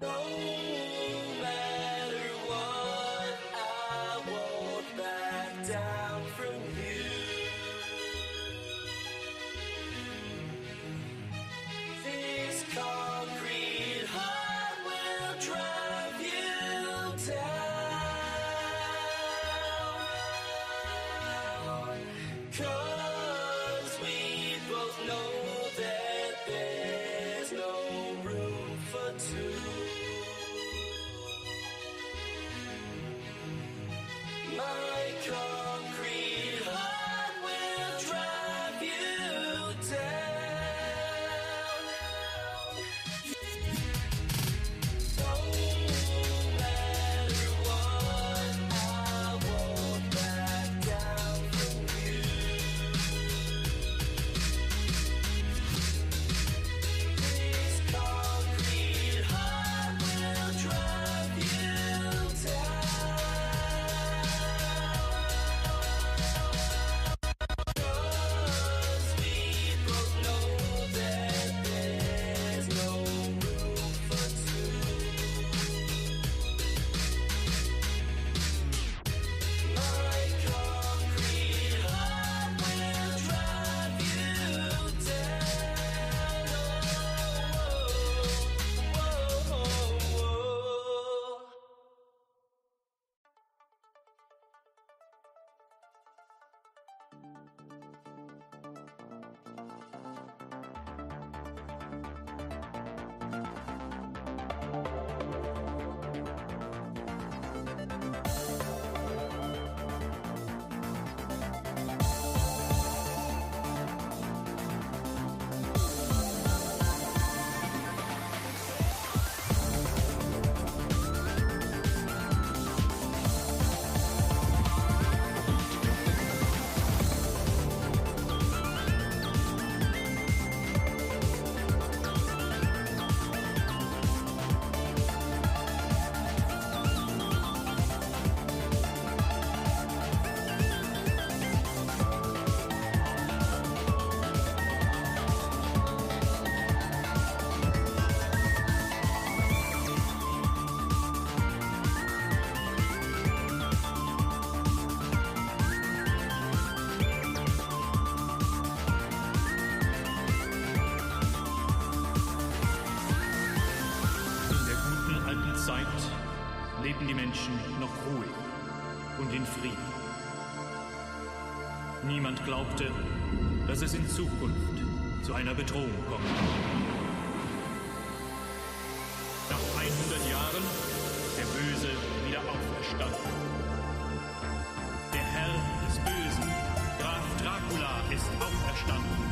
No matter what, I won't back down from you. This concrete heart will drive you down. 'Cause we both know that there's no room for two. My concrete heart will drive you down. No matter what, I won't back down from you. This concrete heart will drive you down. 'Cause we both know that there's no room for two. My concrete heart will drive you down. Whoa, whoa, whoa. In der guten alten Zeit lebten die Menschen noch ruhig und in Frieden. Niemand glaubte, dass es in Zukunft zu einer Bedrohung kommen würde. Nach 100 Jahren ist der Böse wieder auferstanden. Der Herr des Bösen, Graf Dracula, ist auferstanden.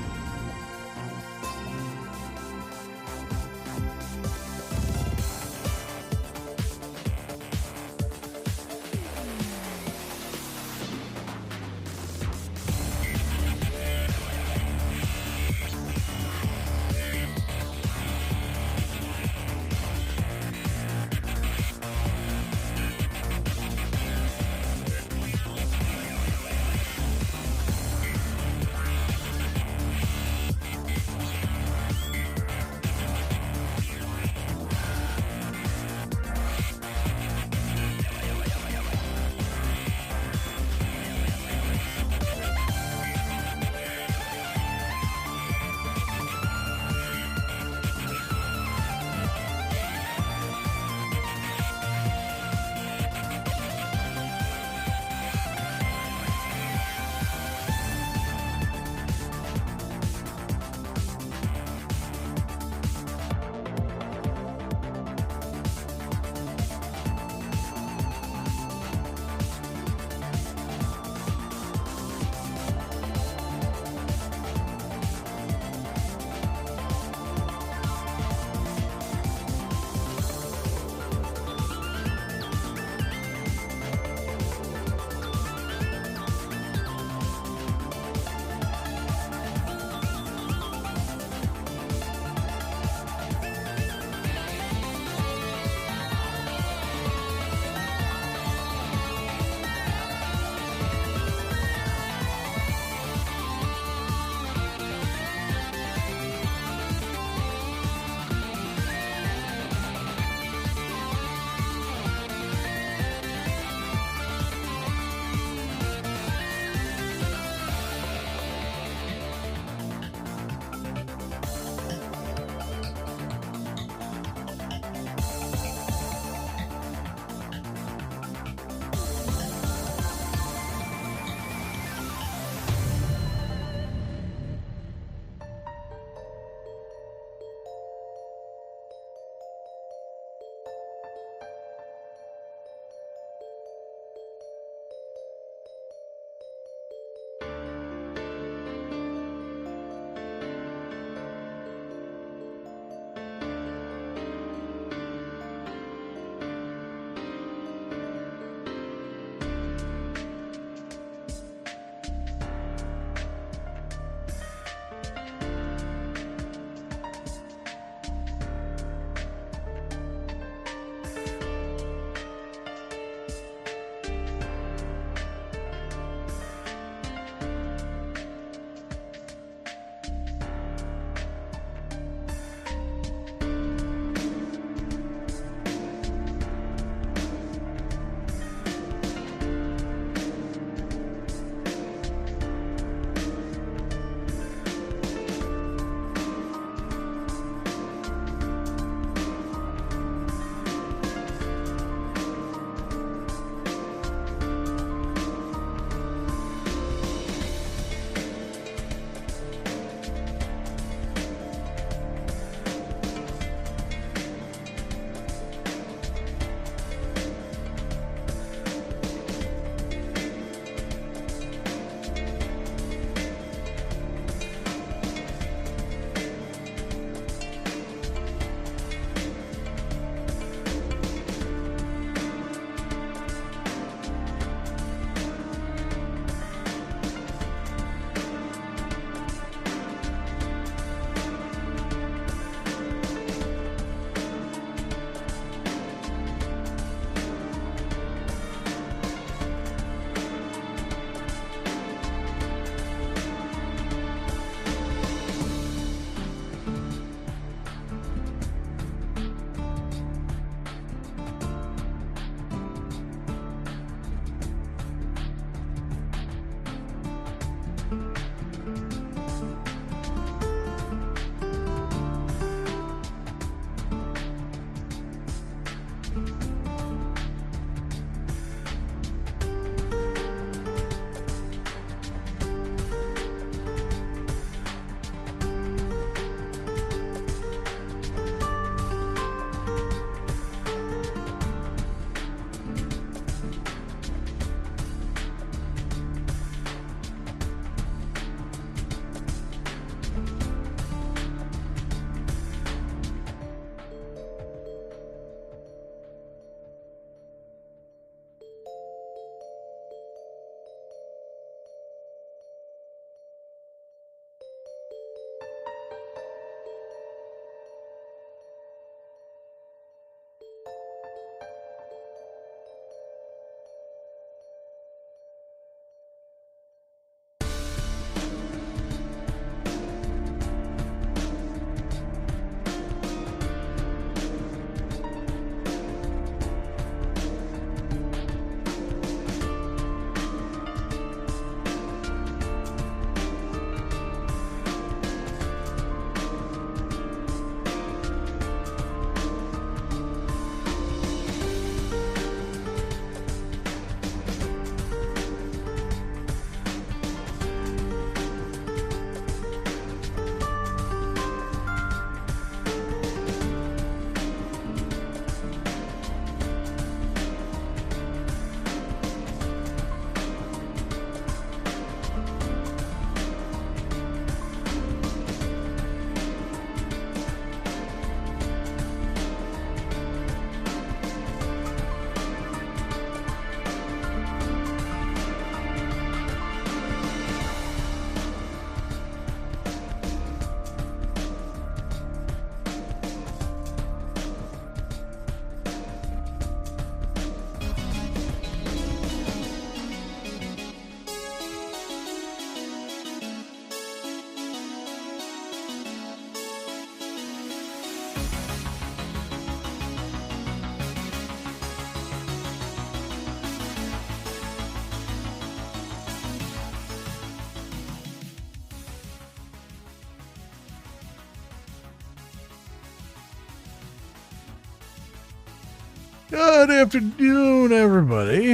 Good afternoon, everybody.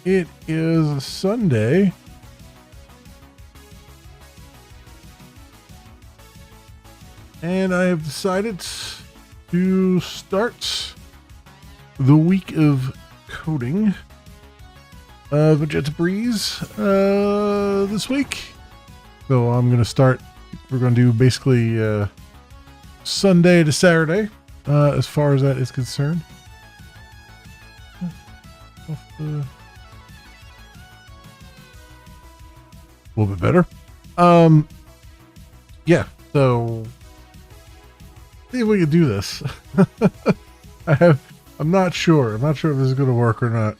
It is Sunday. And I have decided to start the week of coding of Magenta Breeze this week. So I'm going to start, we're going to do basically Sunday to Saturday as far as that is concerned. A little bit better. Yeah, so see if we can do this. I'm not sure if this is going to work or not.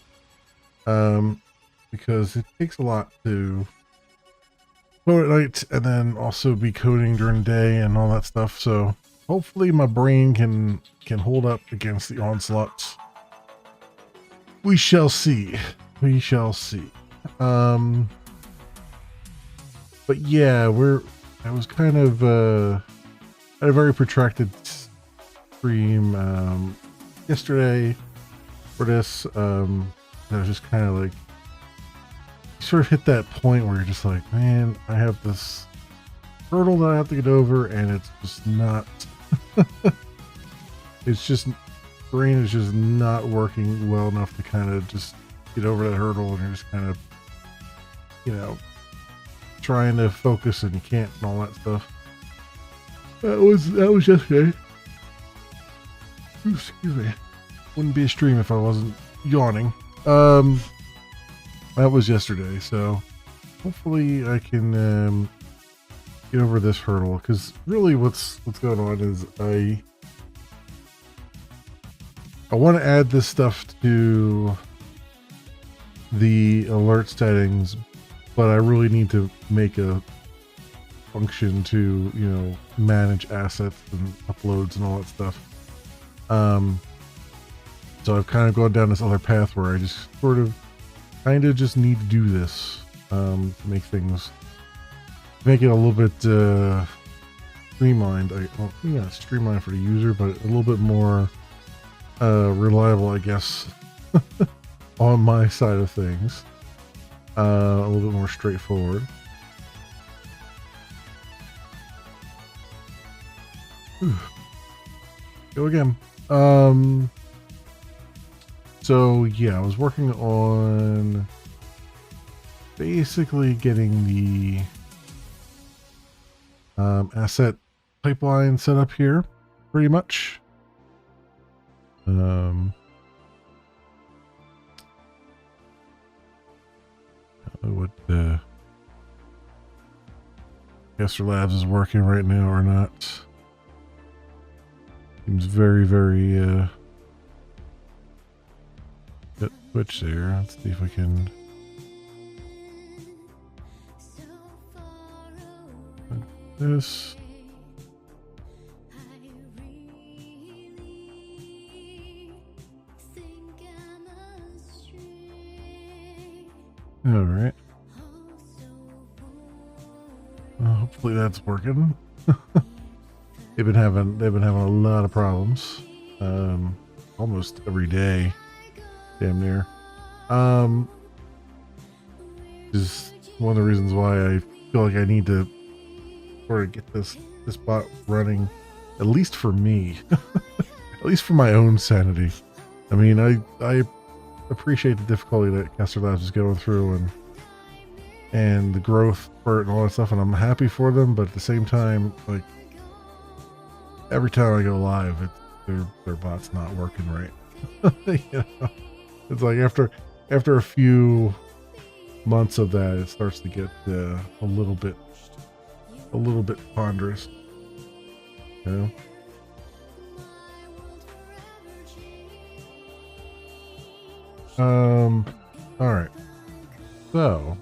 Because it takes a lot to code at night and then also be coding during the day and all that stuff. So hopefully my brain can hold up against the onslaughts. We shall see. We shall see. But yeah, I was kind of had a very protracted stream yesterday for this. I was just kind of like, sort of hit that point where you're just like, man, I have this hurdle that I have to get over, and it's just not. It's just. Brain is just not working well enough to kind of just get over that hurdle, and you're just kind of, trying to focus and you can't and all that stuff. That was yesterday. Ooh, excuse me. Wouldn't be a stream if I wasn't yawning. That was yesterday, so hopefully I can get over this hurdle, because really what's going on is I want to add this stuff to the alert settings, but I really need to make a function to, manage assets and uploads and all that stuff. So I've kind of gone down this other path where I just sort of kind of just need to do this to make it a little bit streamlined. Streamlined for the user, but a little bit more reliable, I guess, on my side of things. A little bit more straightforward. Whew. Go again. So yeah, I was working on basically getting the asset pipeline set up here, pretty much. What Caster Labs is working right now or not. Seems very, very got Twitch there. Let's see if we can this. All right. Hopefully that's working. They've been having a lot of problems, almost every day, damn near. Is one of the reasons why I feel like I need to sort of get this bot running, at least for me, at least for my own sanity. I mean, I appreciate the difficulty that Caster Labs is going through and the growth spurt and all that stuff, and I'm happy for them, but at the same time, like, every time I go live, their bot's not working right. It's like after a few months of that, it starts to get a little bit ponderous. All right. So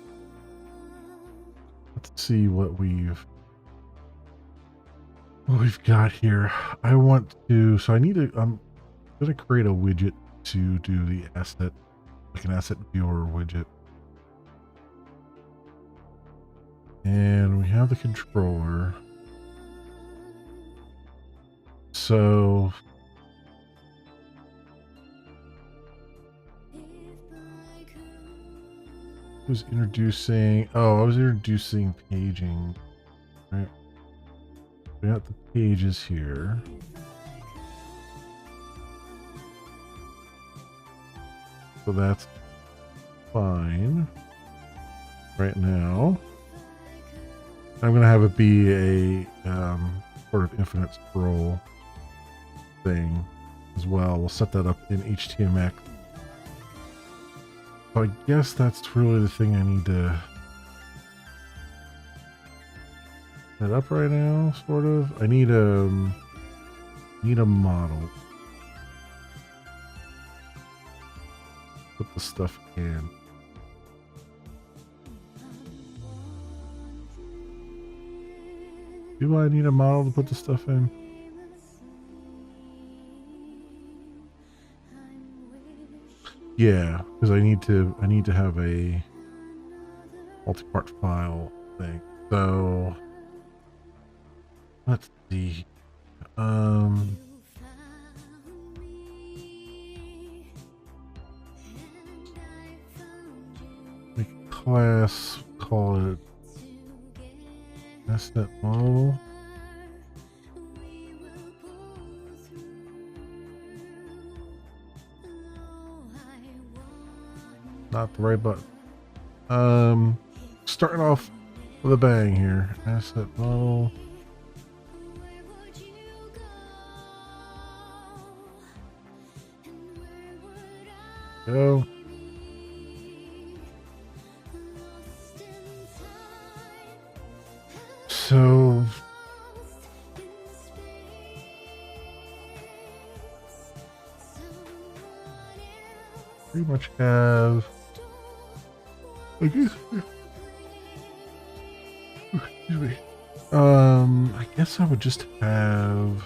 let's see what we've what we've got here. I want to, so I need to, I'm going to create a widget to do the asset, like an asset viewer widget. And we have the controller. So I was introducing, I was introducing paging, right? We got the pages here. So that's fine right now. I'm going to have it be a sort of infinite scroll thing as well. We'll set that up in HTMX. So I guess that's really the thing I need to set up right now, sort of. I need a model. Put the stuff in. Do I need a model to put the stuff in? Yeah, because I need to have a multi-part file thing. So let's see. Make a class, call it asset model. Not the right button. Starting off with a bang here. Asset model. Go. So pretty much have, I guess, excuse me. I guess I would just have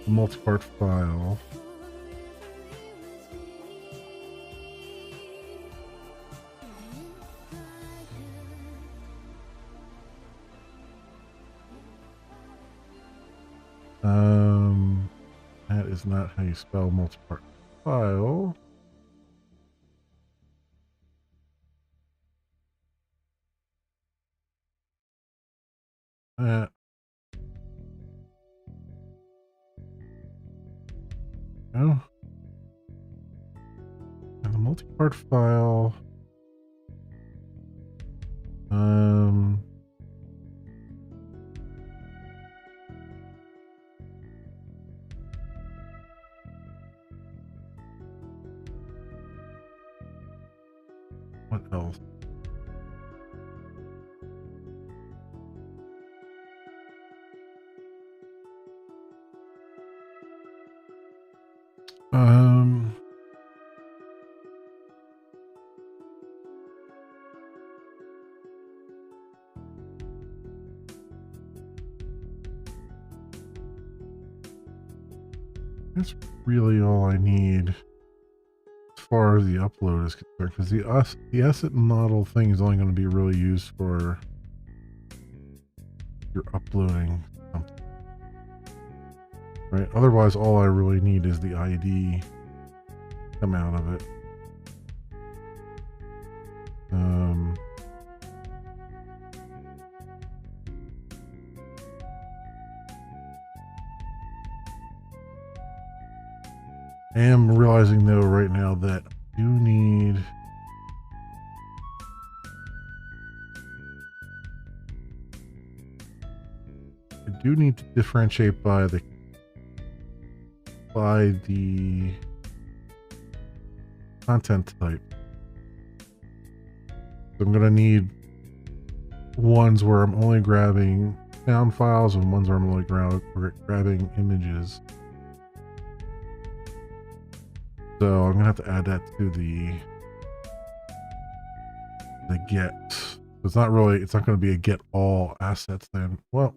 a multi-part file. That is not how you spell multi-part file. No. And the multi-part file. What else? That's really all I need as far as the upload is concerned, because the asset model thing is only going to be really used for your uploading something, right? Otherwise, all I really need is the ID come out of it. I am realizing though right now that I do need to differentiate by the content type. So I'm gonna need ones where I'm only grabbing sound files and ones where I'm only grabbing images. So I'm gonna have to add that to the get. It's not really, it's not going to be a get all assets then. Well,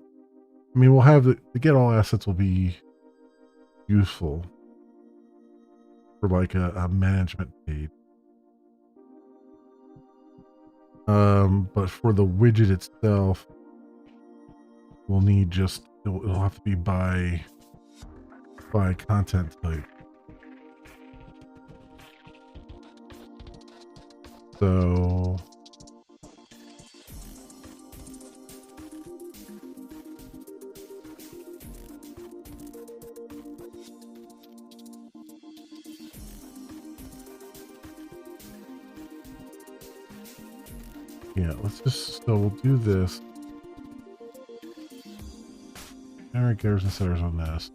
I mean, we'll have the get all assets will be useful for like a management page. But for the widget itself, we'll need just, it'll have to be by content type. So yeah, so we'll do this. Generic getters and setters on this.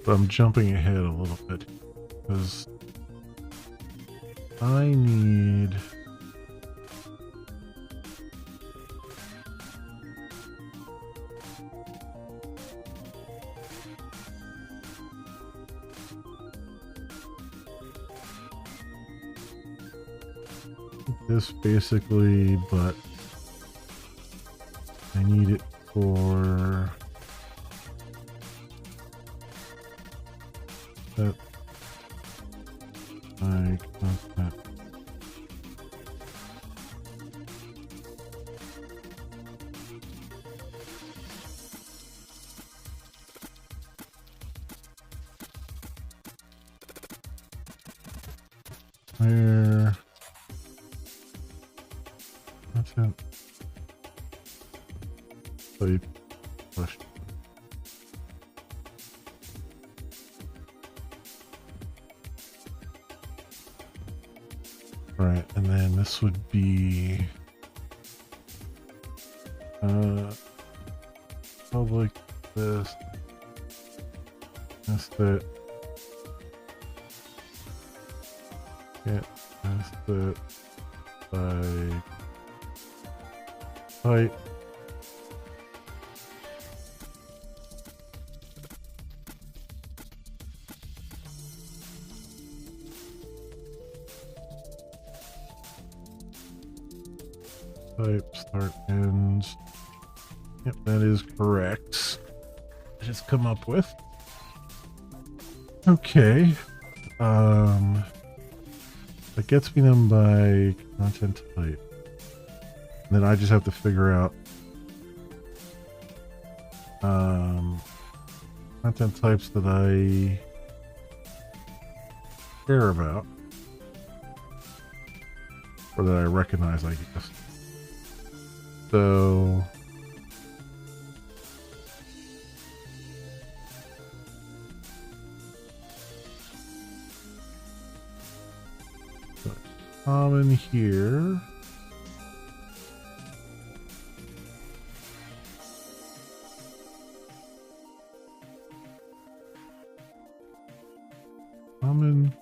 But I'm jumping ahead a little bit because I need this basically, but I need it for that my content. Where content type question. Right, and then this would be public this that yeah, that by type. Type start ends. Yep, that is correct. I just come up with. Okay. That gets me them by content type. And then I just have to figure out content types that I care about. Or that I recognize, I guess. So common here. Common.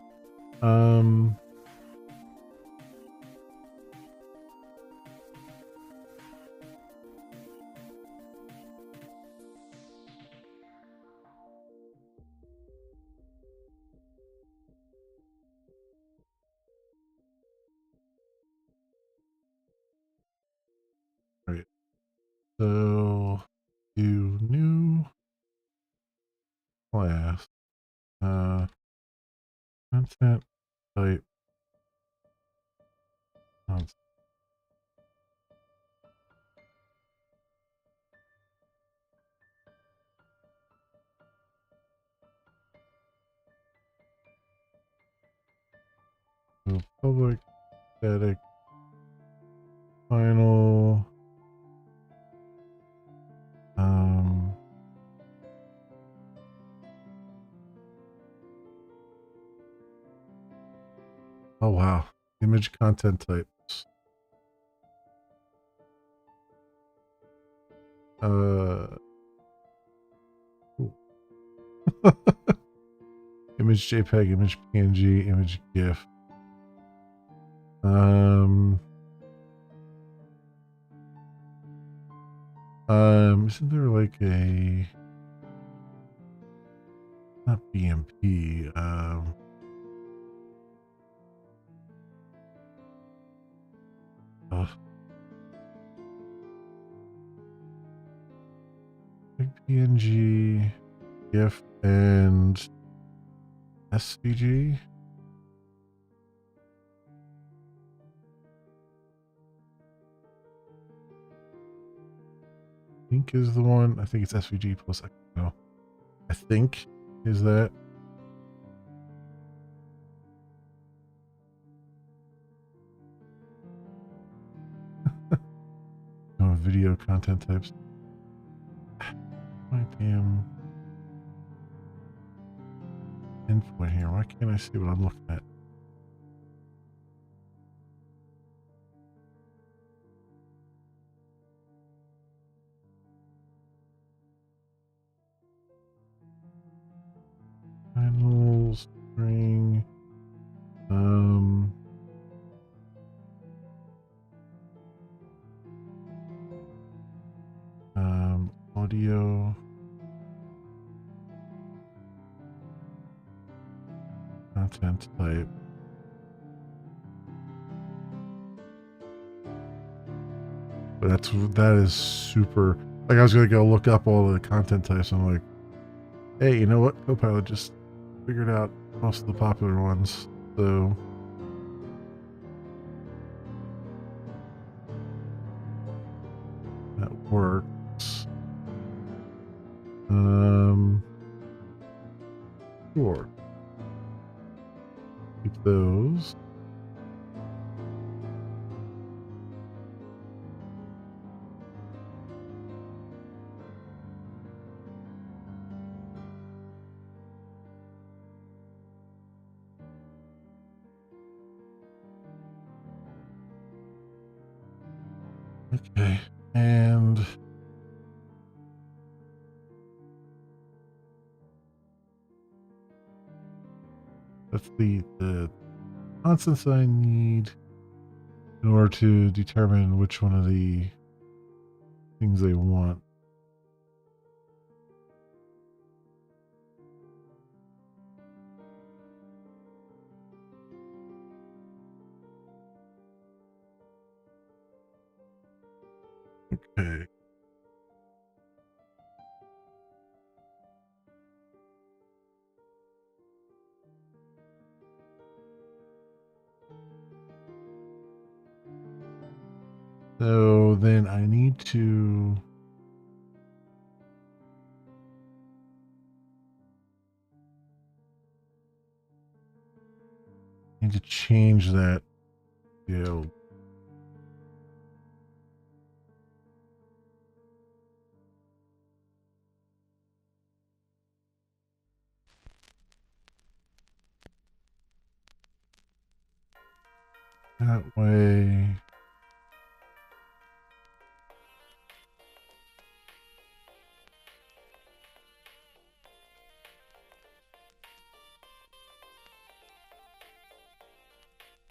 Right. So do new class. Content type. So public static final. Oh wow, image content types. Image JPEG, image PNG, image GIF. Isn't there like a not BMP? Uh, like PNG, GIF, and SVG. I think is the one. I think it's SVG plus XML. I think is that. Oh, video content types. My damn endpoint here. Why can't I see what I'm looking at? Final string. Audio. Content type. But that is super. Like I was gonna go look up all the content types. I'm like, hey, you know what? Copilot just figured out most of the popular ones. So that works. Sure. Keep those. Okay, and that's the constants I need in order to determine which one of the things they want. Okay. So then I need to change that field. That way.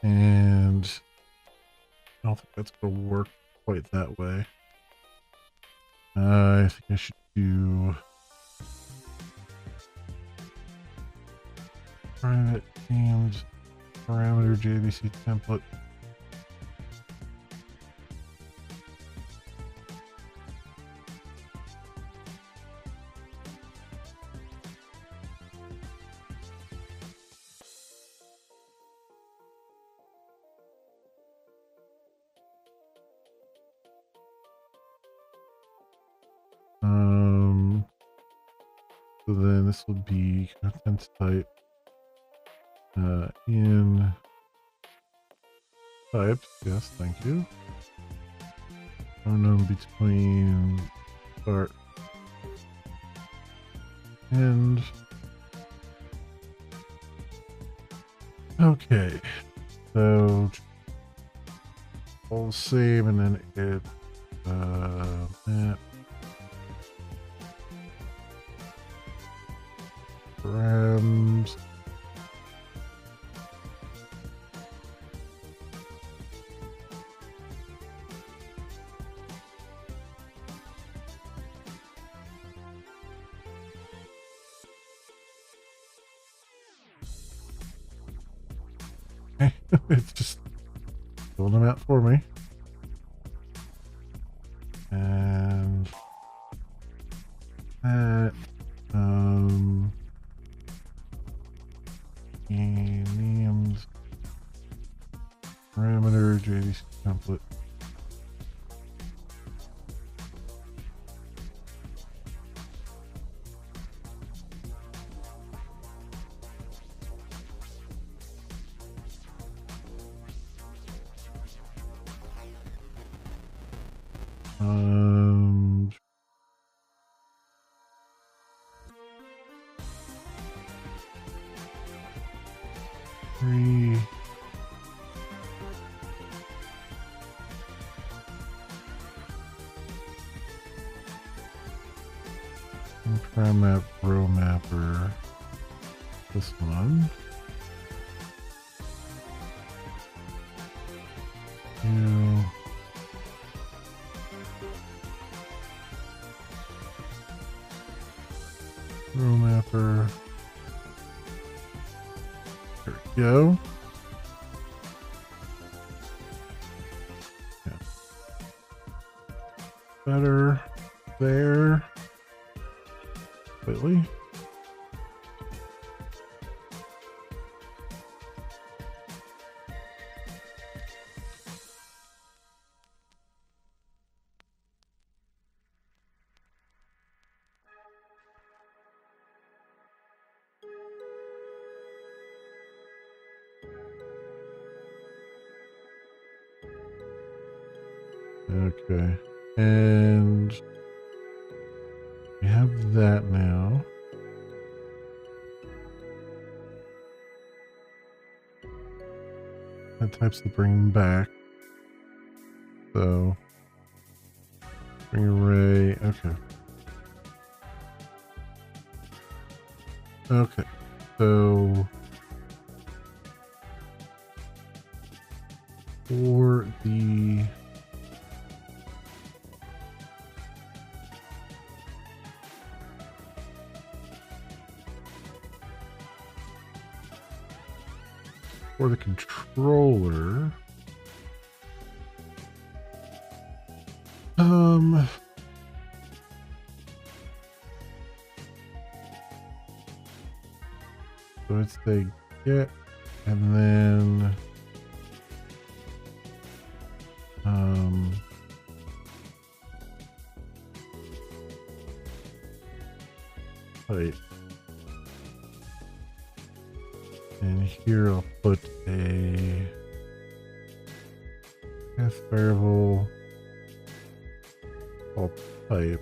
And I don't think that's going to work quite that way. I think I should do private themed parameter JVC template. So then this will be content type in types. Yes, thank you. Pronoun between start and okay. So all the same, and then it that params. Okay. It's just filling them out for me. And that, names, parameter, JDC template. Three. Prime map, row mapper. This one. You. Row mapper. There we go. Yeah. Better there. Slightly. Okay, and we have that now. That types the bring back. So bring array. Okay. Okay. So for the controller, so it's the get, and then type. And here I'll put a path variable called type.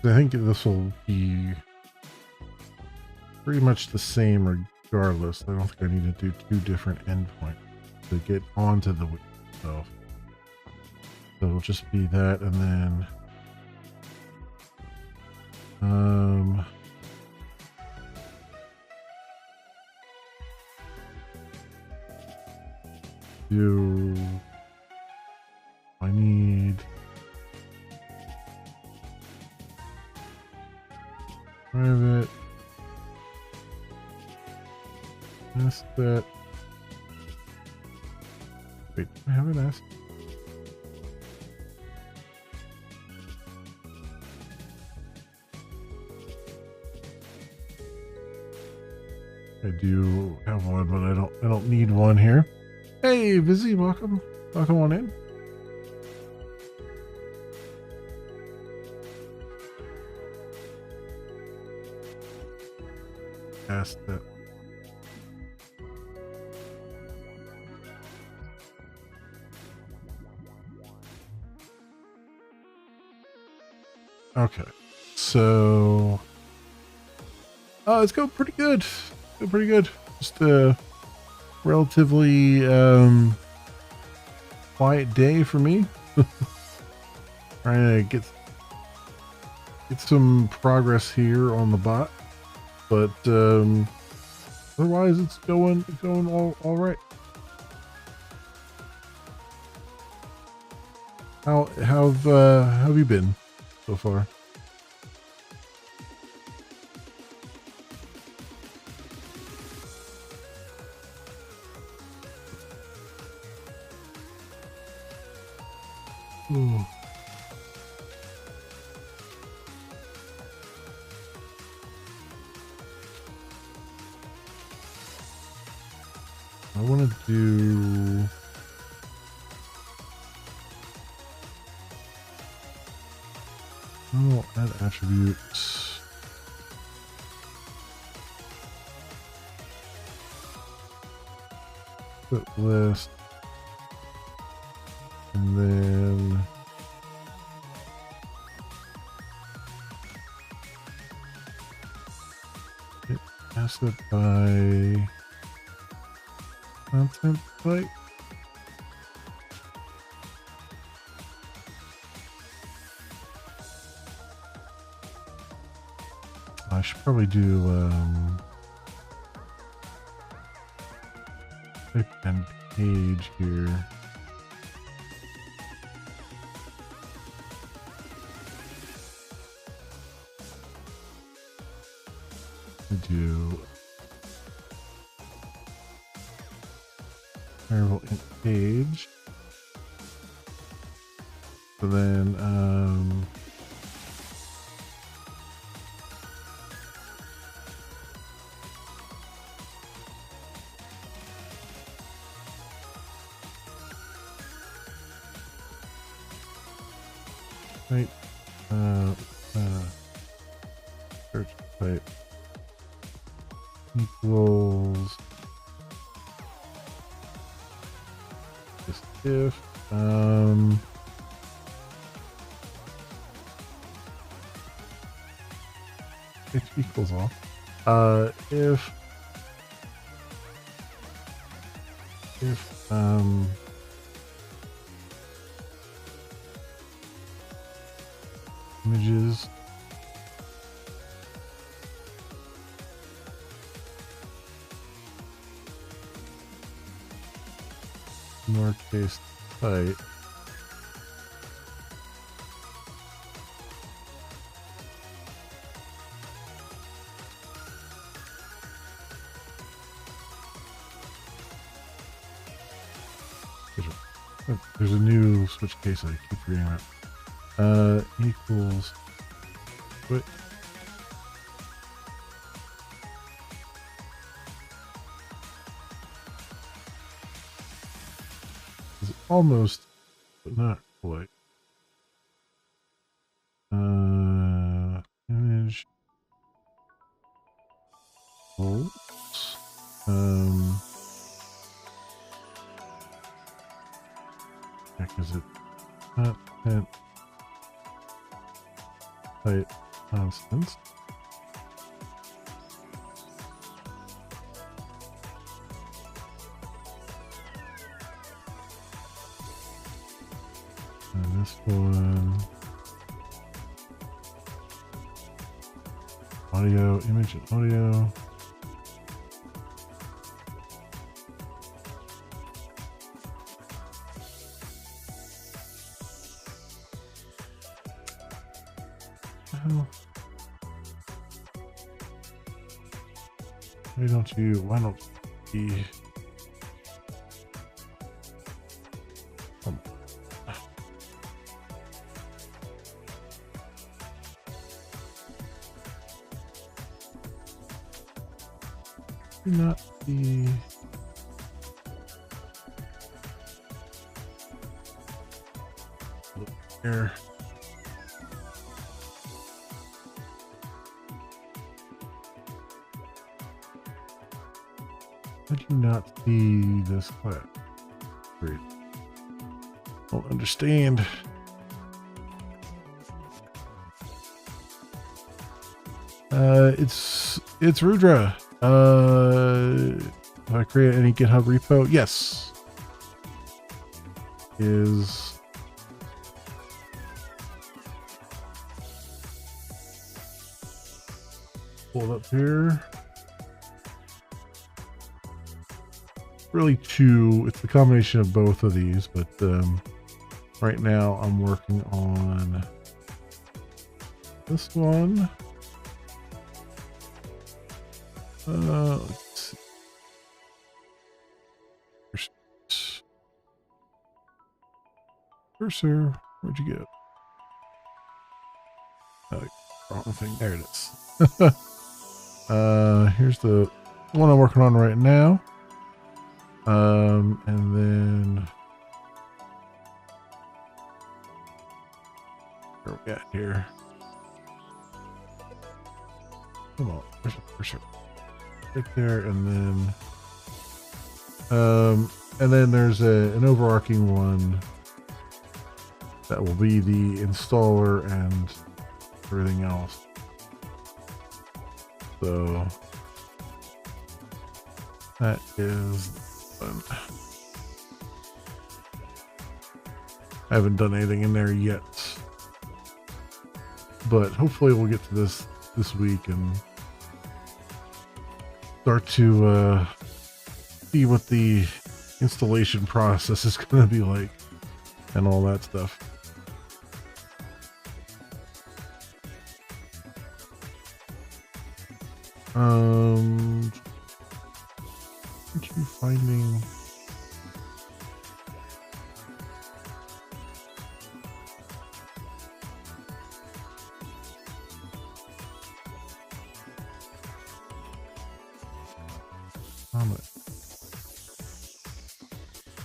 I think this will be pretty much the same regardless. I don't think I need to do two different endpoints to get onto the widget itself. So it'll just be that, and then do I need private ask that. Wait, I haven't asked. I do have one, but I don't need one here. Hey, Vizzy, welcome on in. Ask that. Okay, so it's going pretty good. Pretty good. Just a relatively quiet day for me. Trying to get some progress here on the bot, but otherwise it's going all right. How have you been so far? Ooh. I want to do. Oh, add attributes. Put list. And then hit asset by content type. I should probably do type and page here. Do variable int page. So then type search type equals just if it equals off if images lowercase type there's a new switch case I keep reading out. Equals what? It's almost, but not quite. Image bolts. Heck is it? Content type constants. And this one, audio, image and audio. Why don't you not be here. How do you not see this class? Great. Don't understand. It's Rudra. If I create any GitHub repo, yes. Is pull it up here. Really two, it's the combination of both of these, but Right now I'm working on this one. Let's see. Cursor, where'd you go? Wrong thing. There it is. Here's the one I'm working on right now. And then where we at here? Come on, where's the cursor? Right there, and then there's an overarching one that will be the installer and everything else. So that is fun. I haven't done anything in there yet, but hopefully we'll get to this week and start to see what the installation process is going to be like and all that stuff. Aren't you finding?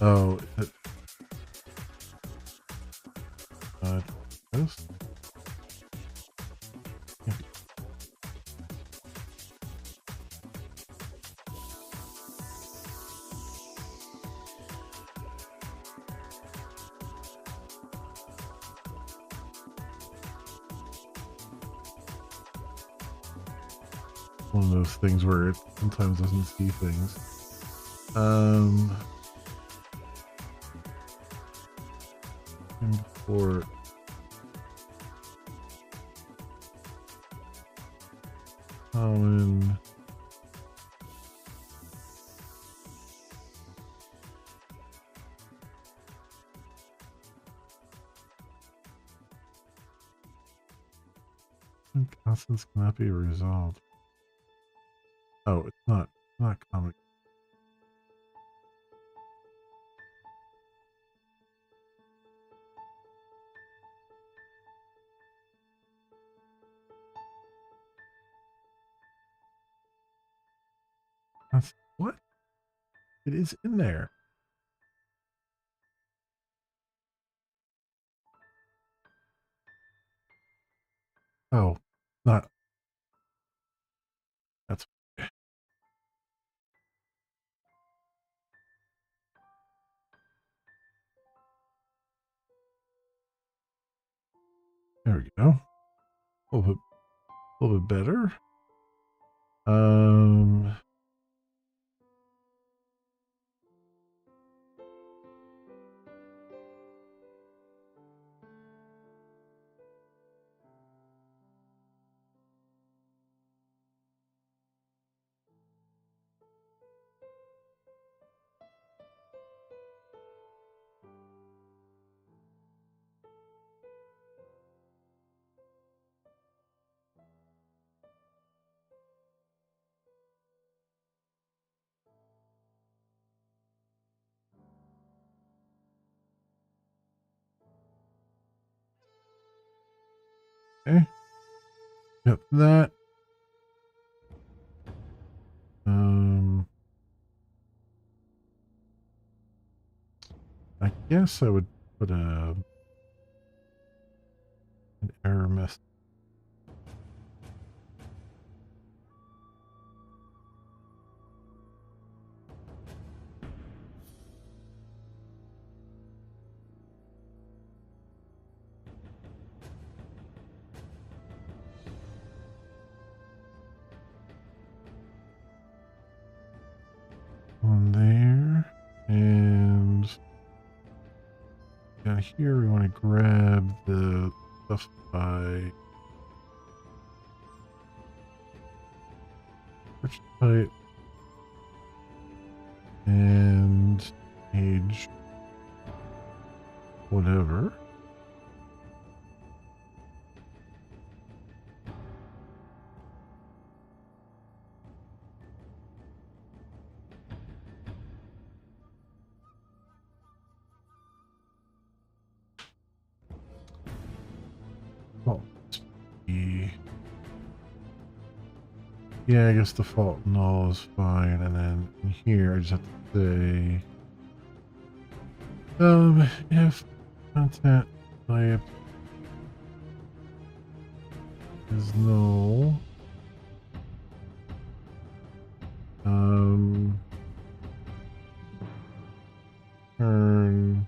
Oh, this? Yeah. One of those things where it sometimes doesn't see things. Import common constants cannot be resolved. Oh, it's not common. That's what? It is in there. Oh, not. That's. There we go. A little bit better. Okay. Got that. I guess I would put an error message. On there, and down here we want to grab the stuff by which type and age. whatever. Fault. Yeah, I guess default null is fine, and then in here I just have to say if content type is null, turn and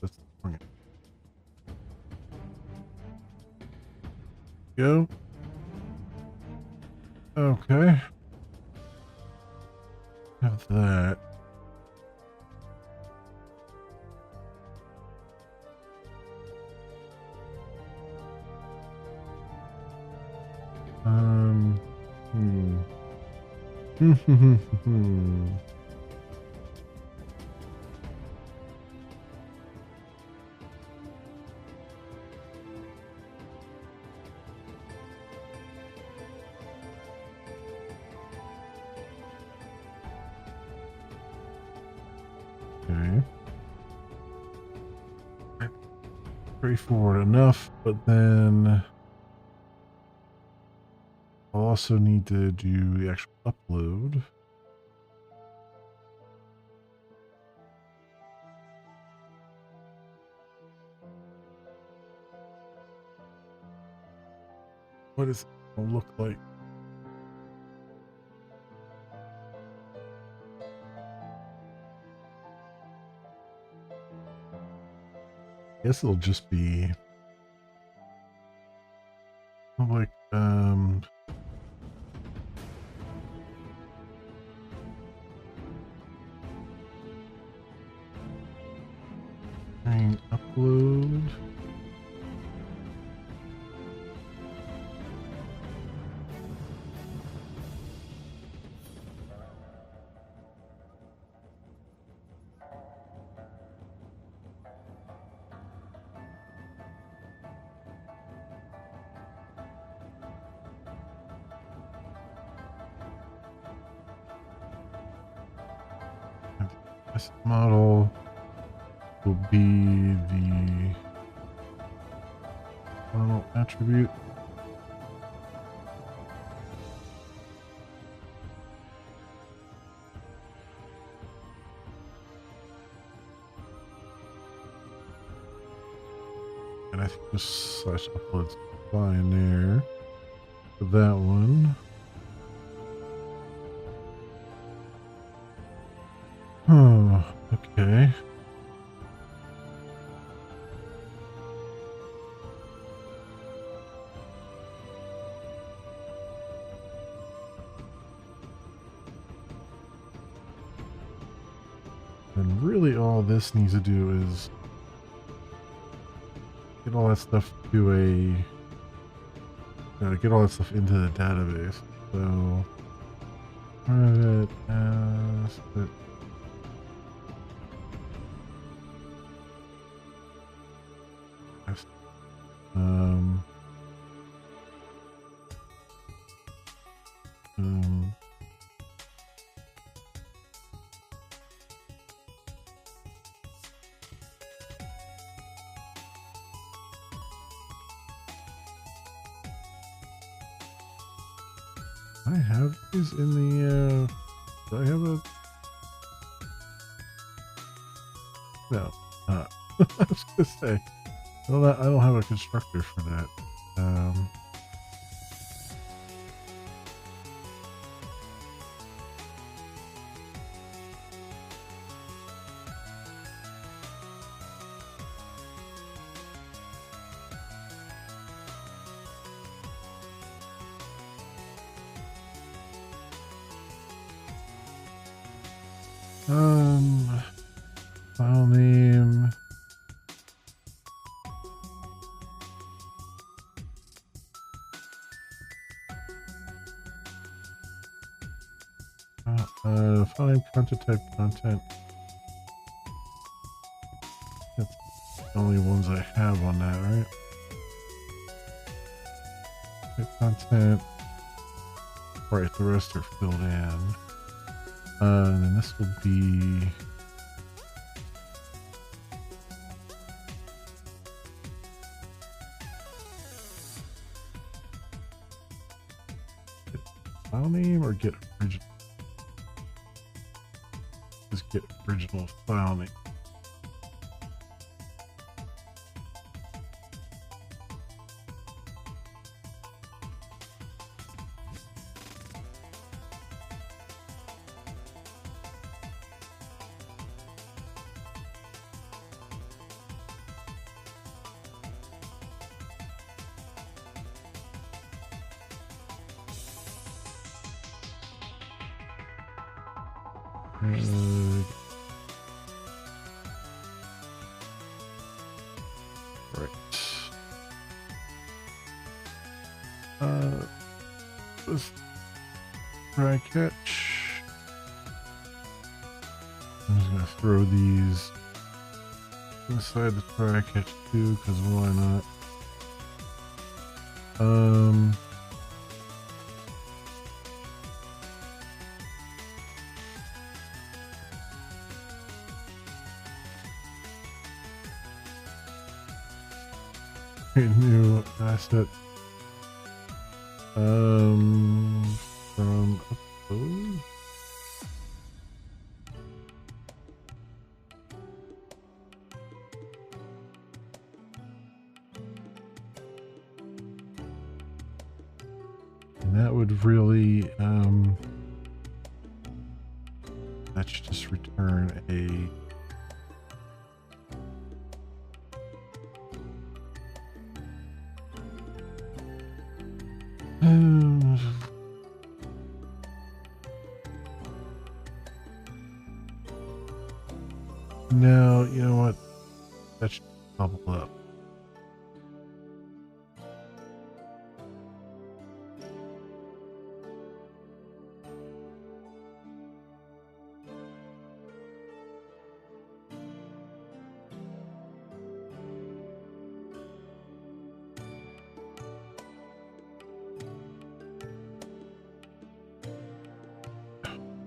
let's go. Okay. Have that. Okay. Straightforward enough, but then I'll also need to do the actual upload. What does it look like? I guess it'll just be like upload. This model will be the model attribute. And I think just slash uploads fine there for that one. Oh, okay. And really all this needs to do is get all that stuff to get all that stuff into the database. So private asset. Um, um, I have these in the, do I have a, no, I was gonna say, I don't have a constructor for that. File name. Find content type content. That's the only ones I have on that, right? Type content. Right, the rest are filled in. And then this will be file name or get original. Just get original file name. Right. Let's try catch. I'm just gonna throw these inside the try catch too, because why not? New asset from upload. And that would really that should just return a no, you know what? That should bubble up.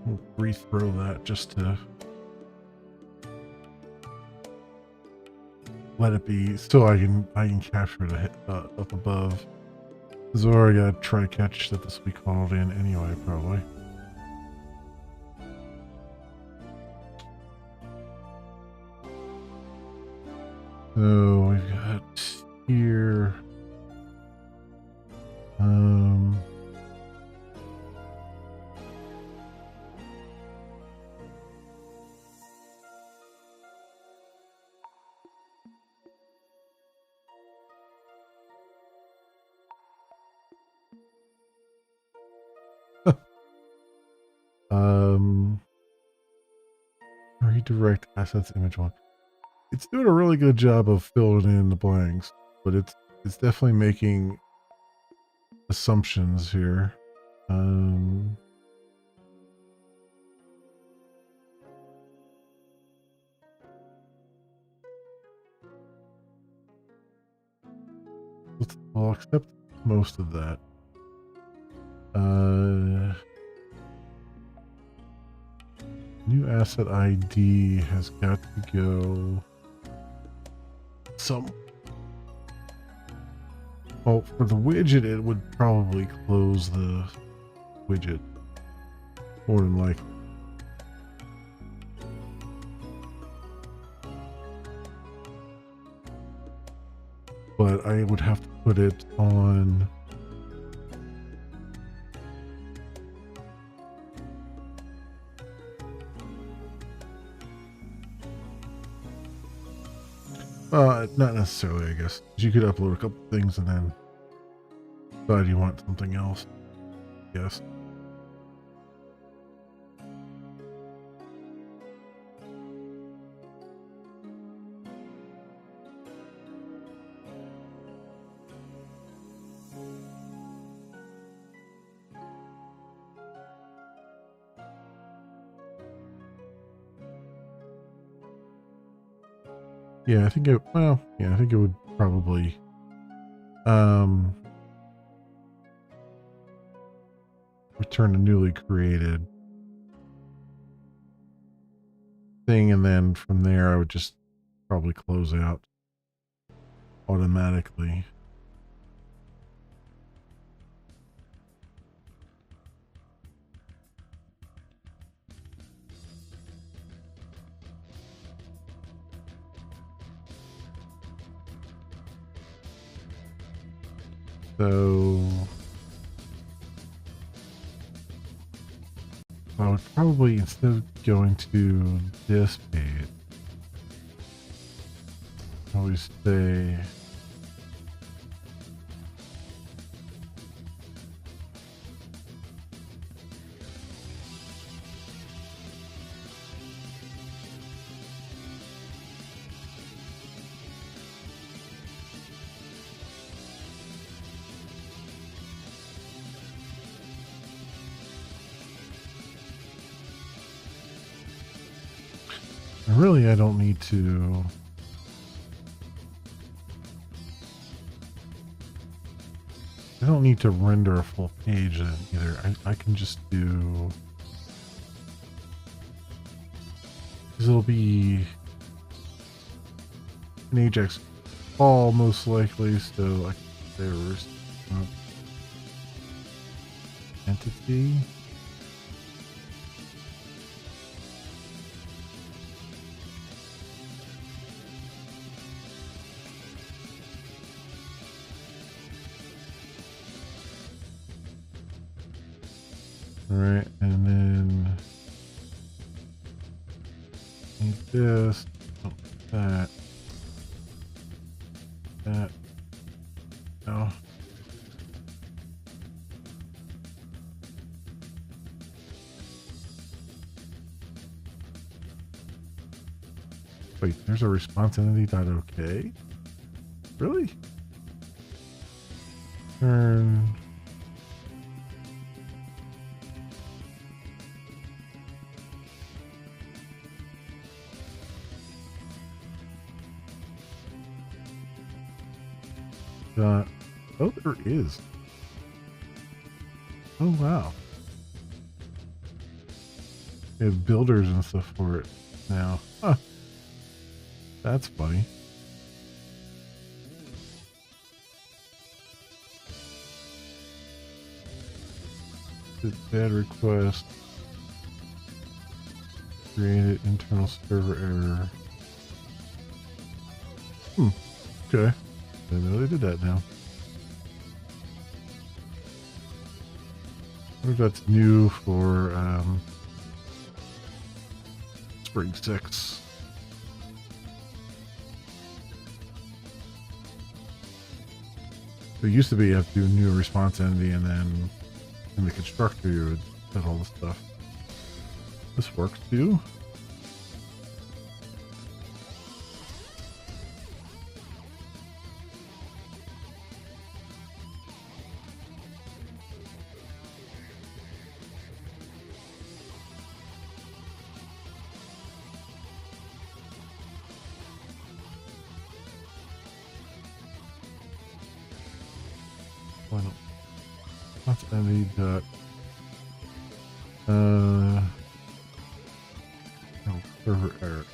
We'll rethrow that just to let it be. Still, I can capture it up above. This is already got a try catch that this will be called in anyway, probably. So we've got here. Redirect assets image one. It's doing a really good job of filling in the blanks, but it's definitely making assumptions here. I'll accept most of that. New asset ID has got to go some. Oh, for the widget, it would probably close the widget more than likely. But I would have to put it on. Not necessarily, I guess. You could upload a couple things and then decide you want something else. Yes. Yeah, I think it, well, yeah, I think it would probably, um, return a newly created thing, and then from there I would just probably close out automatically. So I would probably, instead of going to this page, always say really I don't need to. I don't need to render a full page then either. I can just do, because it'll be an Ajax call most likely, so I can say response entity. All right, and then need this, oh, that, that. No. Wait, there's a response entity.ok? Really? Turn. Dot. Oh, there is. Oh, wow. They have builders and stuff for it now. Huh. That's funny. Bad request. Created internal server error. Okay. I know they did that now. I wonder if that's new for Spring 6. It used to be you have to do a new response entity, and then in the constructor you would set all the stuff. This works too. Why not? Response entity dot no, server error.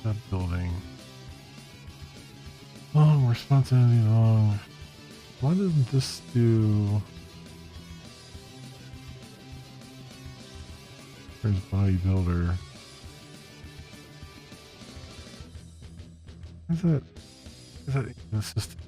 That building. Long response entity long. Why doesn't this do? There's bodybuilder. Is that consistent?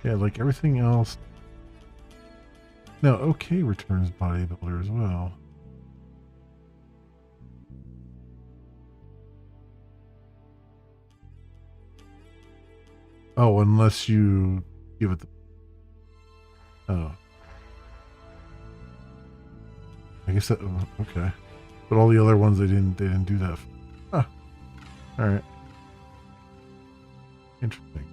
Yeah, like everything else. No, okay returns bodybuilder as well. Oh, unless you give it the Oh. I guess that, okay. But all the other ones, they didn't do that. Huh. All right. Interesting.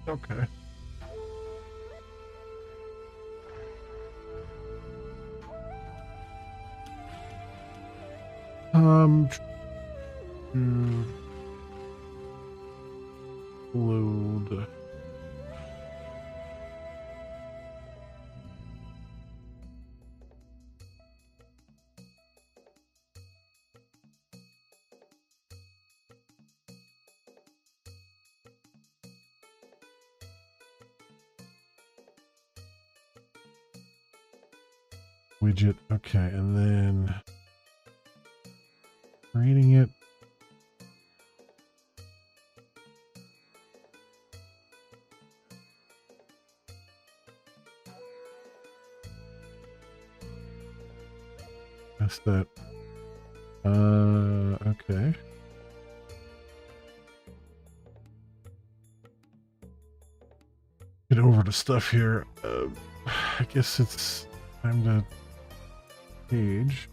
Okay. To load. Widget. Okay, and then creating it. That's that. Okay. Get over to stuff here. I guess it's time to page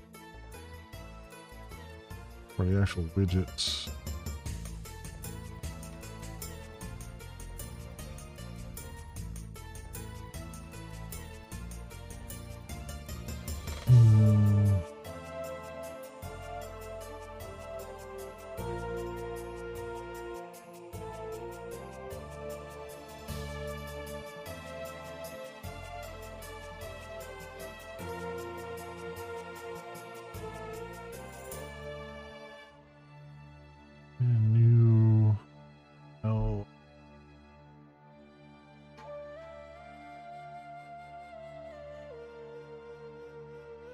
for the actual widgets. New. Oh.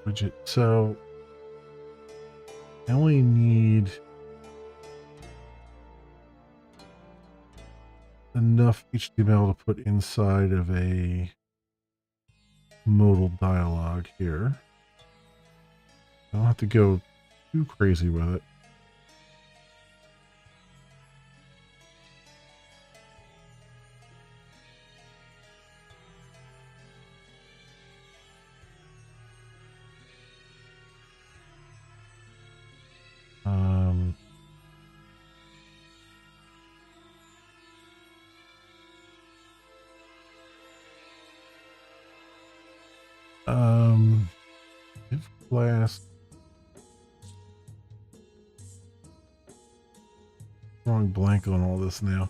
Widget. So I only need enough HTML to put inside of a modal dialog here. I don't have to go too crazy with it. If class drawing blank on all this now.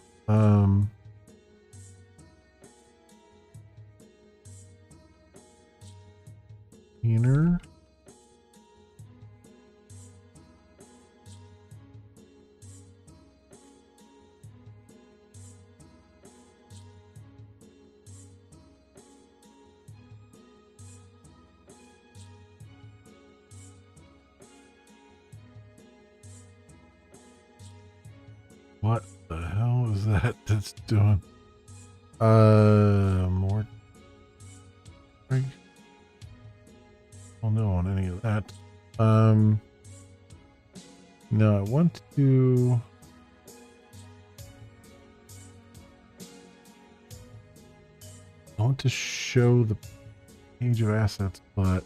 Inner. What the hell is that that's doing? More. Well, no on any of that. No, I want to. I want to show the page of assets, but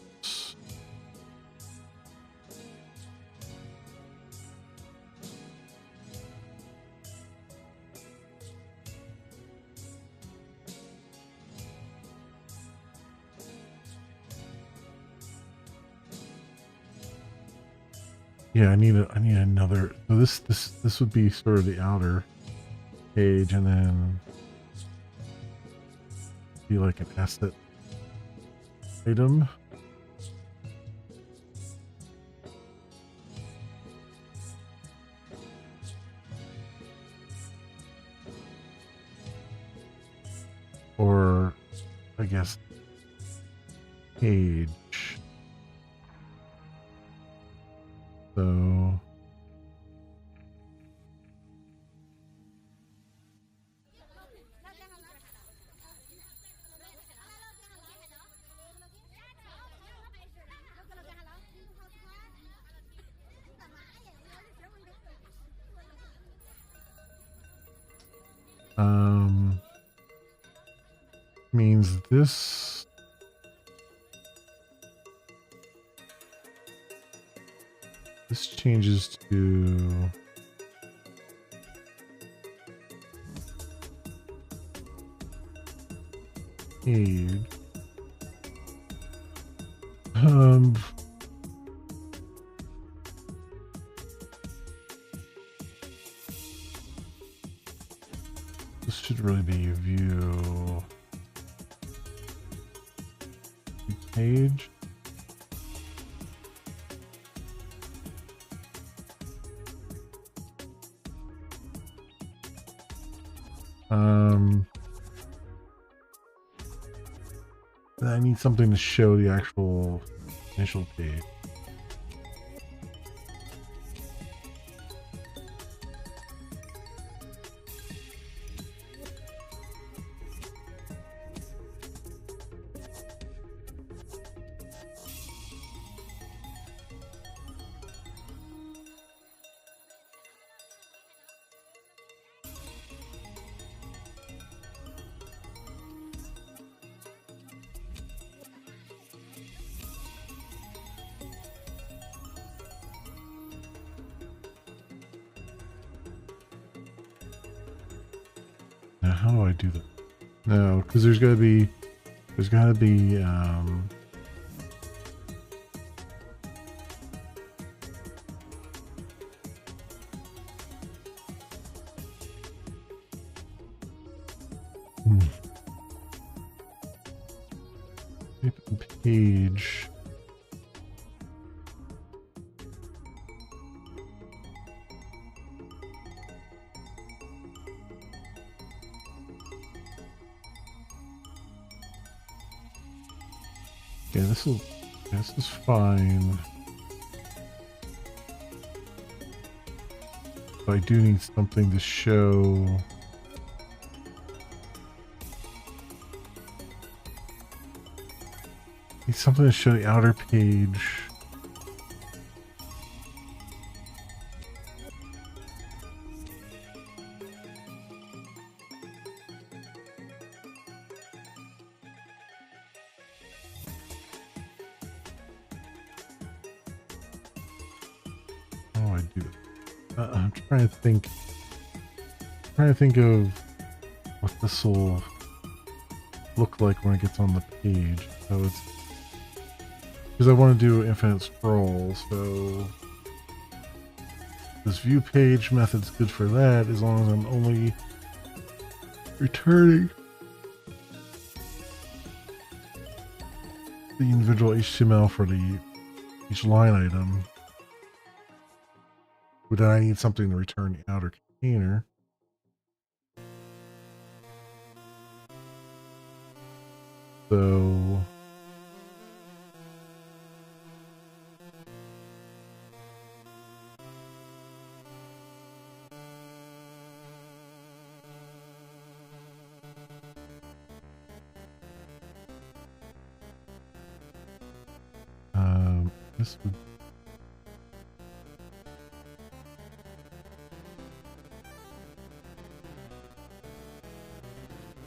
yeah, I need another. So this would be sort of the outer page, and then be like an asset item. Or I guess page. So Means this changes to age. This should really be view page. I need something to show the actual initial page. Now, how do I do that? No, because there's gotta be page. Okay, this is fine. But I do need something to show. Need something to show the outer page. I'm trying to think of what this will look like when it gets on the page. So it's because I want to do infinite scroll, so this view page method's good for that as long as I'm only returning the individual HTML for each line item. But then I need something to return the outer container. So this would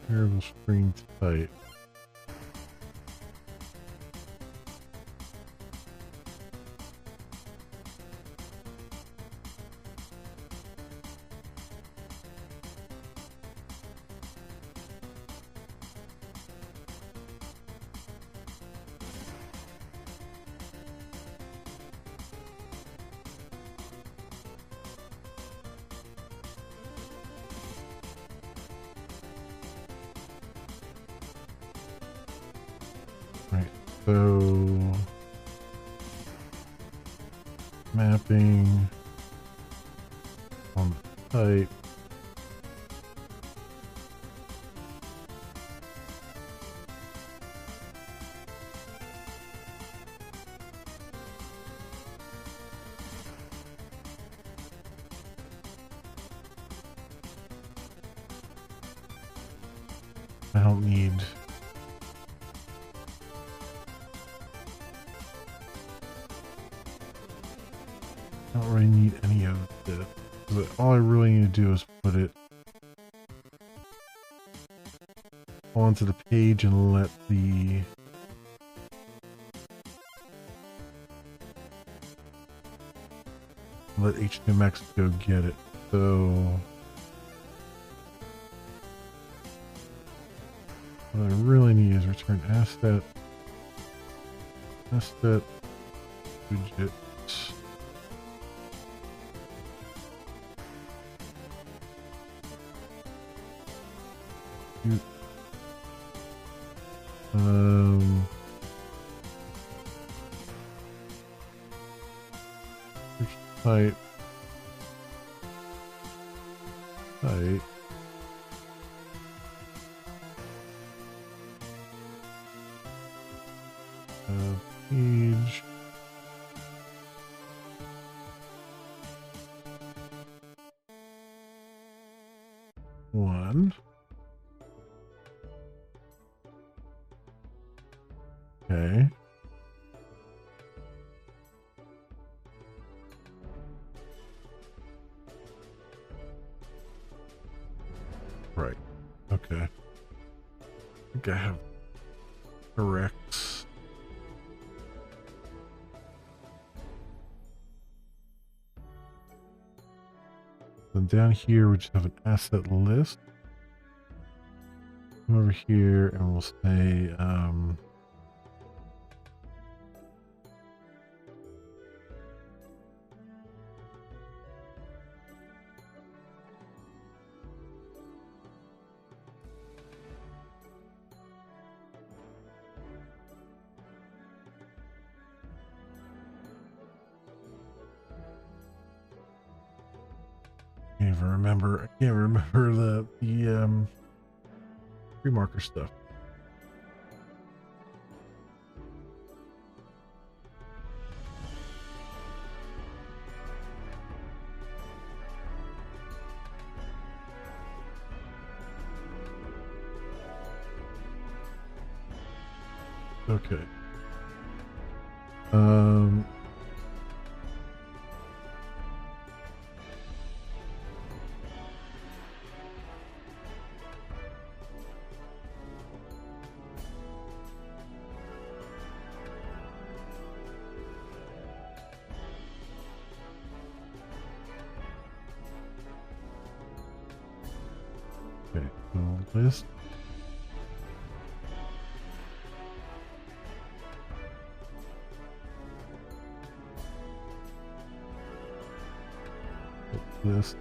variable string type. Right, so mapping on the type. I don't need really need any of this. All I really need to do is put it onto the page and let the HTMX go get it. So what I really need is return asset widget. Type page one. Okay. Right. Okay. I think I have correct. Then down here, we just have an asset list. Come over here and we'll say, I can't remember the pre-marker stuff. Okay. Okay, so list. List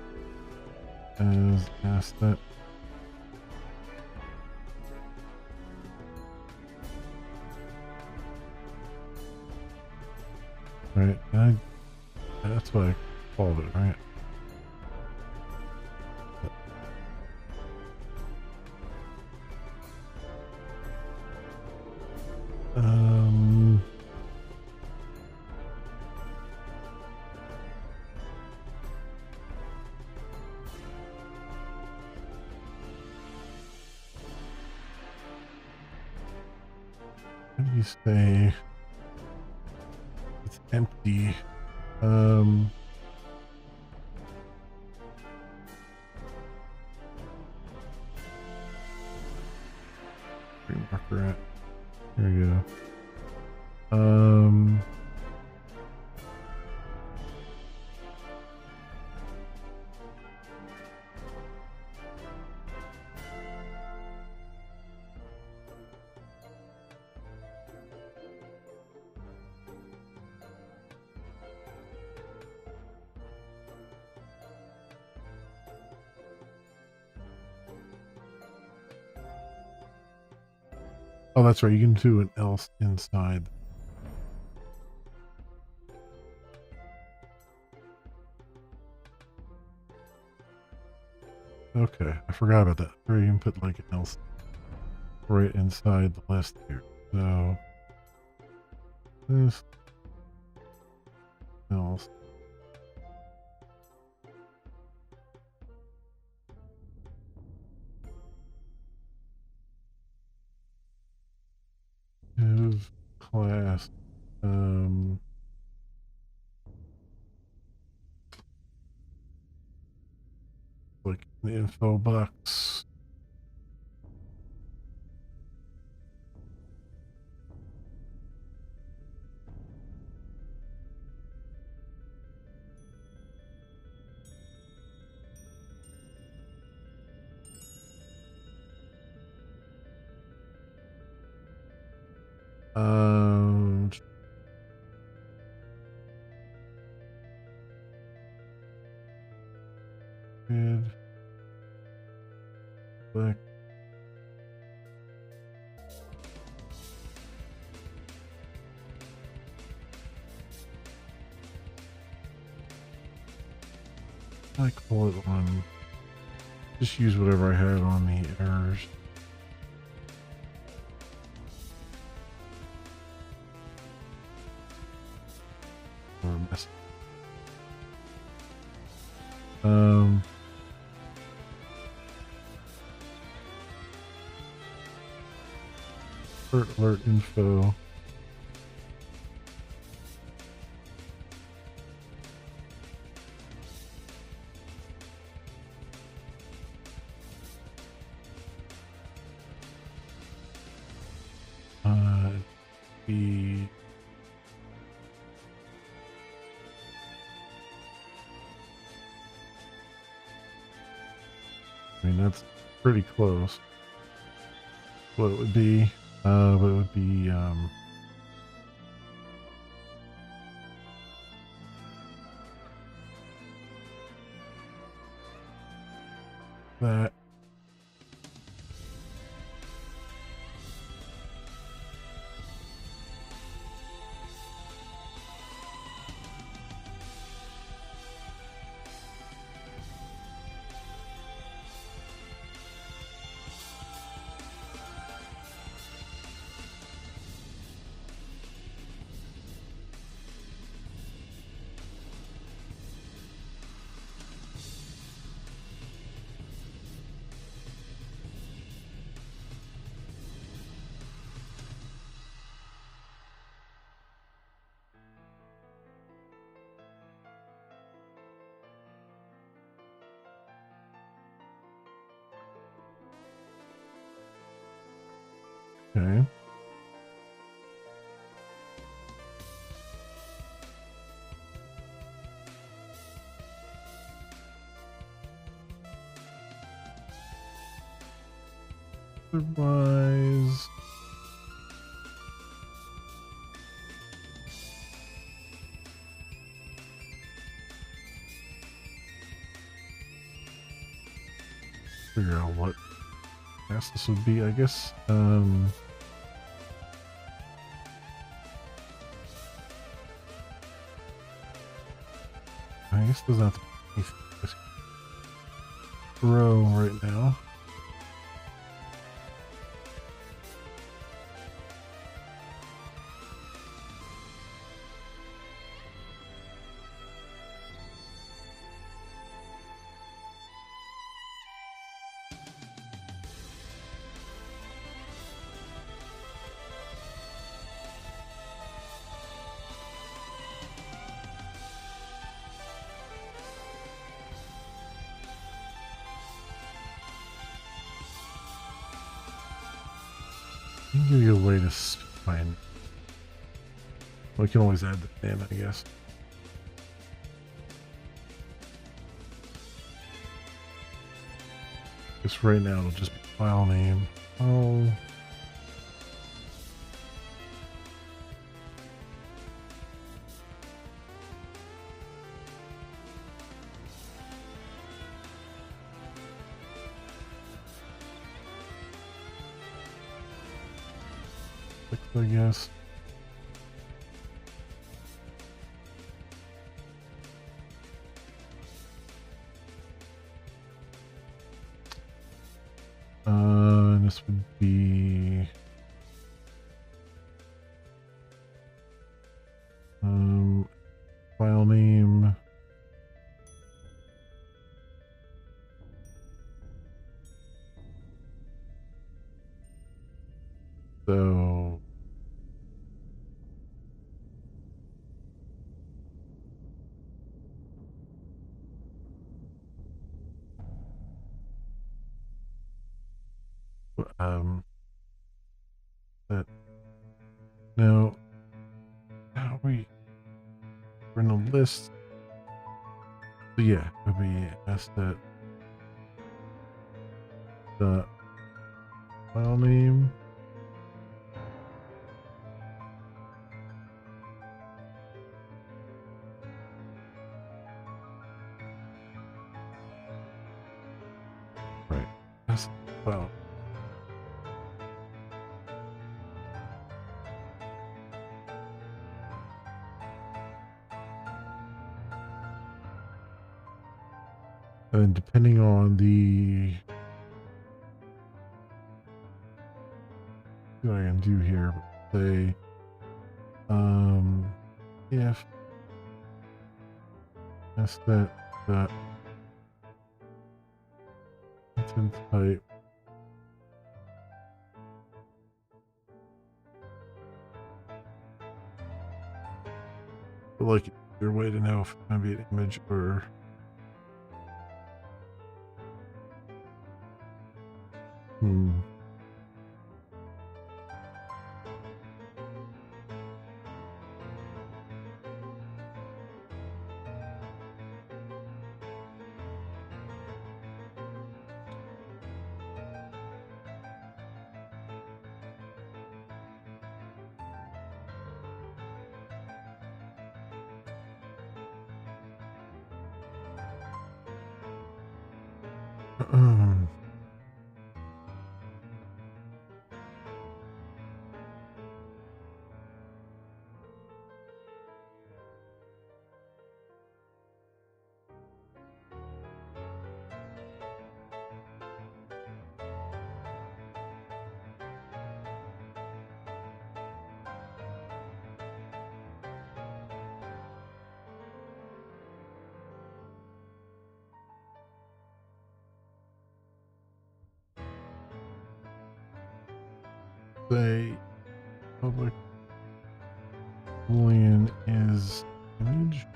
as asset. Right, that's what I called it, right? How do you say it's empty? Marker at. There we go. Oh, that's right. You can do an else inside. Okay, I forgot about that. Or you can put like an else right inside the list here. So this else. Div class. Like the info box. Um, good. Black. I call it on. Just use whatever I had on the errors. Or mess. Um. Alert info. The I mean that's pretty close. What it would be, but it would be that. Okay. Otherwise, figure out what class this would be, I guess. I guess it doesn't have to be anything. Just grow right now. I can give you a way to find. We can always add the in, I guess. Just right now, it'll just be file name. Oh. I guess. And this would be file name. So that now how we're in a list. So yeah, it would be asset the file name Well, and depending on the what I can do here, say, if I set that content type like your way to know if it's going to be an image or say public boolean is image.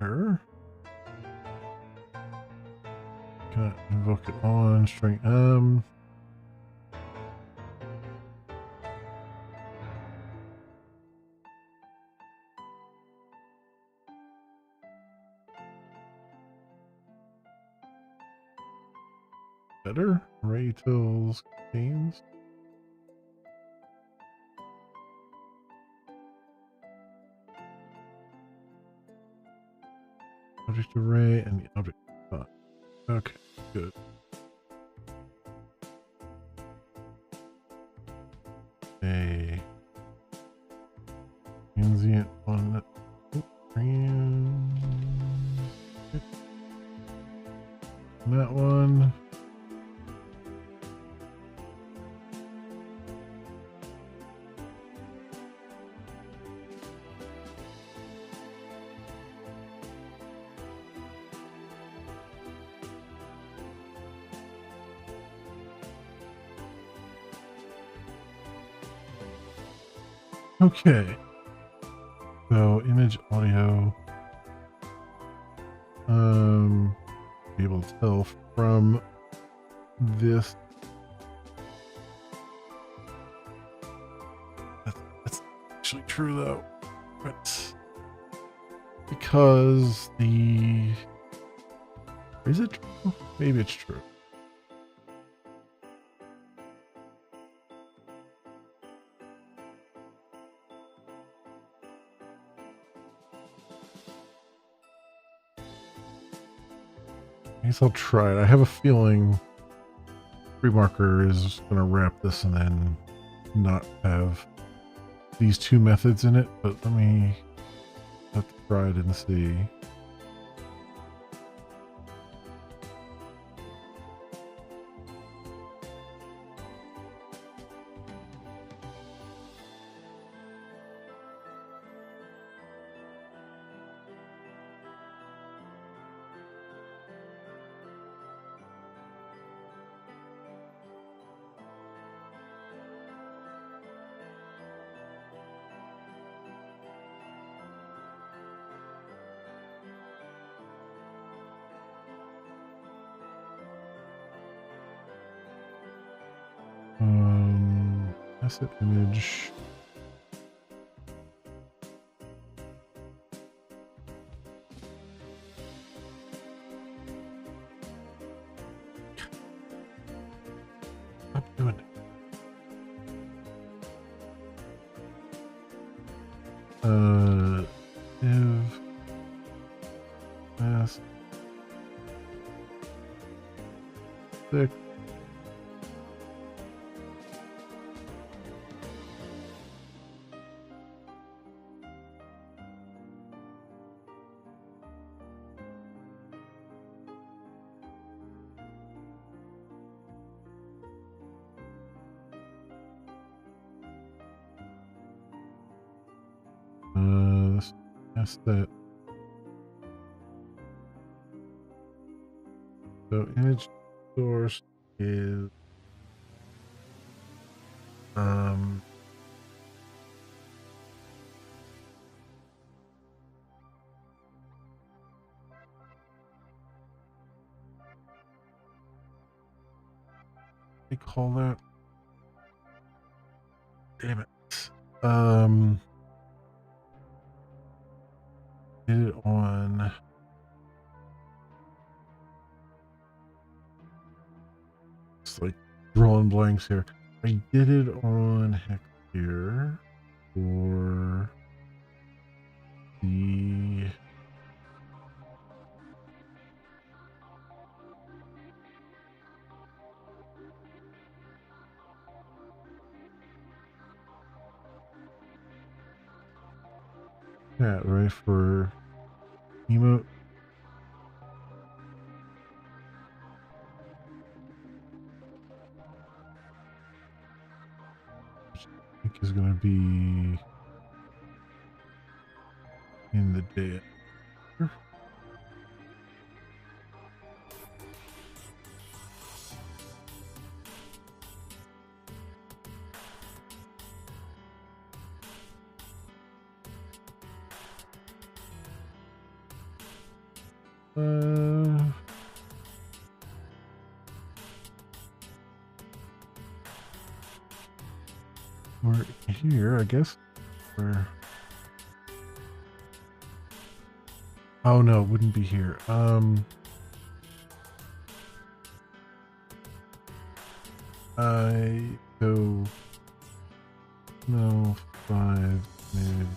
Turn error. Can I invoke it on string better array utils contains object array and the object file. Okay, good. A transient on that. That one. Okay. So image audio. Be able to tell from this. That's actually true though, but because is it true? Maybe it's true. I guess I'll try it. I have a feeling Remarker is going to wrap this and then not have these two methods in it, but let me have to try it and see. asset image. Stop doing it. Div mass 6. That's that. So image source is they call that, damn it, did it on it's like drawing blanks here. I did it on heck here for the right for emote. Which I think is going to be in the day. We're here, I guess. We're... Oh no, it wouldn't be here. I go no 5 mid.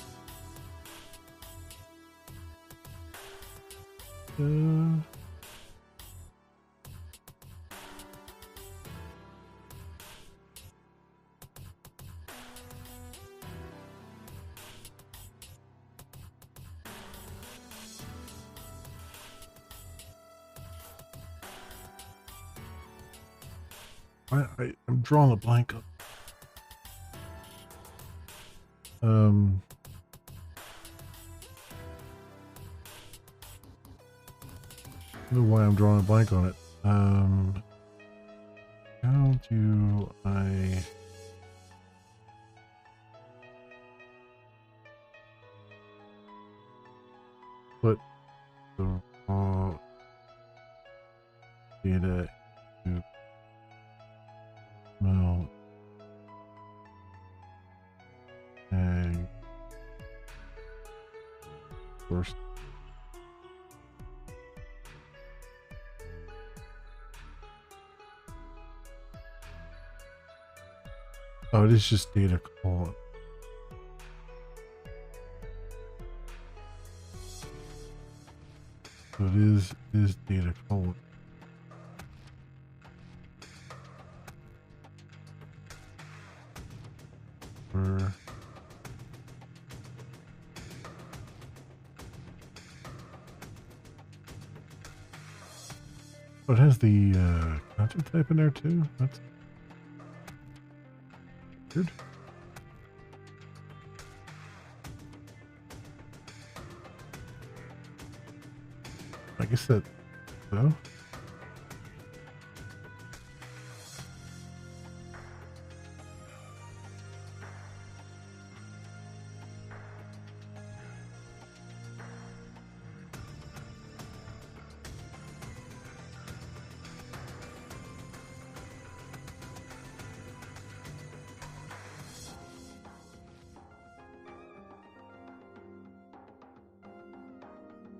I'm drawing a blank up. I don't know why I'm drawing a blank on it. How do I put the raw data to mount tag first? Oh, it is just data column. So it is data column. Oh, it has the content type in there too. That's weird. I guess that so.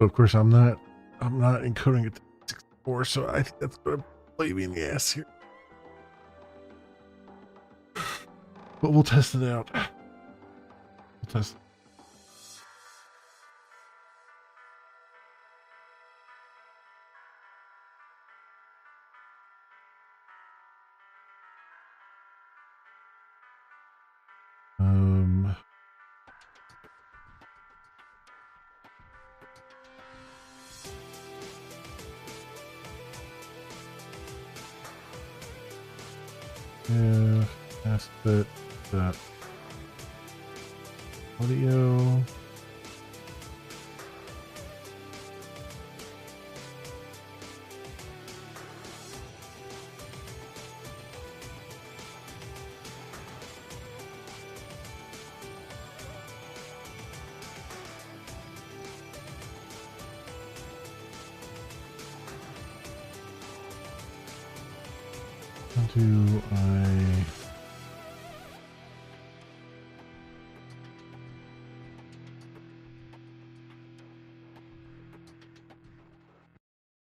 But of course, I'm not encoding it to 64, so I think that's going to play me in the ass here. But we'll test it out. We'll test. Yeah, that's that audio. How do I...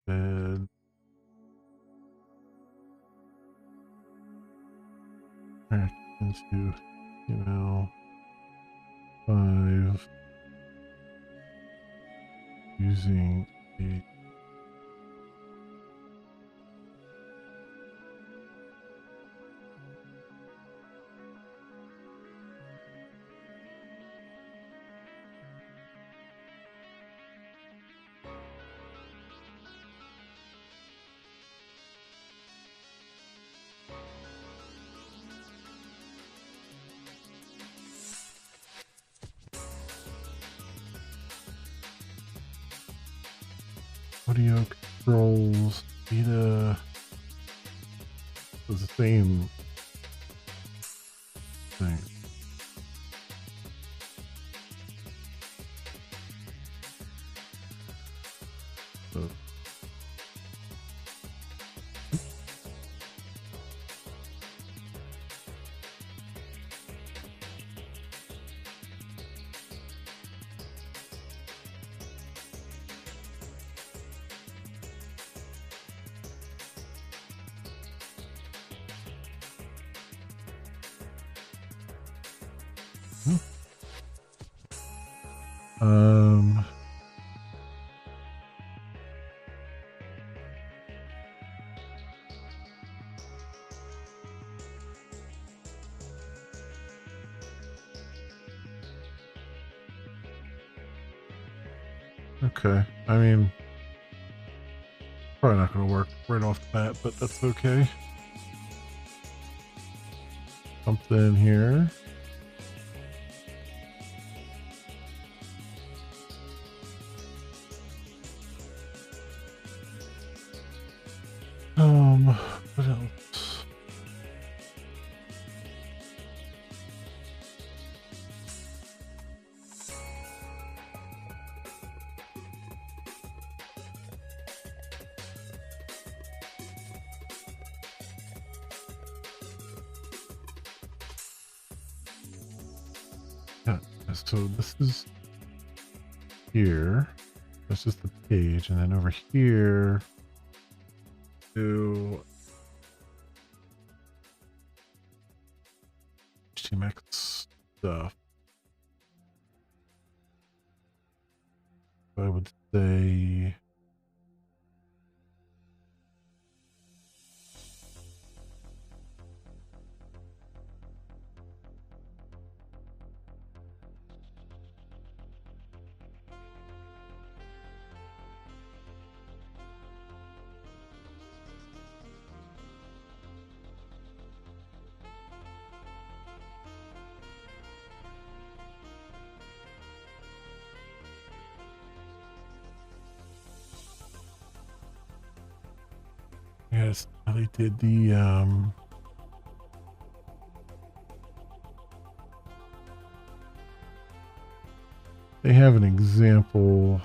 Bed. Back into email 5 using a audio controls data is the same thing. So, um, okay. I mean, probably not going to work right off the bat, but that's okay. Something here. What else? Yeah, so this is here. That's just the page, and then over here to HTMX stuff. I would say yes, they did the they have an example.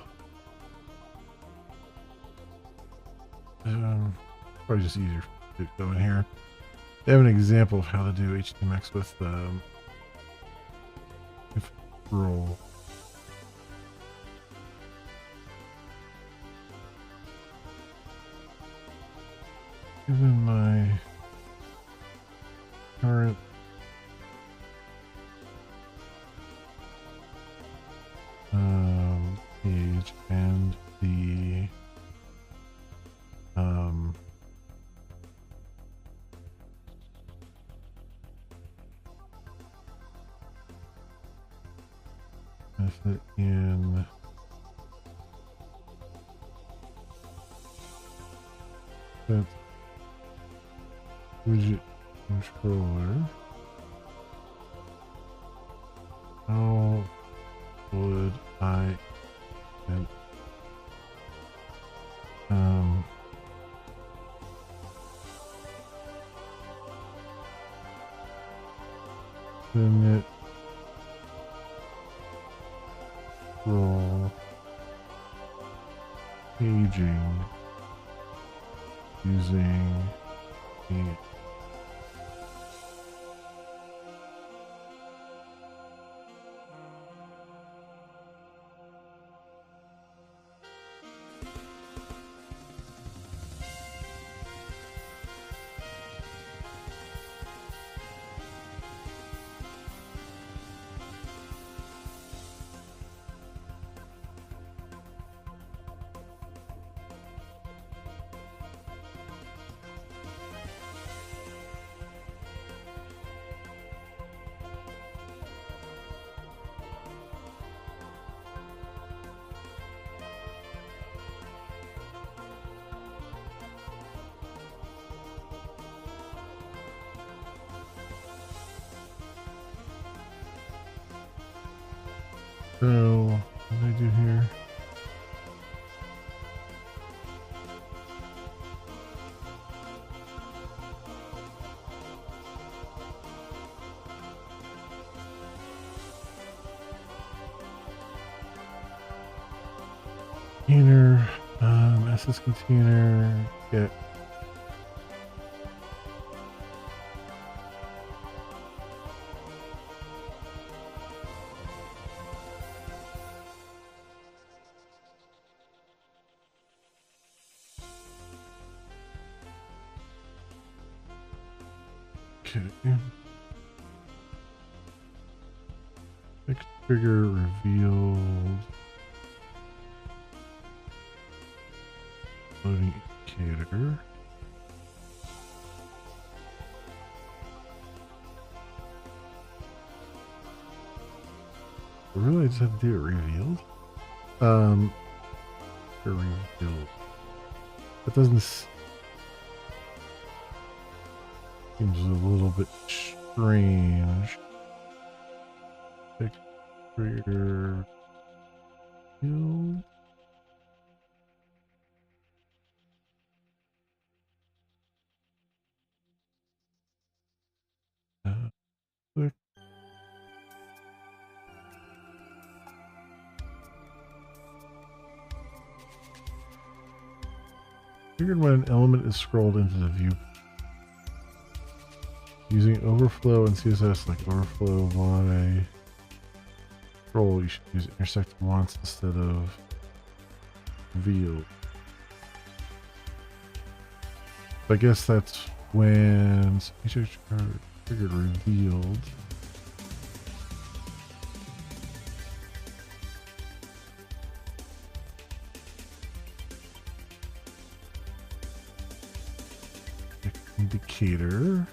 Probably just easier to go in here. They have an example of how to do HTMX with if roll. Given my current page and the method in that widget controller, how would I init role paging using the So, what did I do here? Container, SS container, get okay. Fixed trigger revealed. Loading indicator. Really, I just have to do it revealed. Revealed. That doesn't seems a little bit strange. Fixed trigger revealed. Click. Triggered when an element is scrolled into the view. Using overflow and CSS like overflow y scroll, you should use intersect once instead of reveal. I guess that's when triggered revealed. Indicator.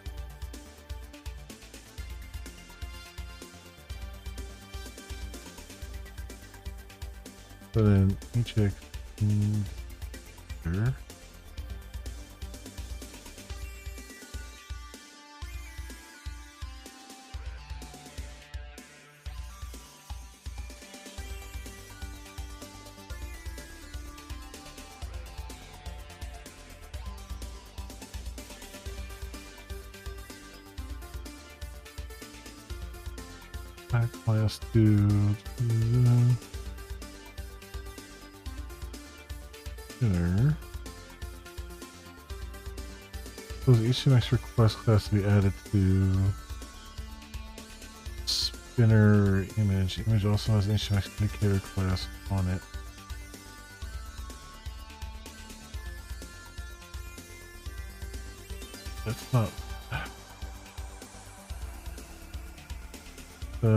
So then let me check here. Class to dinner. Those HTMX request class to be added to spinner image. Image also has an HTMX indicator class on it. That's not. So,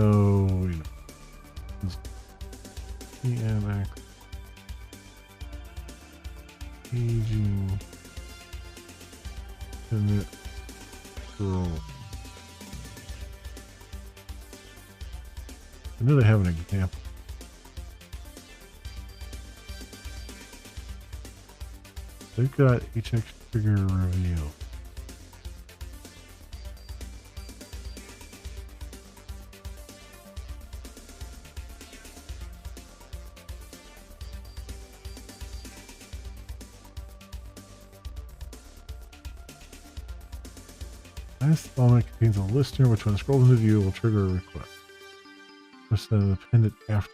you know, PNX, aging, init, scroll. I know they have an example. They've got HX trigger reveal. Last element contains a listener which when scrolled into view will trigger a request. Just an appended after.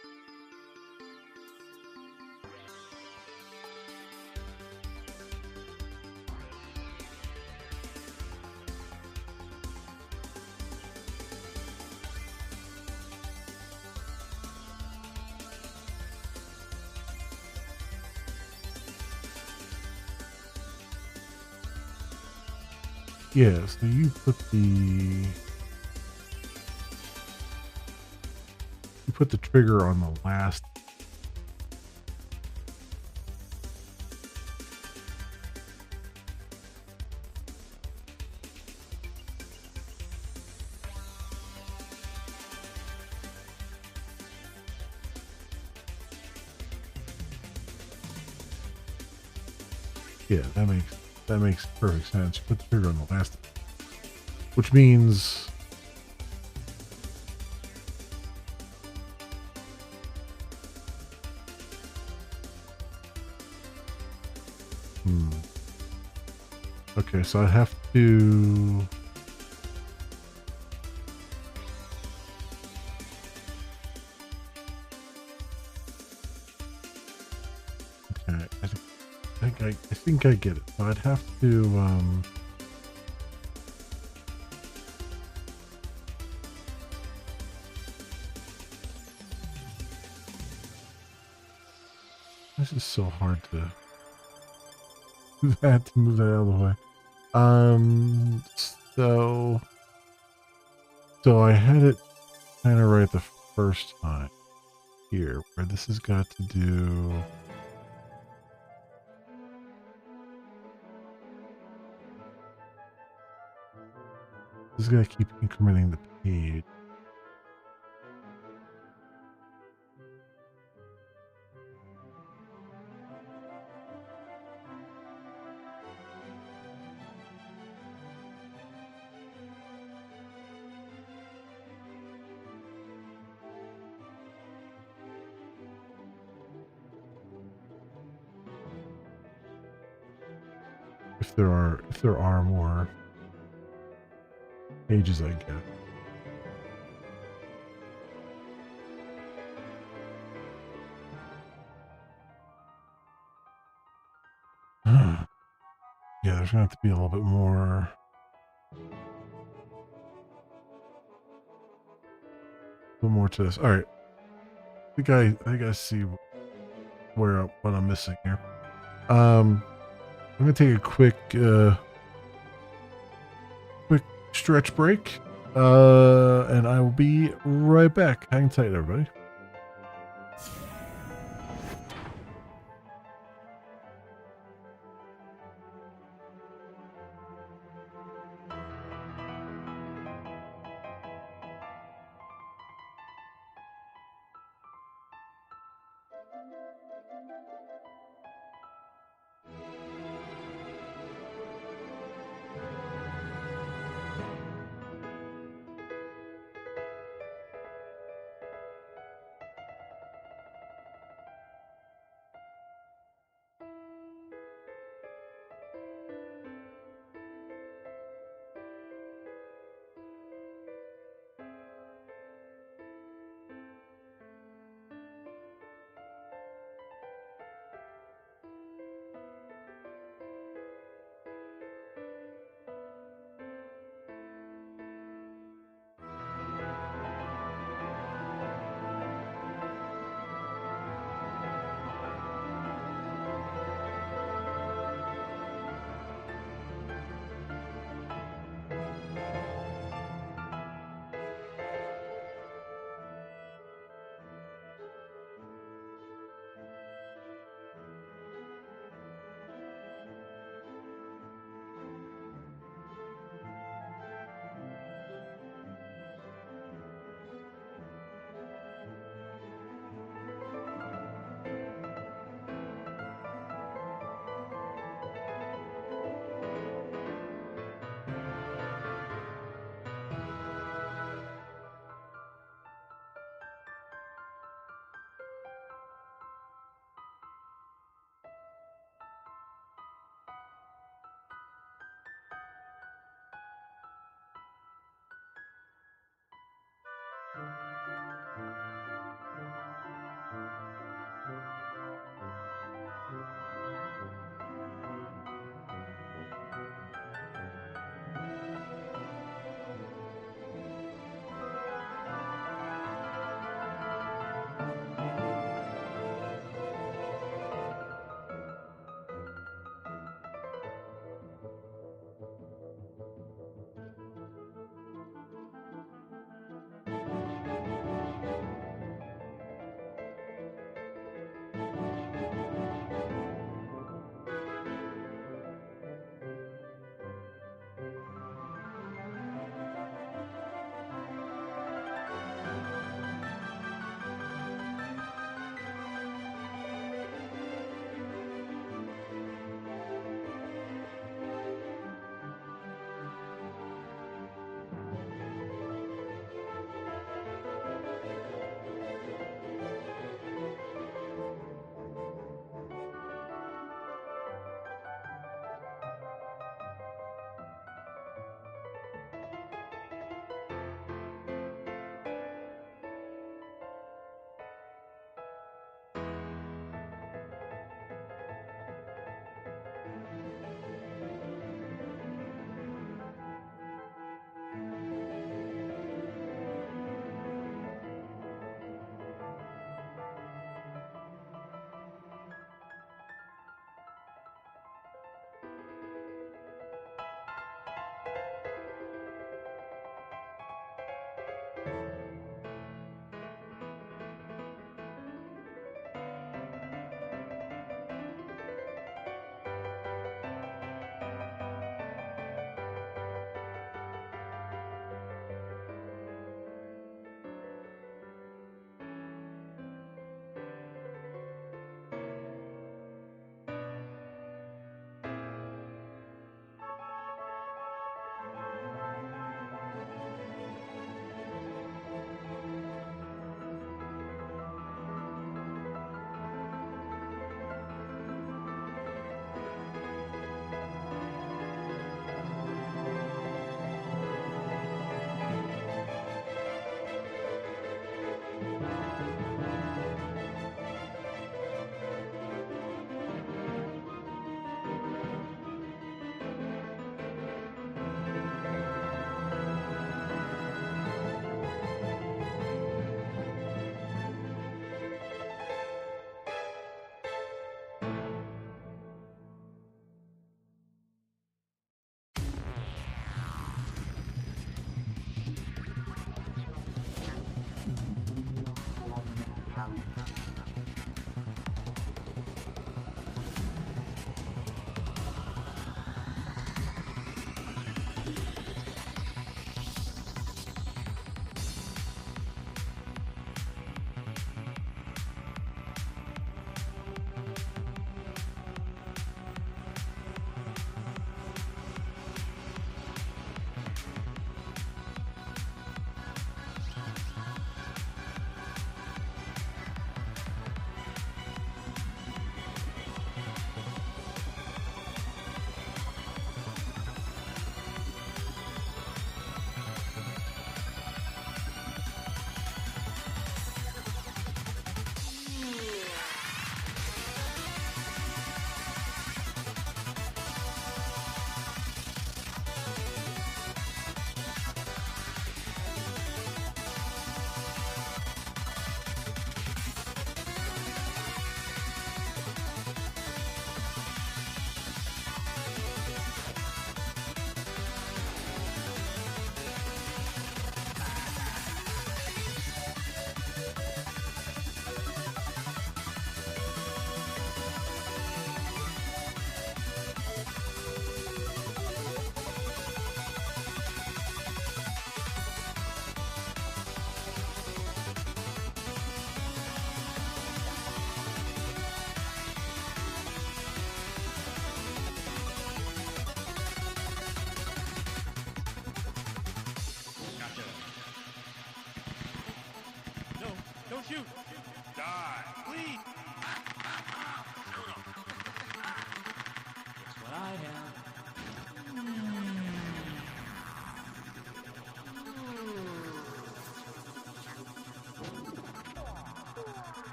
Yeah, so you put the trigger on the last. Yeah, that makes perfect sense. You put the trigger on the last, which means okay, so I have to. Okay, I think I get it. So I'd have to this is so hard to do that, to move that out of the way. So I had it kind of right the first time here, where this has got to do. This is gonna keep incrementing the page. If there are more pages I get. Yeah, there's gonna have to be a little bit more. A little more to this. All right. I think I see what I'm missing here. I'm gonna take a quick stretch break. And I will be right back. Hang tight, everybody.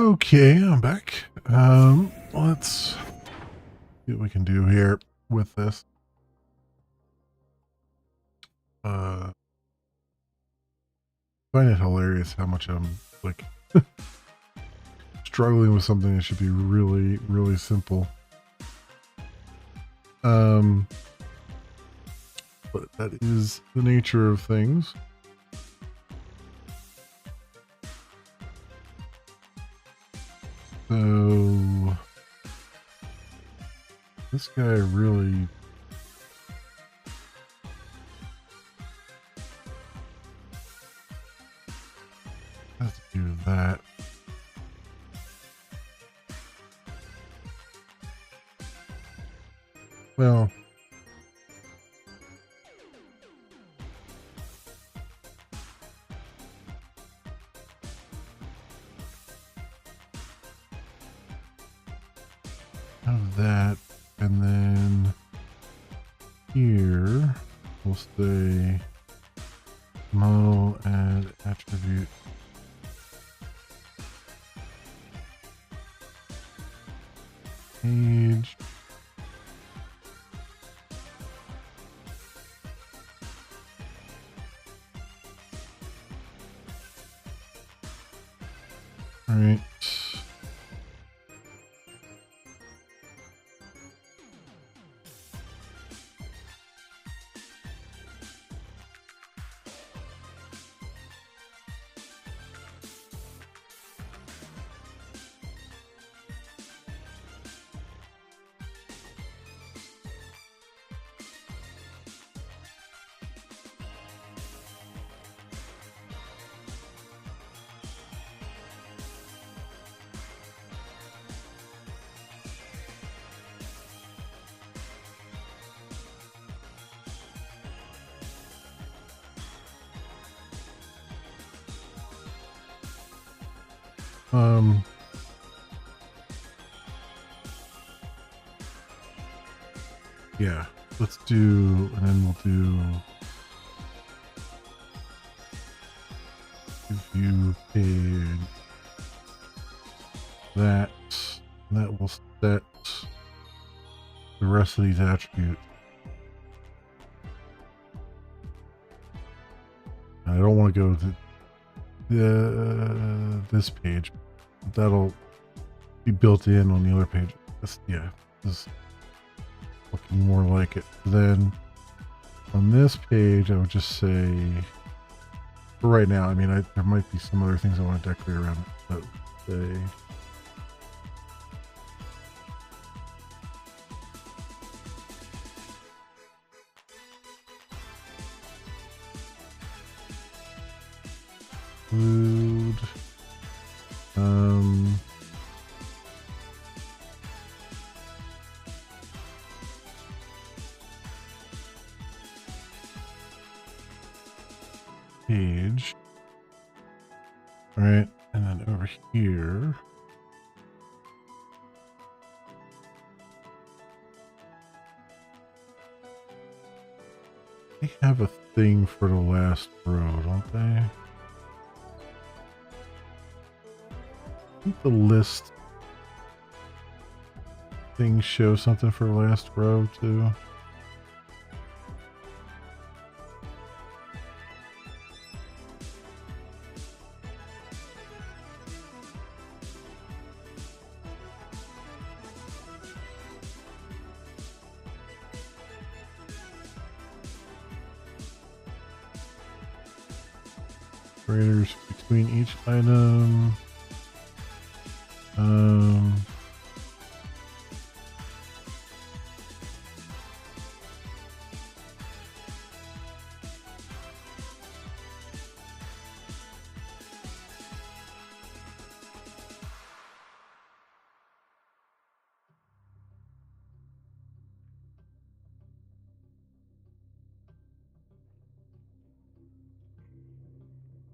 Okay, I'm back. Let's see what we can do here with this. Find it hilarious how much I'm like struggling with something that should be really, really simple. But that is the nature of things. So this guy really has to do that. Well, have that, and then here we'll say model add attribute. Page. All right. Yeah, let's do, and then we'll do view page. That will set the rest of these attributes. I don't want to go to this page. That'll be built in on the other page. This is looking more like it. Then on this page, I would just say, for right now, I mean, there might be some other things I want to decorate around it, but say include page. All right, and then over here, they have a thing for the last row, don't they? I think the list thing shows something for last row too. Operators between each item.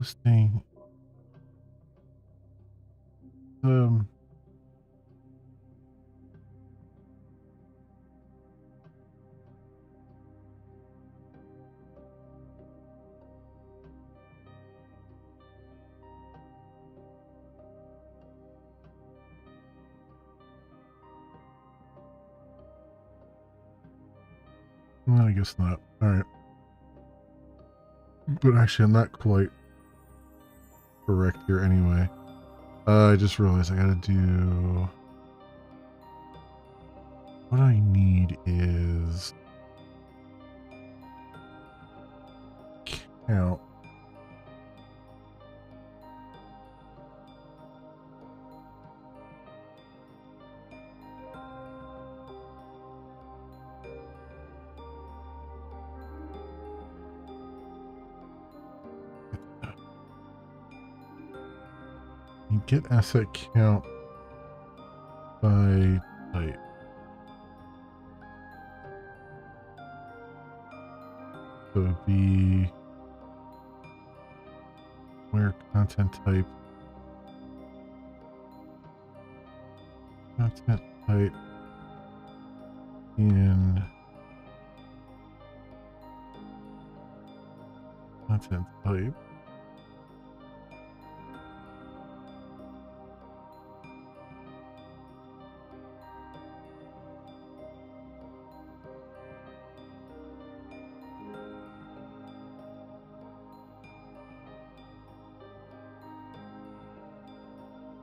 Listing. Well, I guess not. All right. But actually, I'm not quite correct here anyway. I just realized I gotta do... What I need is... count. You get asset count by type. So it would be where content type in content type.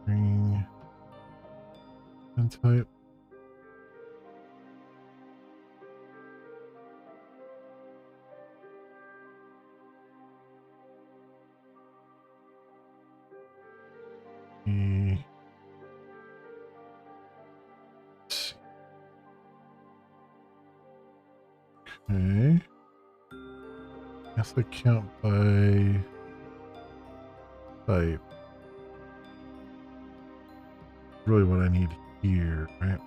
Bring content type. Okay. Asset count by type. Really what I need here, right?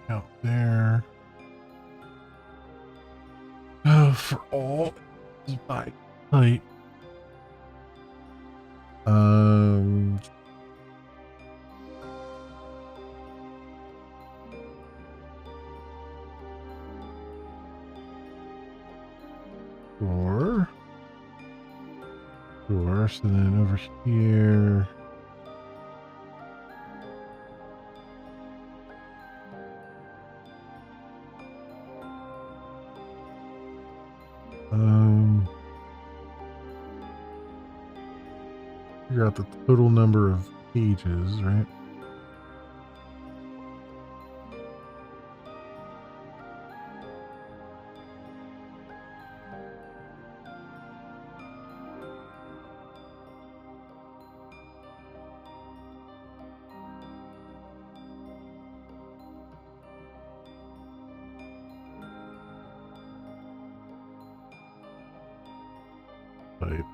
Out there. Oh, for all is by type. Sure. So then over here. Figure out the total number of pages, right? Type.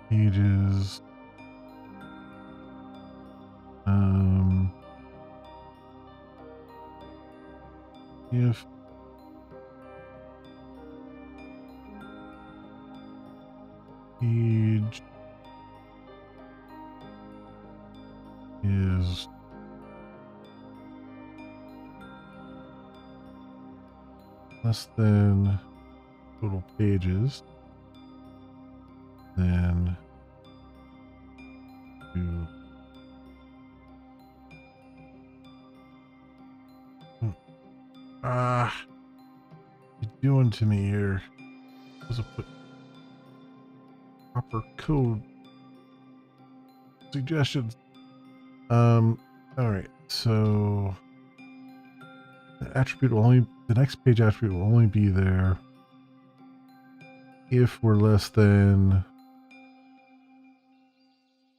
Pages. If page is less than total pages, then do you doing to me here? Supposed to put proper code suggestions. All right, so the attribute will only, the next page attribute will only be there if we're less than,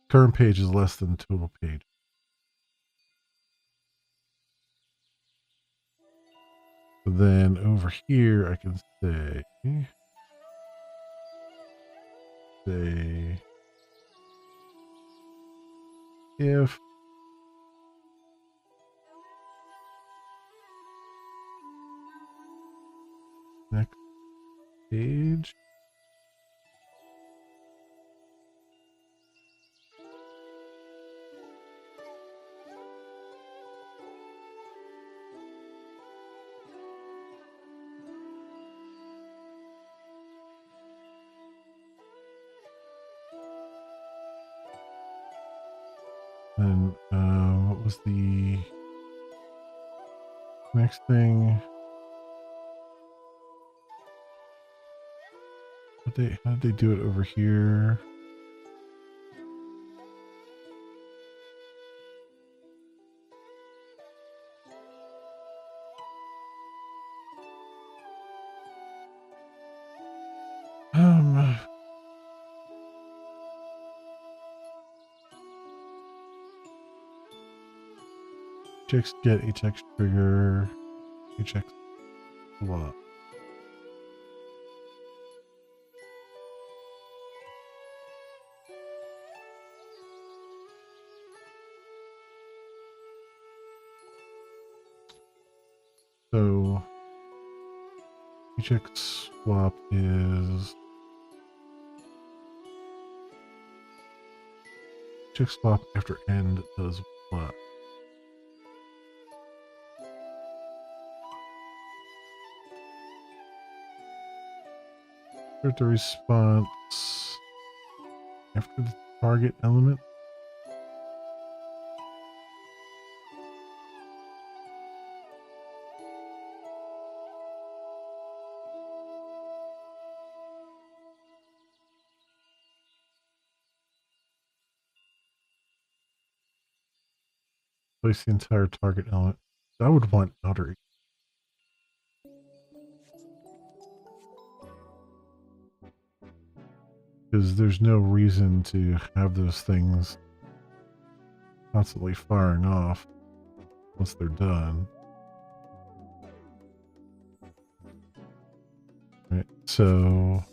current page is less than total page. Then over here, I can say if next page. And what was the next thing? How did they do it over here? HX get, HX trigger, HX swap. So HX swap is HX swap after end does what? Start the response after the target element. Place the entire target element. I would want outer. Because there's no reason to have those things constantly firing off once they're done. Right, so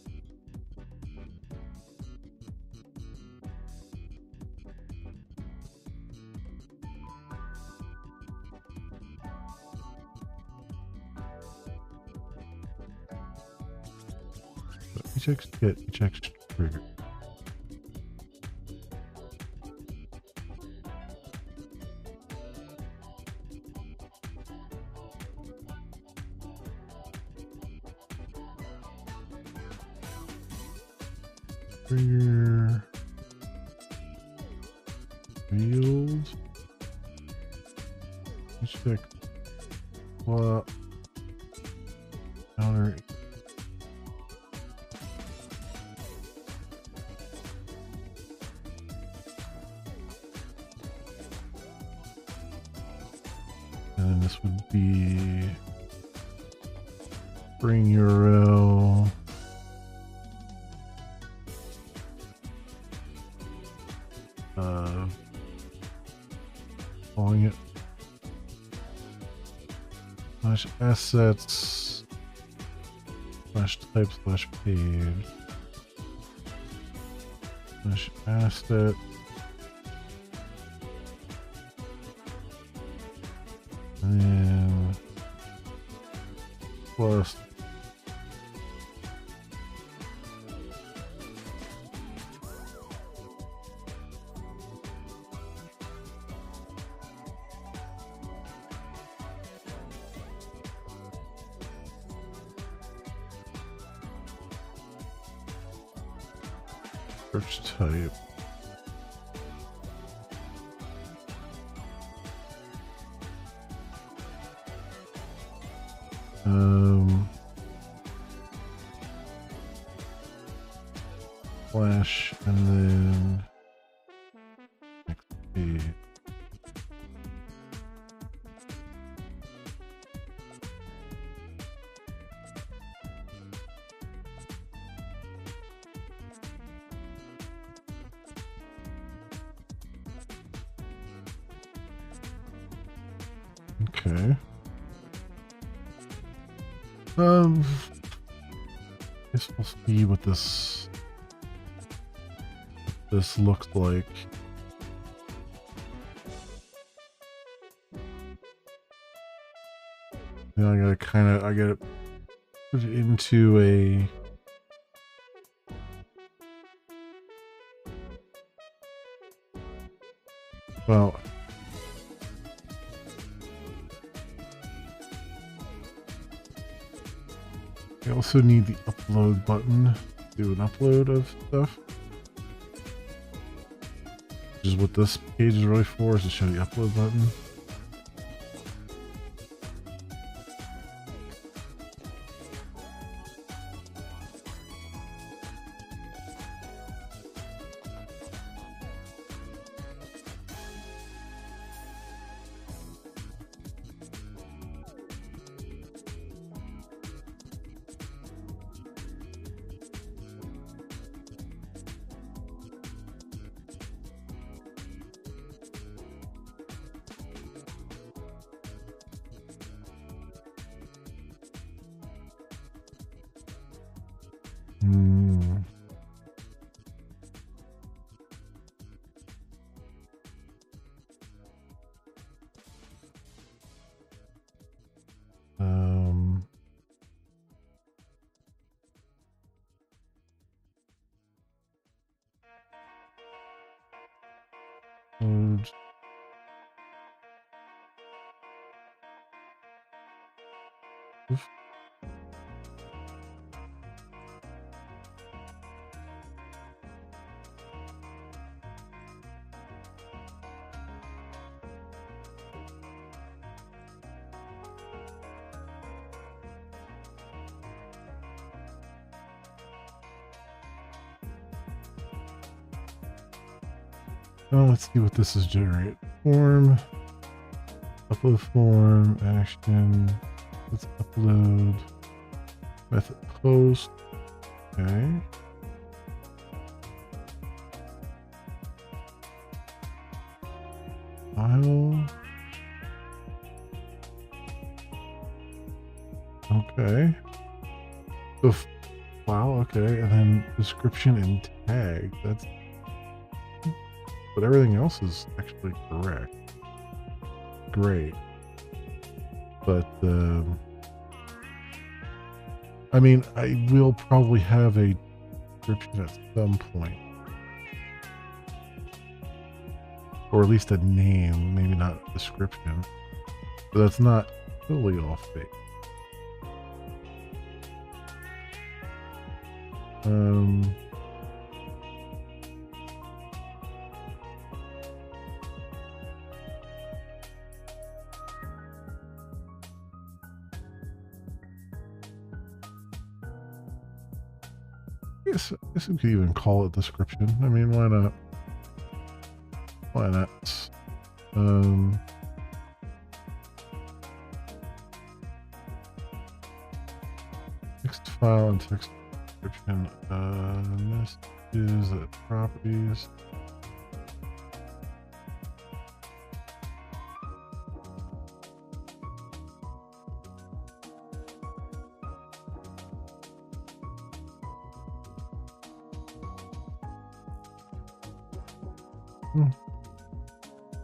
HX get, HX trigger. Trigger field. HX swap counter. And this would be bring URL. Calling it slash assets slash type slash page slash asset and then plus search type. Flash and then next page. Okay. Guess we'll see what this looks like. Now I gotta put it into a. Well, I also need the upload button to do an upload of stuff. Which is what this page is really for, is to show the upload button. Hmm. Load. Oof. Oh, let's see what this is. Generate form, upload form, action. Let's upload method post. Okay. File. Okay. So file. Okay, and then description and tag. That's. But everything else is actually correct. Great. But, I mean, I will probably have a description at some point. Or at least a name, maybe not a description. But that's not totally off base. I guess we could even call it description. I mean, why not? Why not? Text file and text description. Messages, properties.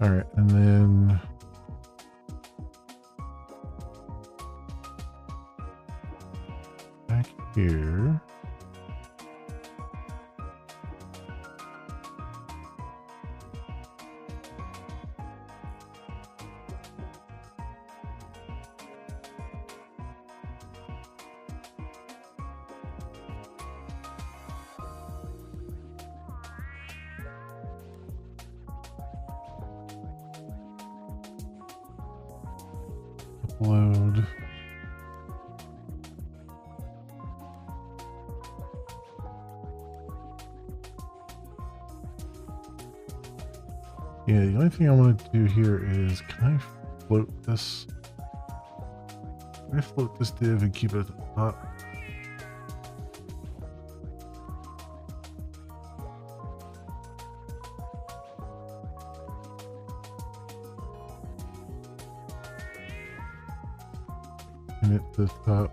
All right, and then back here. Upload. Yeah, the only thing I want to do here is, can I float this? Can I float this div and keep it at the top? And at the top.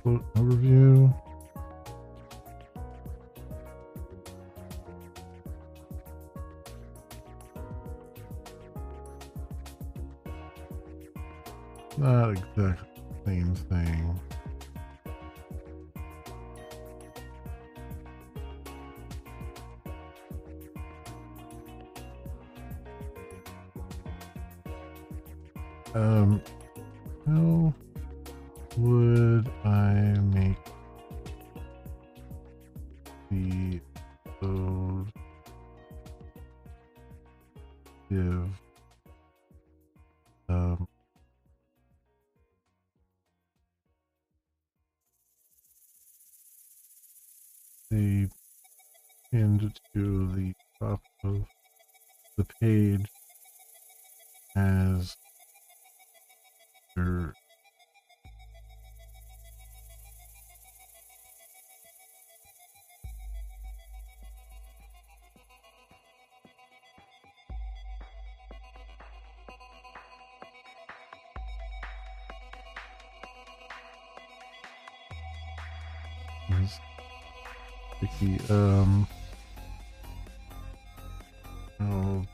Quote overview. Not exactly the same thing. How would I make the code give the pinned to the top of the page as your sticky I'll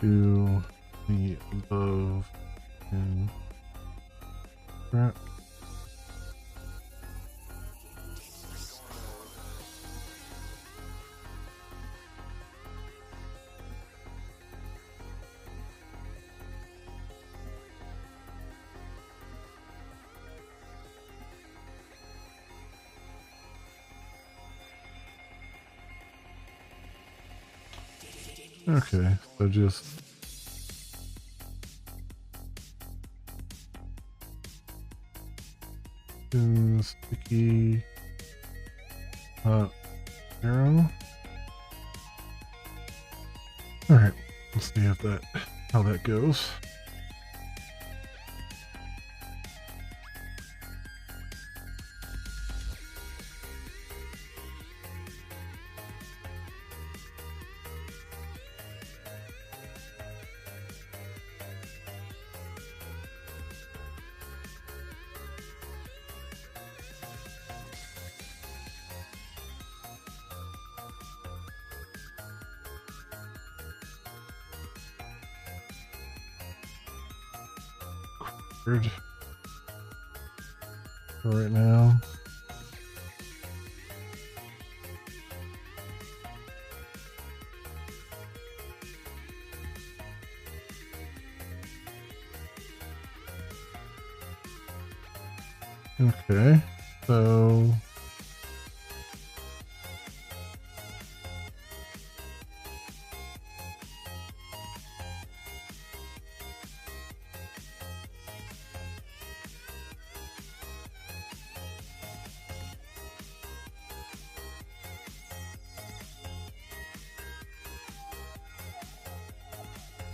do the above in scrap. Okay, so just sticky hot arrow. All right, let's see how that goes. For right now. Okay, so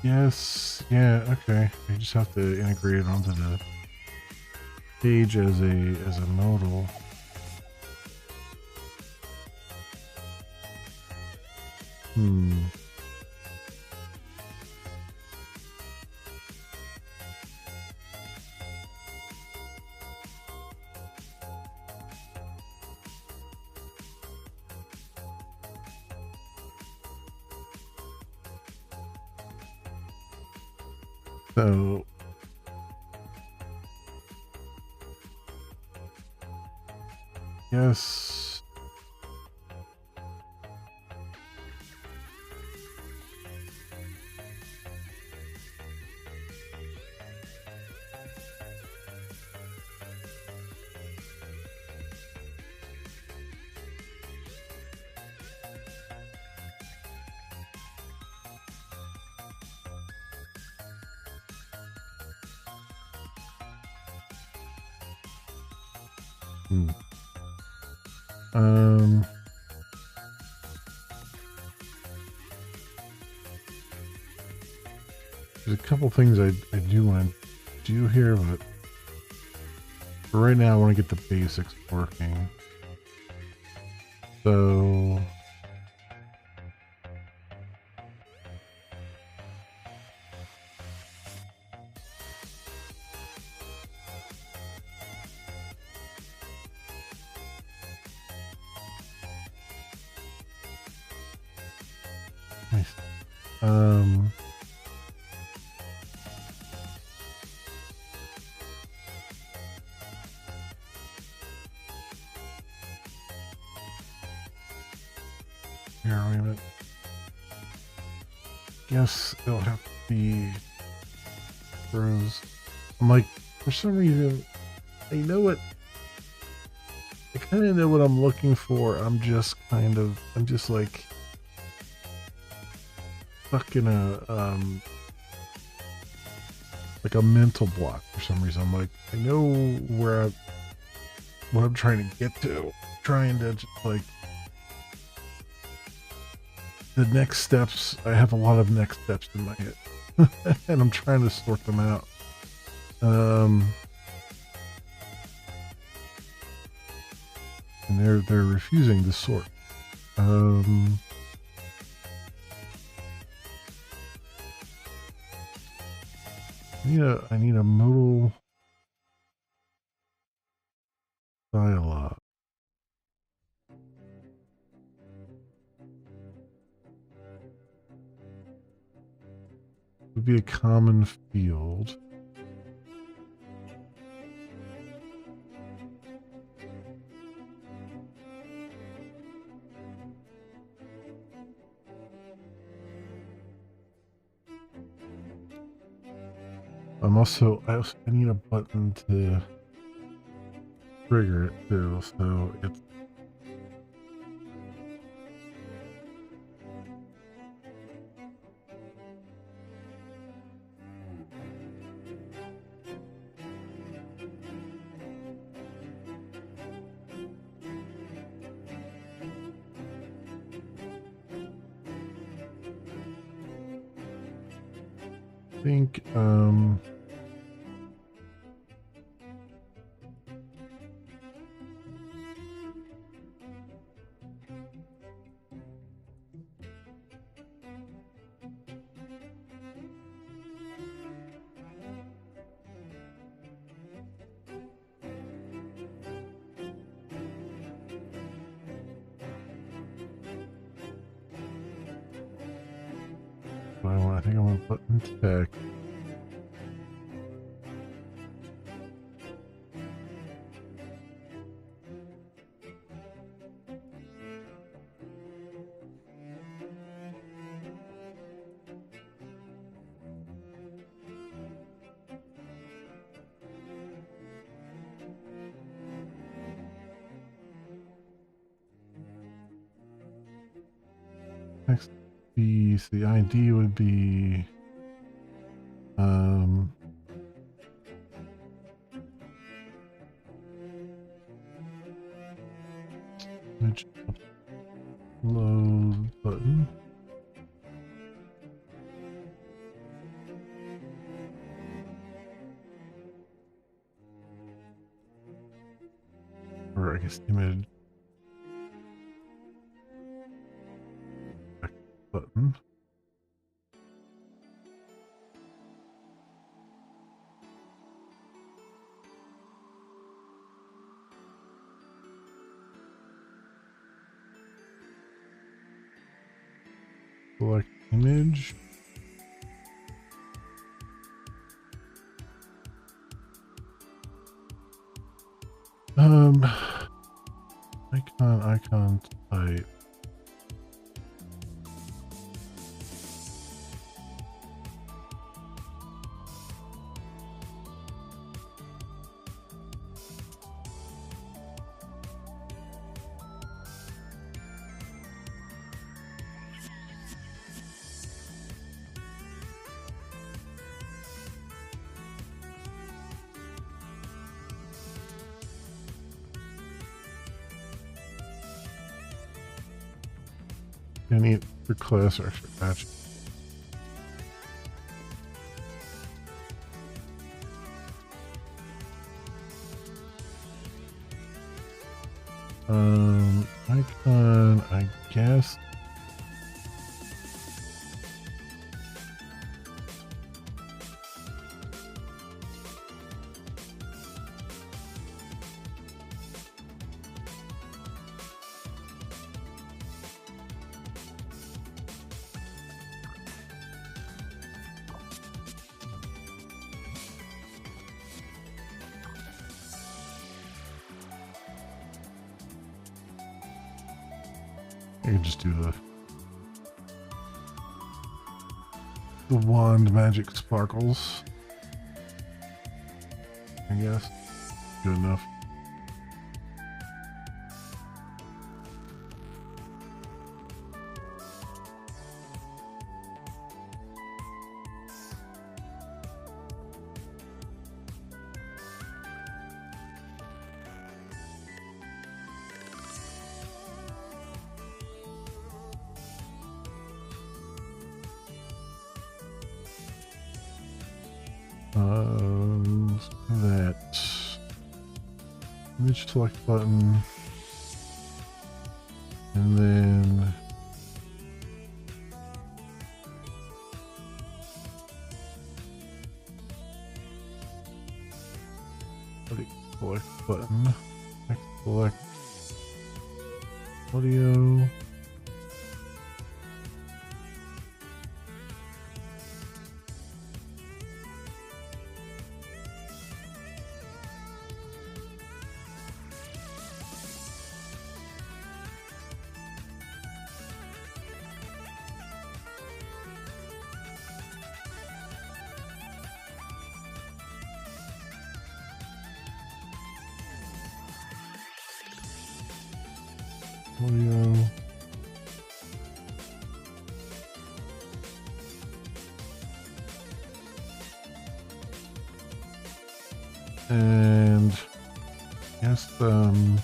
yes, yeah, okay. I just have to integrate it onto the page as a modal. So yes. There's a couple things I do want to do here, but for right now I want to get the basics working. So Nice. Um, here, wait a minute. Guess it'll have to be Rose. I'm like, for some reason, I know what. I kind of know what I'm looking for. I'm just like stuck in like a mental block for some reason. I'm like, I know what I'm trying to get to. Trying to just like the next steps. I have a lot of next steps in my head, and I'm trying to sort them out. And they're refusing to sort. I need a modal dialogue. Would be a common field. I need a button to trigger it too, so it's I think I think I want button text. Next piece, the ID would be image upload button. Or I guess image button. Select image. Icon type. I need for class or extra patch. Icon, I guess. I can just do the wand magic sparkles. I guess. Good enough. That image select button, and then select button, select audio. Audio. And yes, okay.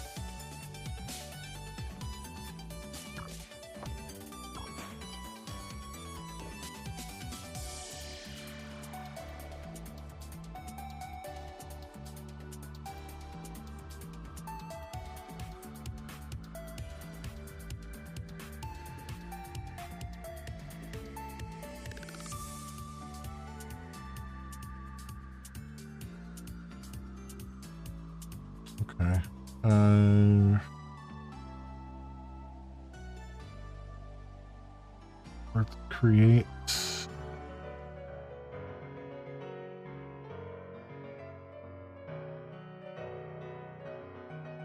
Let's create.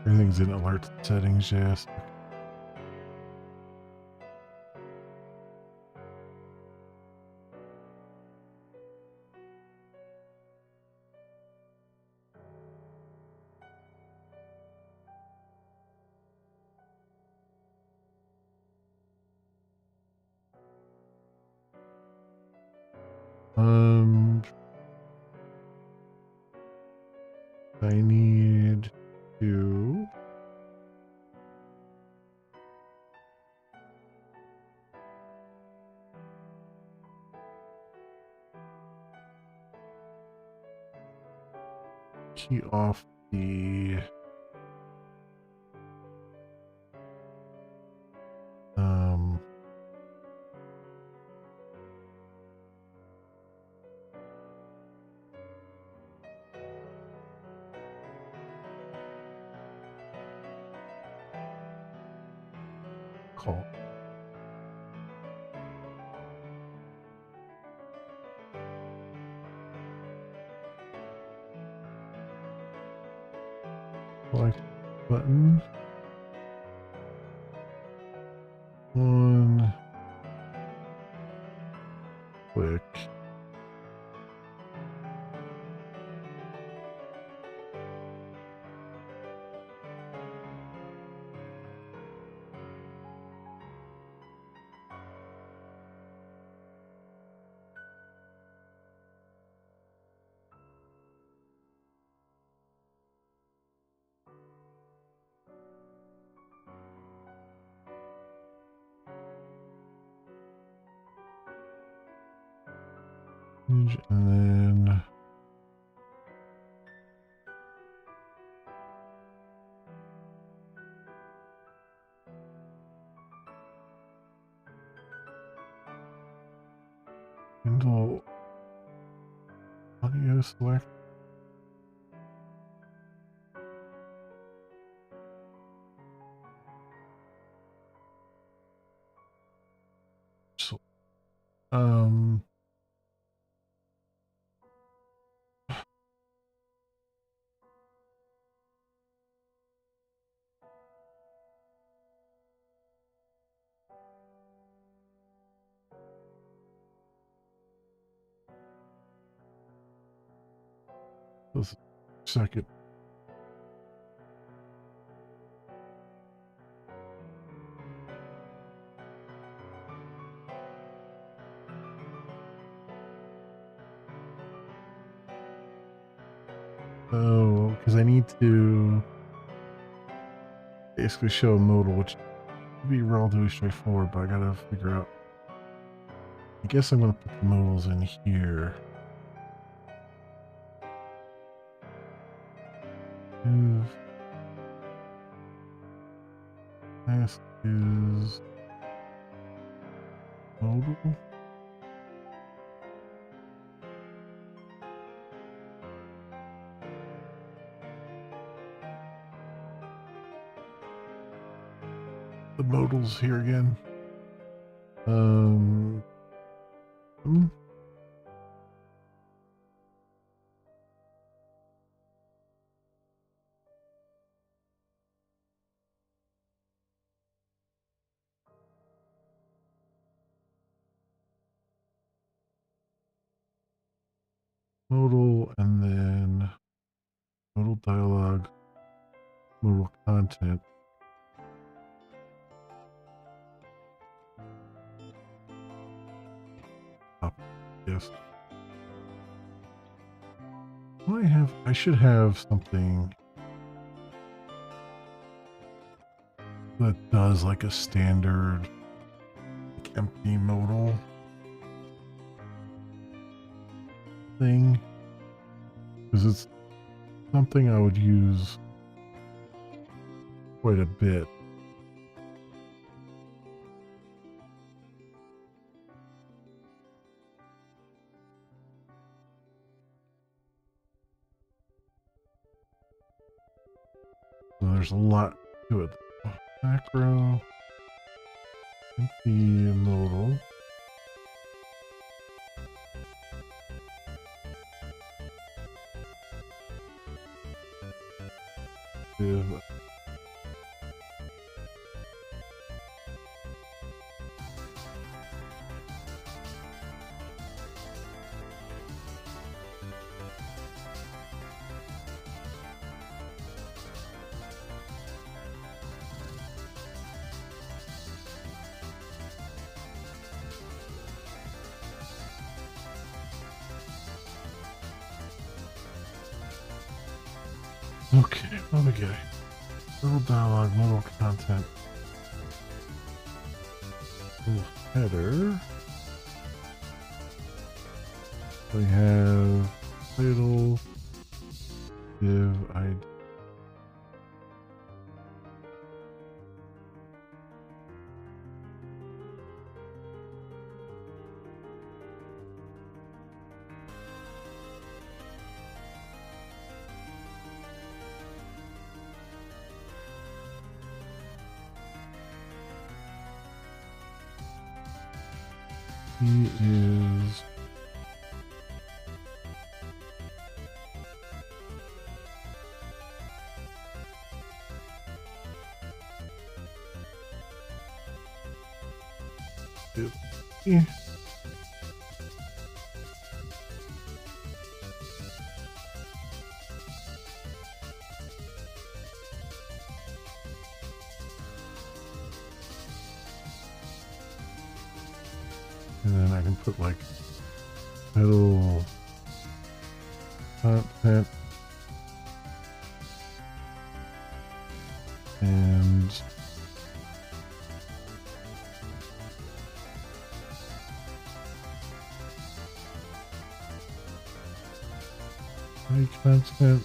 Everything's in alert settings, yes. I need to key off the call. Select button. One click. And then handle audio select. So, Just a second. Oh, because I need to basically show a modal, which would be relatively straightforward, but I gotta figure out. I guess I'm gonna put the modals in here. If task is modal. The modals here again. Hmm. Modal and then modal dialogue, modal content. Up. Yes. I should have something that does like a standard like empty modal thing. Because it's something I would use quite a bit. So there's a lot to it. Macro, empty modal. Div. Okay, what do we get? Little dialogue, little content. Little header. We have title, div ID. He is yeah. And then I can put like title, content, and content.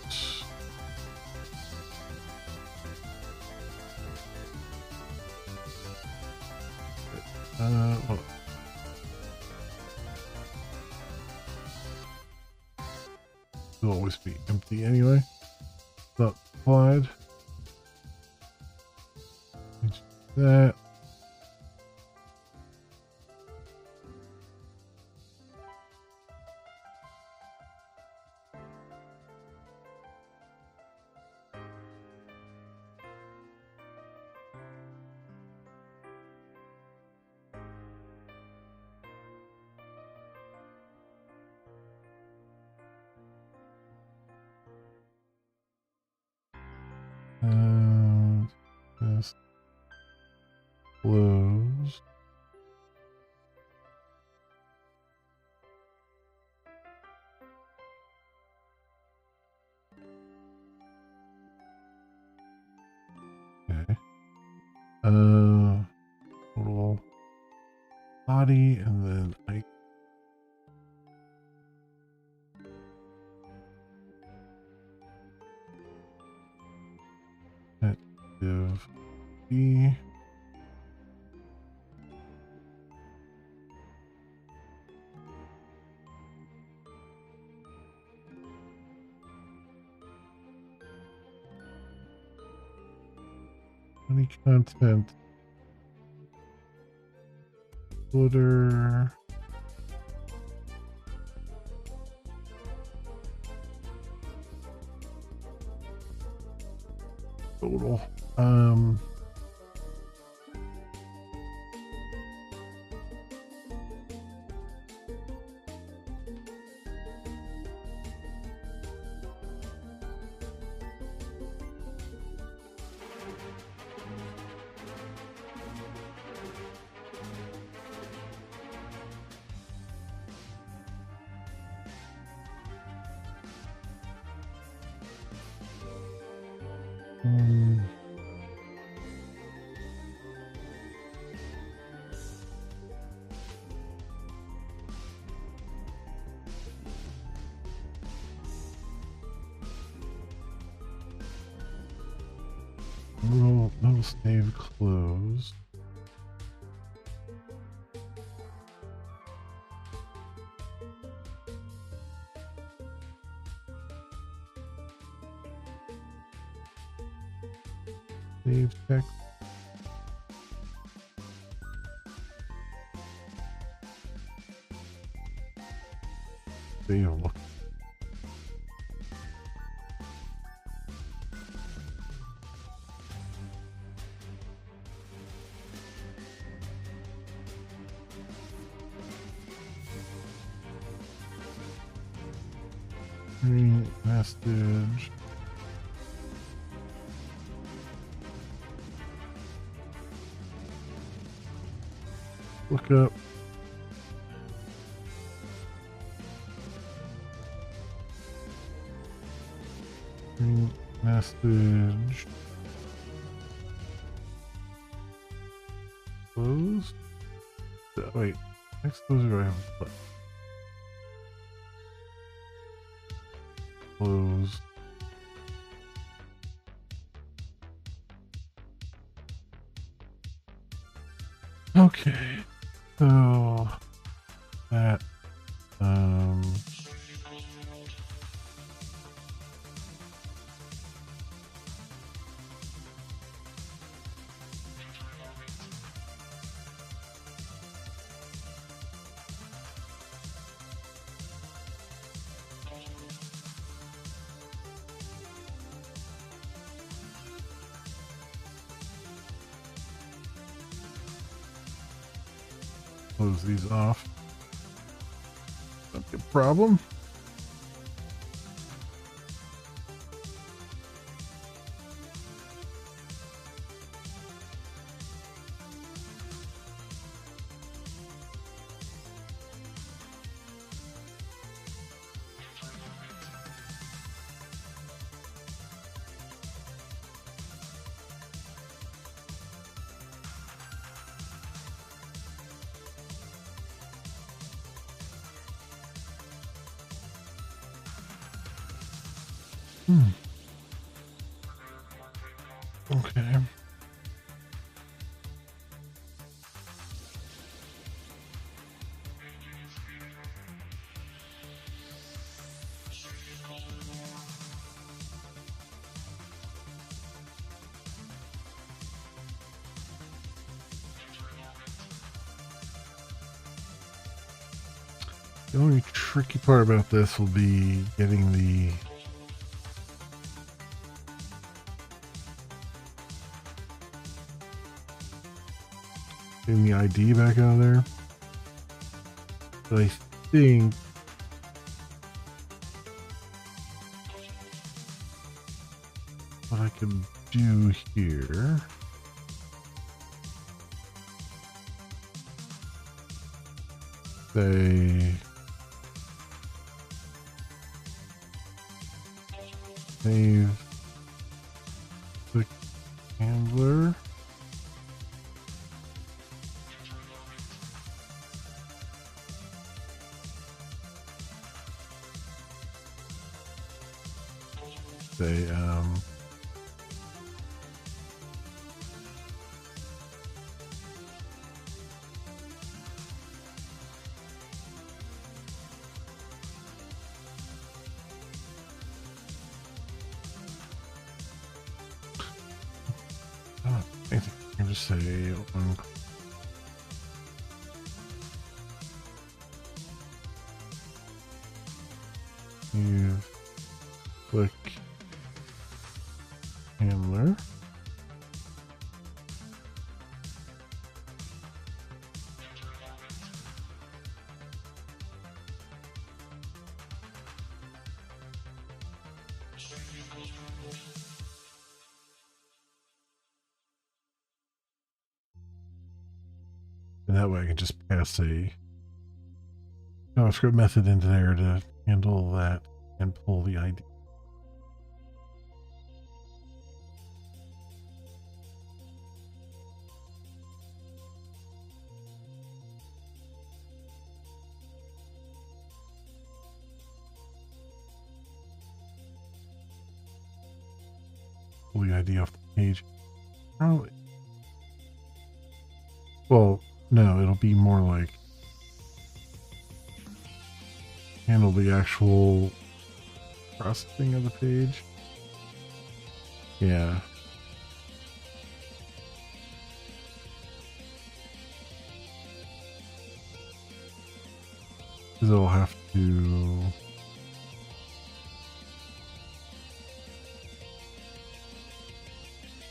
Well, it'll always be empty anyway. Not applied. That. Okay. Total body, and then I give B. Any content. Footer. Total. No save closed. Save text. Save look. Message. Look up. Message. Closed. Wait. Next closer I have what? Closed. Okay. So that close these off. Not a problem. Okay. The only tricky part about this will be getting the ID back out of there. But I think what I can do here say Save the handler. Say, I think I can just say one. You click handler. And that way I can just pass a JavaScript method into there to handle that and pull the ID. Pull the ID off the page. Probably. Well, no, it'll be more like handle the actual processing of the page. Yeah. Because it'll have to.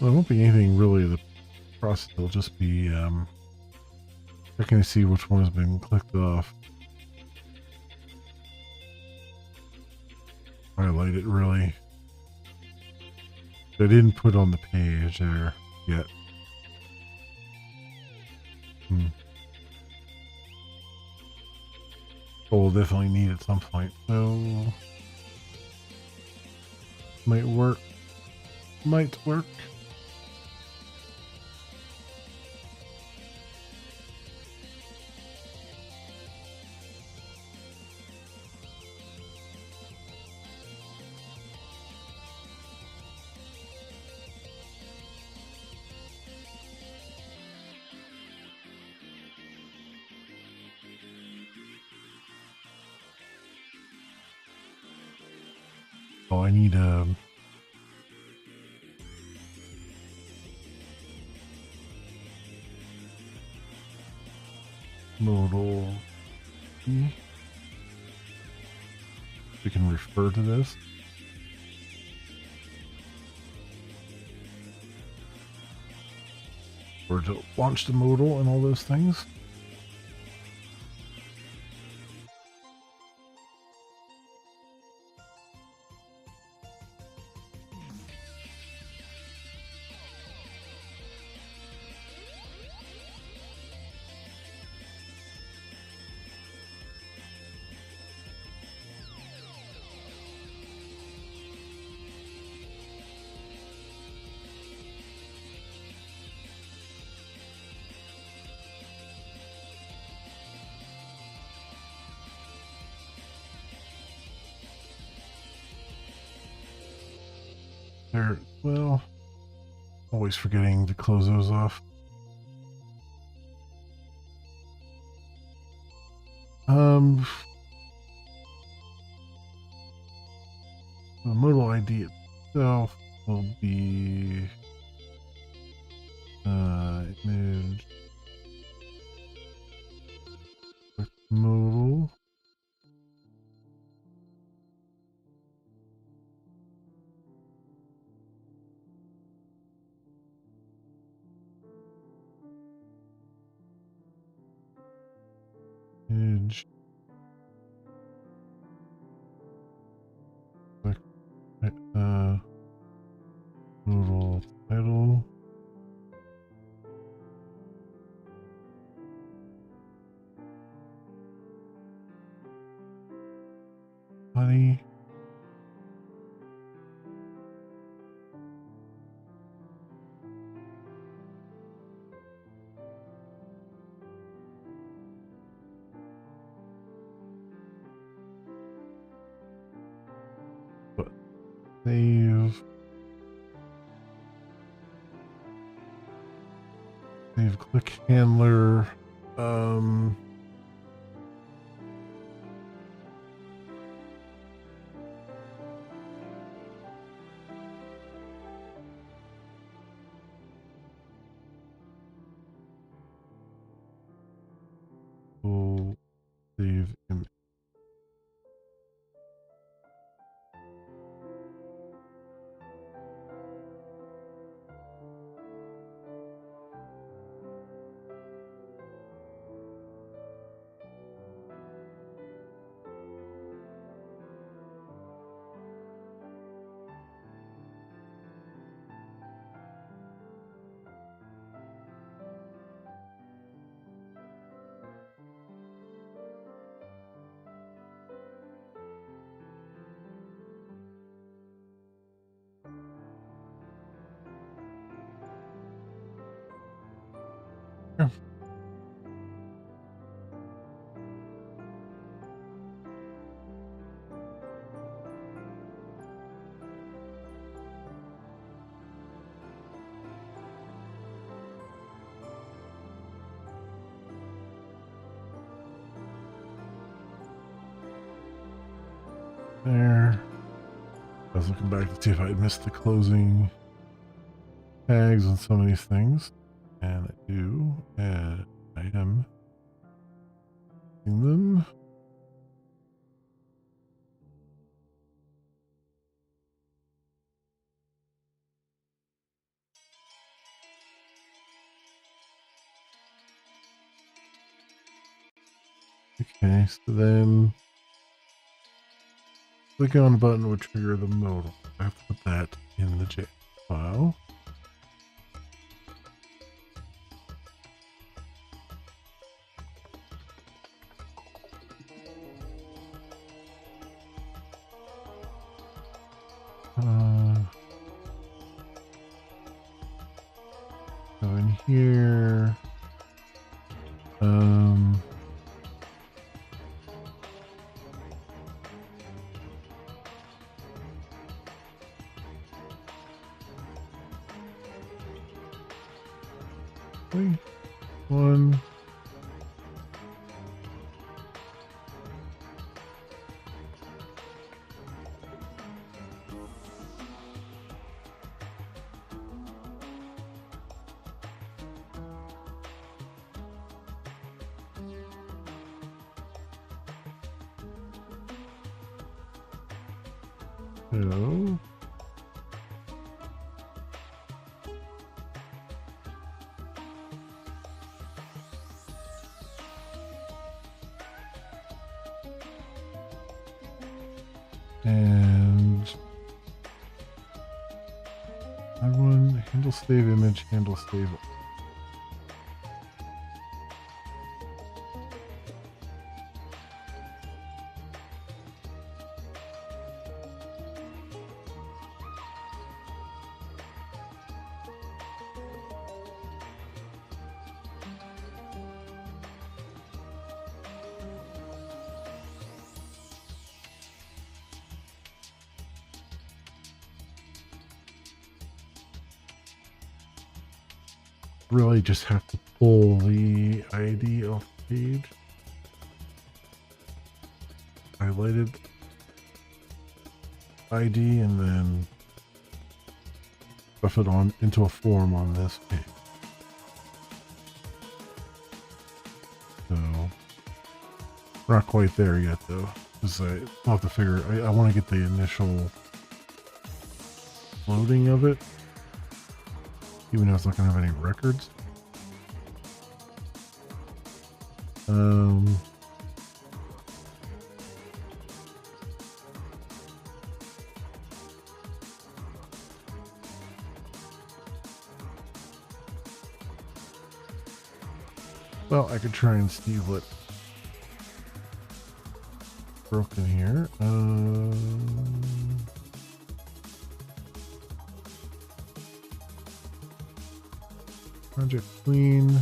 Well, it won't be anything really of the process. It'll just be checking to see which one has been clicked off. Highlight it really. I didn't put on the page there yet. We'll definitely need at some point. So might work. Might work. Oh, I need a modal. We can refer to this. Or to launch the modal and all those things. There, well, always forgetting to close those off. The modal ID itself will be image modal. Image modal title. Body. Save. Save click handler. We'll save image. Yeah. There. I was looking back to see if I had missed the closing tags on some of these things, and I do, and I am using them. Okay, so then clicking on the button will trigger the modal. I have to put that in the JSON file. Go in here. One. Two. And I one handle save image, handle save. Really just have to pull the ID off the page. Highlighted ID and then stuff it on into a form on this page. So we're not quite there yet though, because I'll have to figure. I want to get the initial loading of it. Even though it's not going to have any records. Well, I could try and see what broken here. Project clean.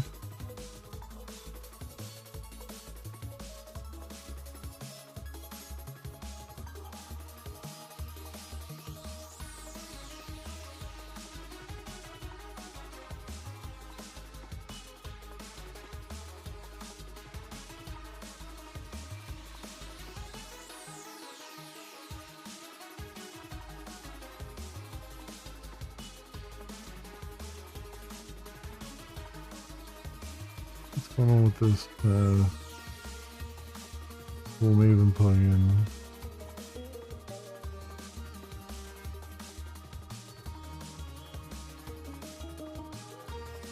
What's going on with this full Maven plugin?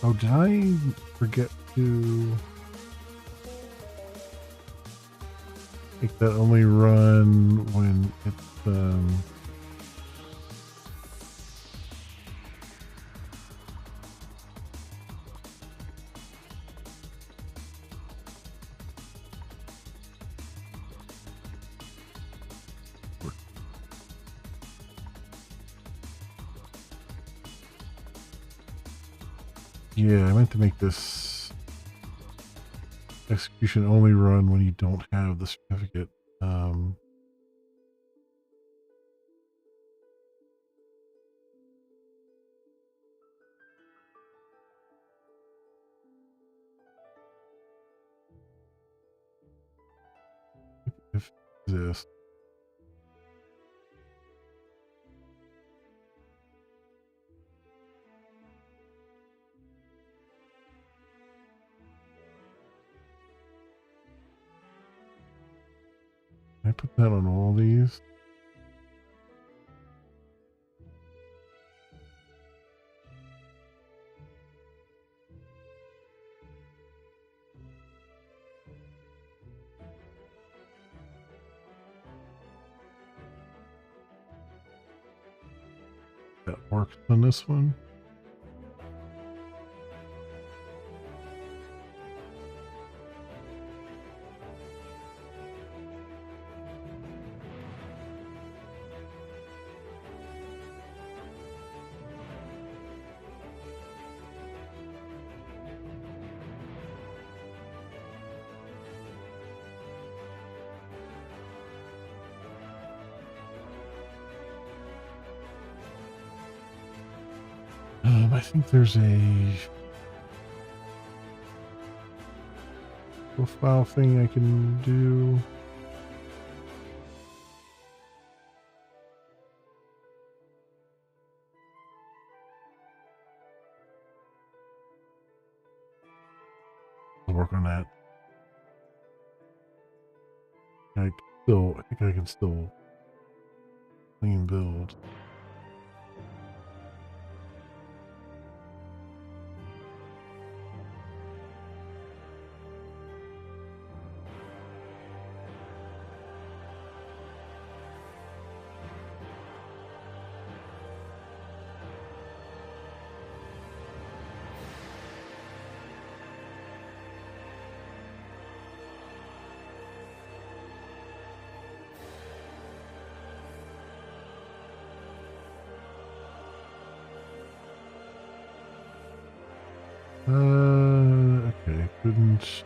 Oh, did I forget to make that only run when it's yeah, I meant to make this execution only run when you don't have the certificate. If it exists. Can I put that on all these? That works on this one. I think there's a profile thing I can do. I'll work on that. I think I can still clean build. Okay, couldn't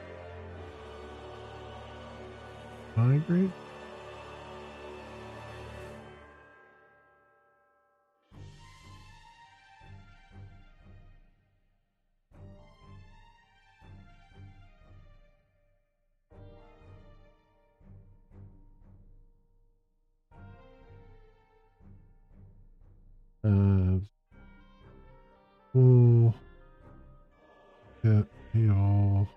migrate. Full get heal.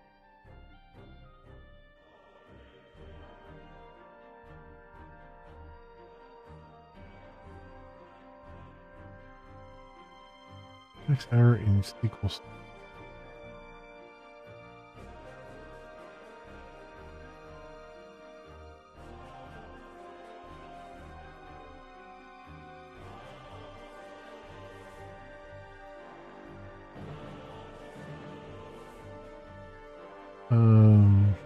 Next error in equals. Um,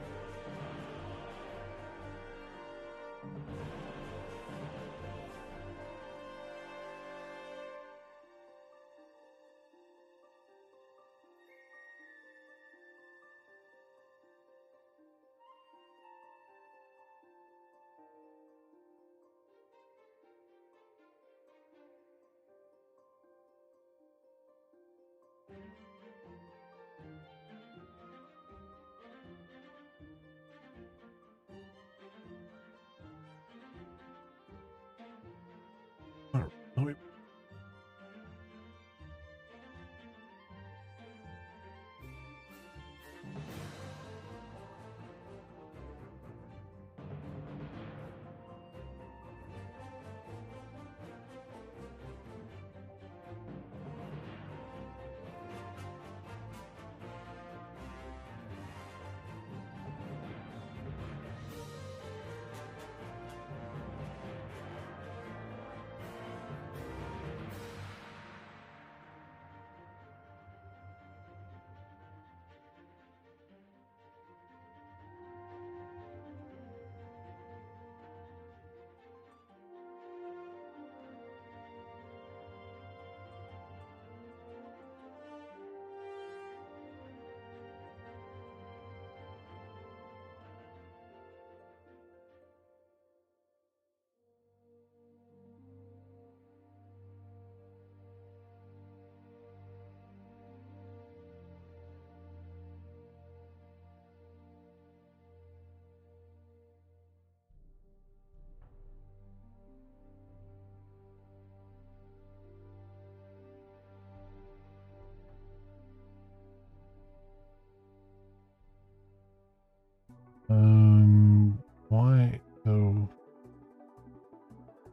Why? So,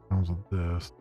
comes with this.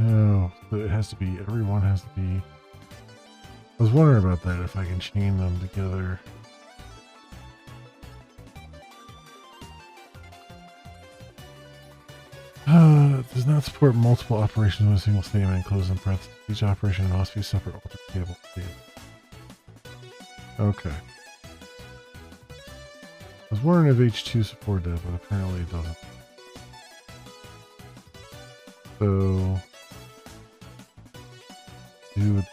Oh, so it has to be, everyone has to be. I was wondering about that, if I can chain them together. It does not support multiple operations with a single statement, close and parentheses. Each operation must be separate alter table. Okay. I was wondering if H2 supported that, but apparently it doesn't. So, do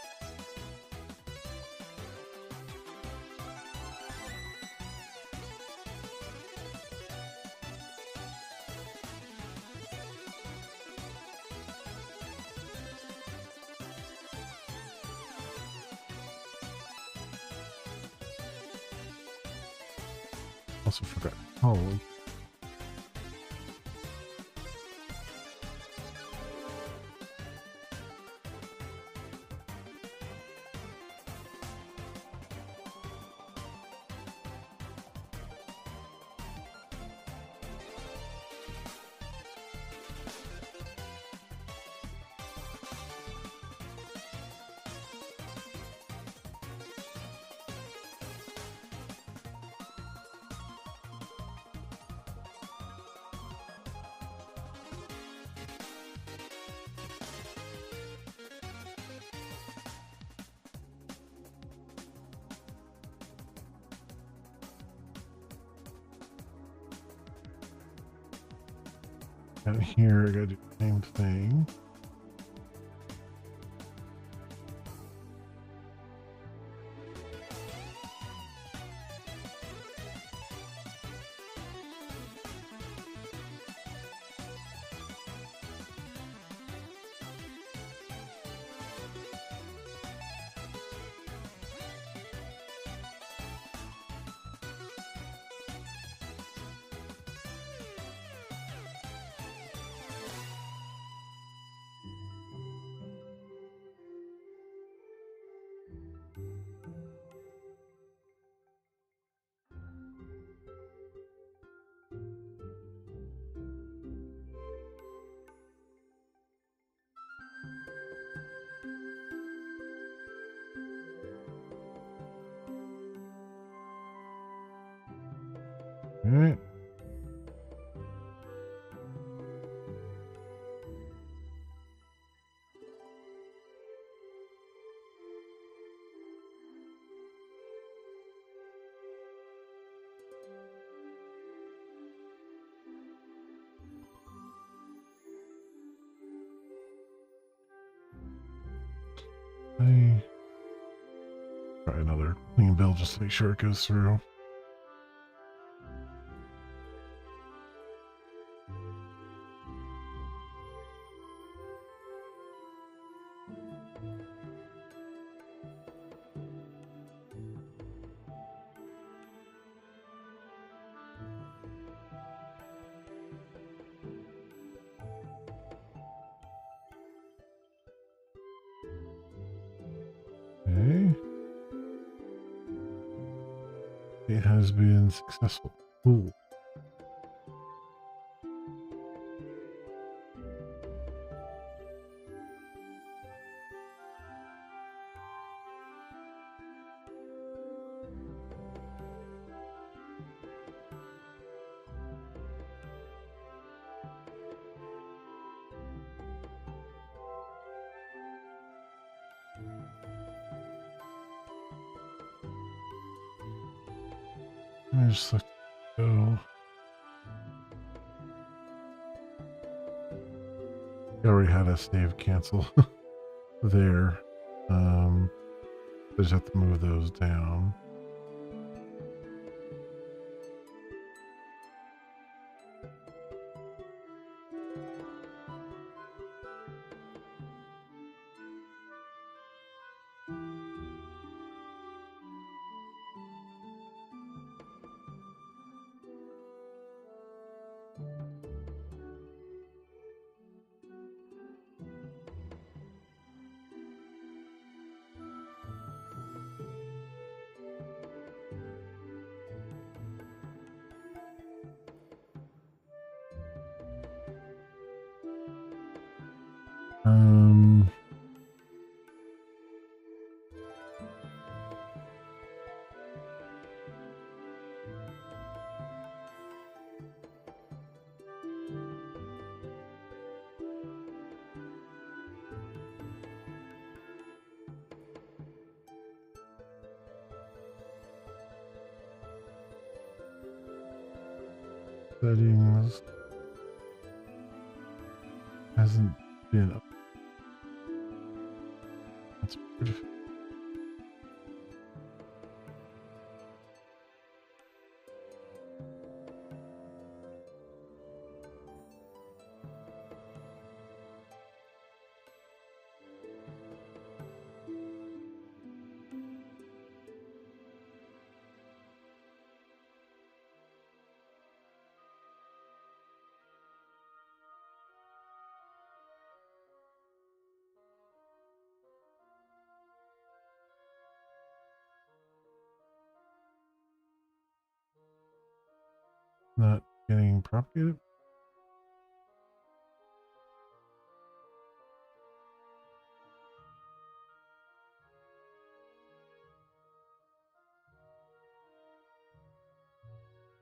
also forgot. Oh, and here I gotta do the same thing. All right. I try another clean bill just to make sure it goes through. Okay. It has been successful. Cool. I just like to go. I already had a save cancel there. I just have to move those down. Um, Settings hasn't been up. That's pretty. Not getting propagated.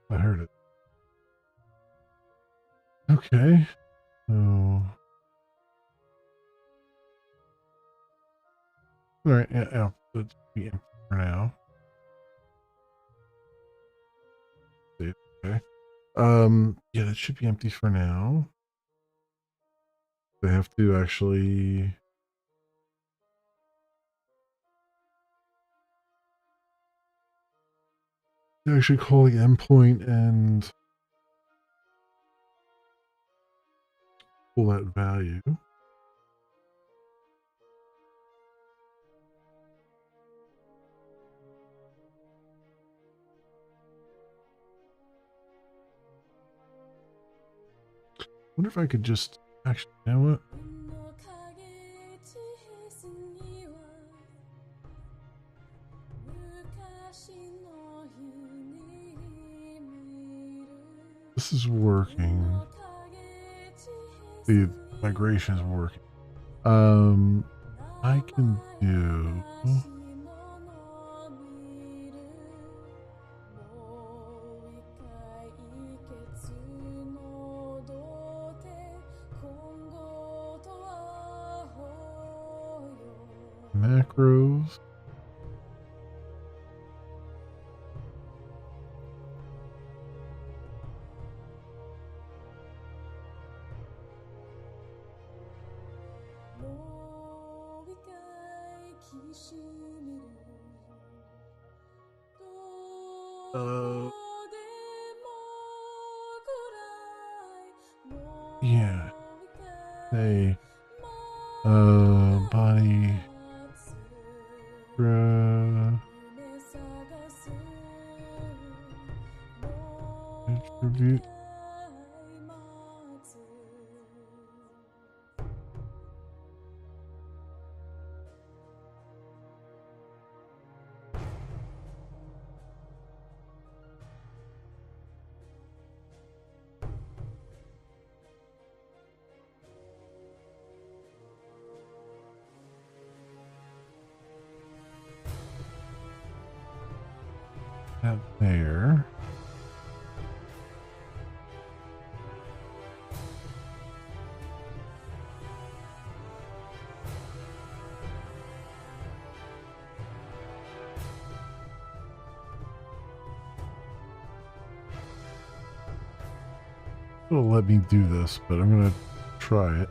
I heard it. Okay. So, all right. Yeah. Let's be empty for now. Okay. Yeah, that should be empty for now. They have to actually. Actually call the endpoint and pull that value. Wonder if I could just actually, you know what? This is working. The migration is working. I can do. Macros. Yeah. Say, body. Attribute. That there. it'll let me do this, but I'm gonna try it.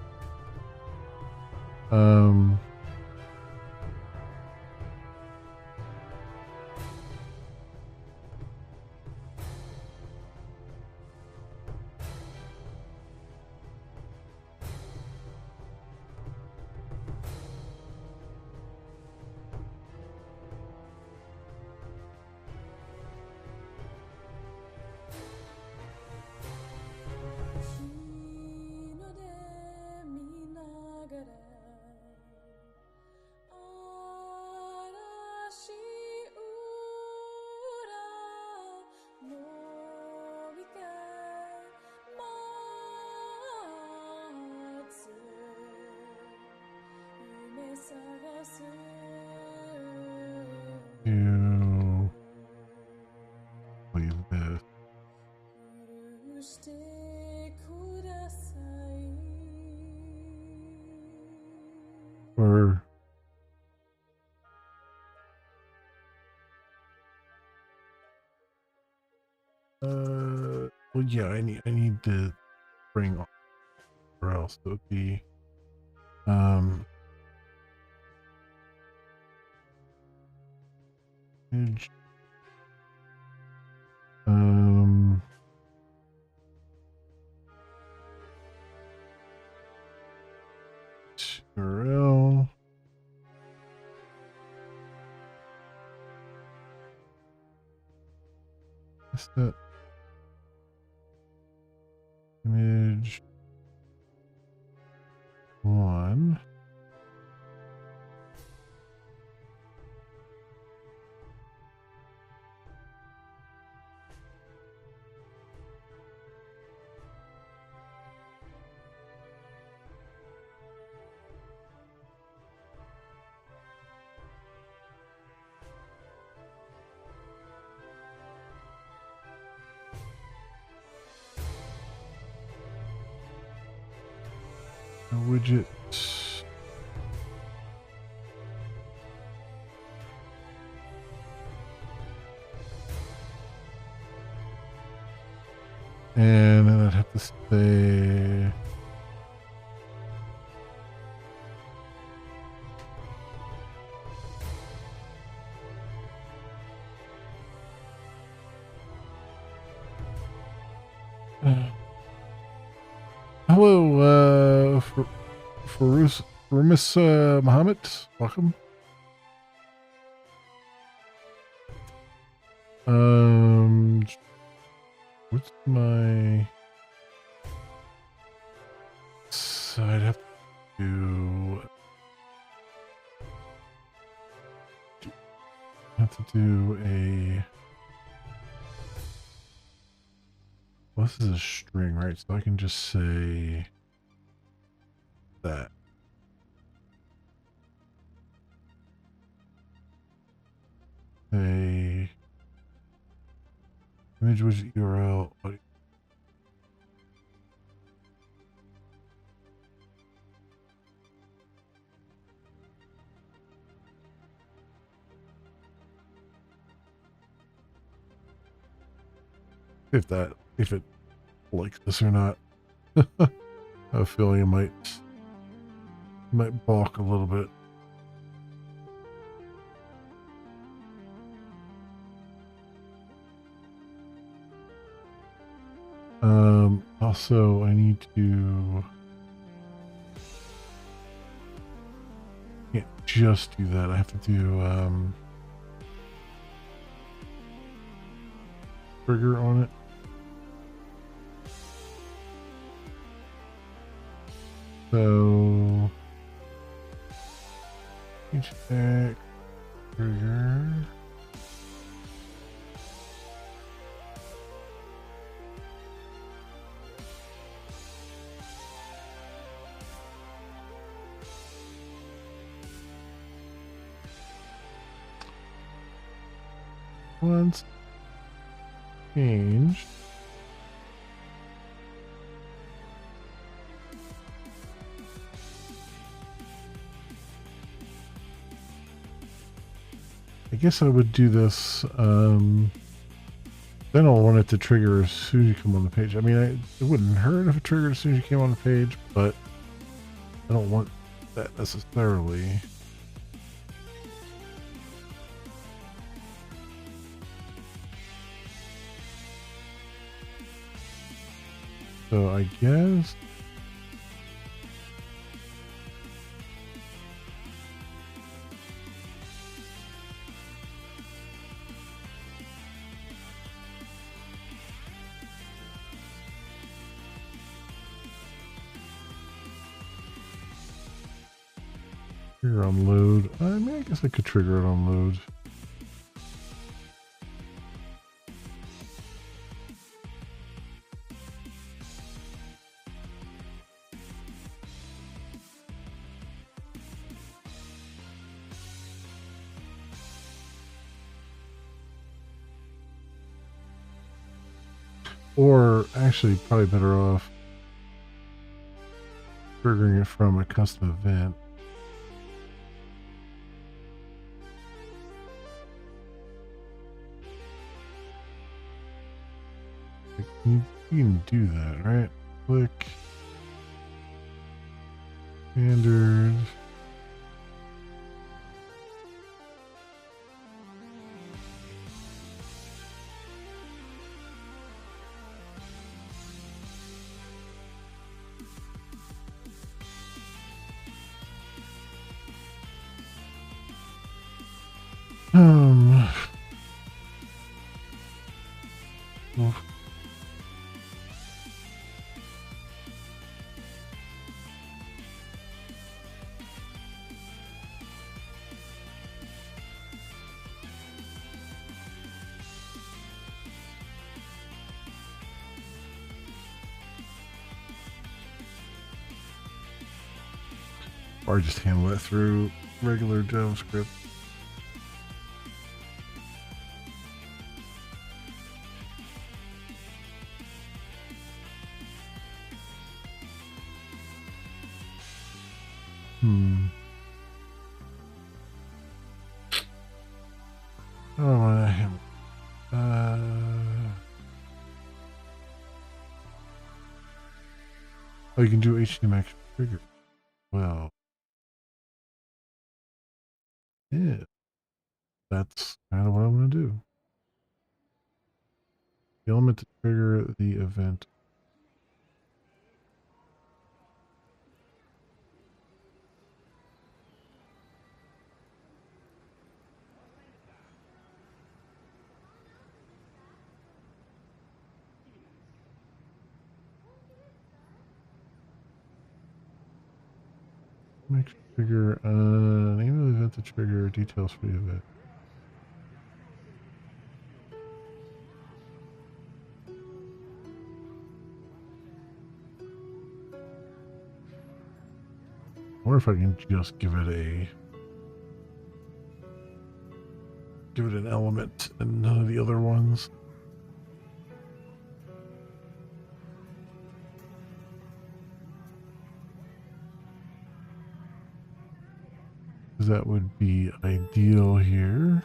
To leave this. Or well, yeah, I need to bring on, or else it would be image, URL. What's that? Image 1. A widget. And then I'd have to say hello, Miss Muhammad, welcome. What's my? So I'd have to do a. Well, this is a string, right? So I can just say that. A image widget URL. If it likes this or not. I feel you might balk a little bit. Also, I need to. Can't just do that. I have to do trigger on it. So check trigger. Once changed. I guess I would do this I don't want it to trigger as soon as you come on the page. I mean, it wouldn't hurt if it triggered as soon as you came on the page, but I don't want that necessarily. So I guess trigger on load. I mean, I guess I could trigger it on load. Or actually, probably better off triggering it from a custom event. You can do that, right? Click. Standard. Well, or just handle it through regular JavaScript. Oh, I have. Oh, you can do HTML trigger. Well, yeah, that's kind of what I'm going to do. The element to trigger the event. Make trigger, name of the event to trigger, details for the event. I wonder if I can just give it an element and none of the other ones. That would be ideal here.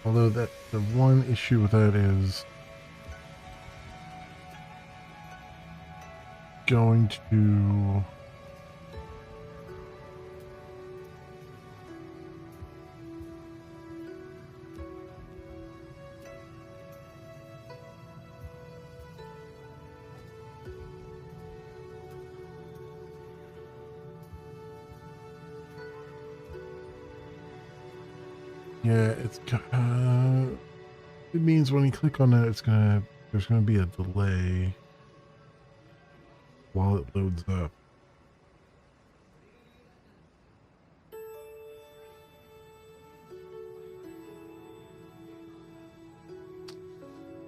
Although the one issue with that is going to it means when you click on it, there's gonna be a delay while it loads up.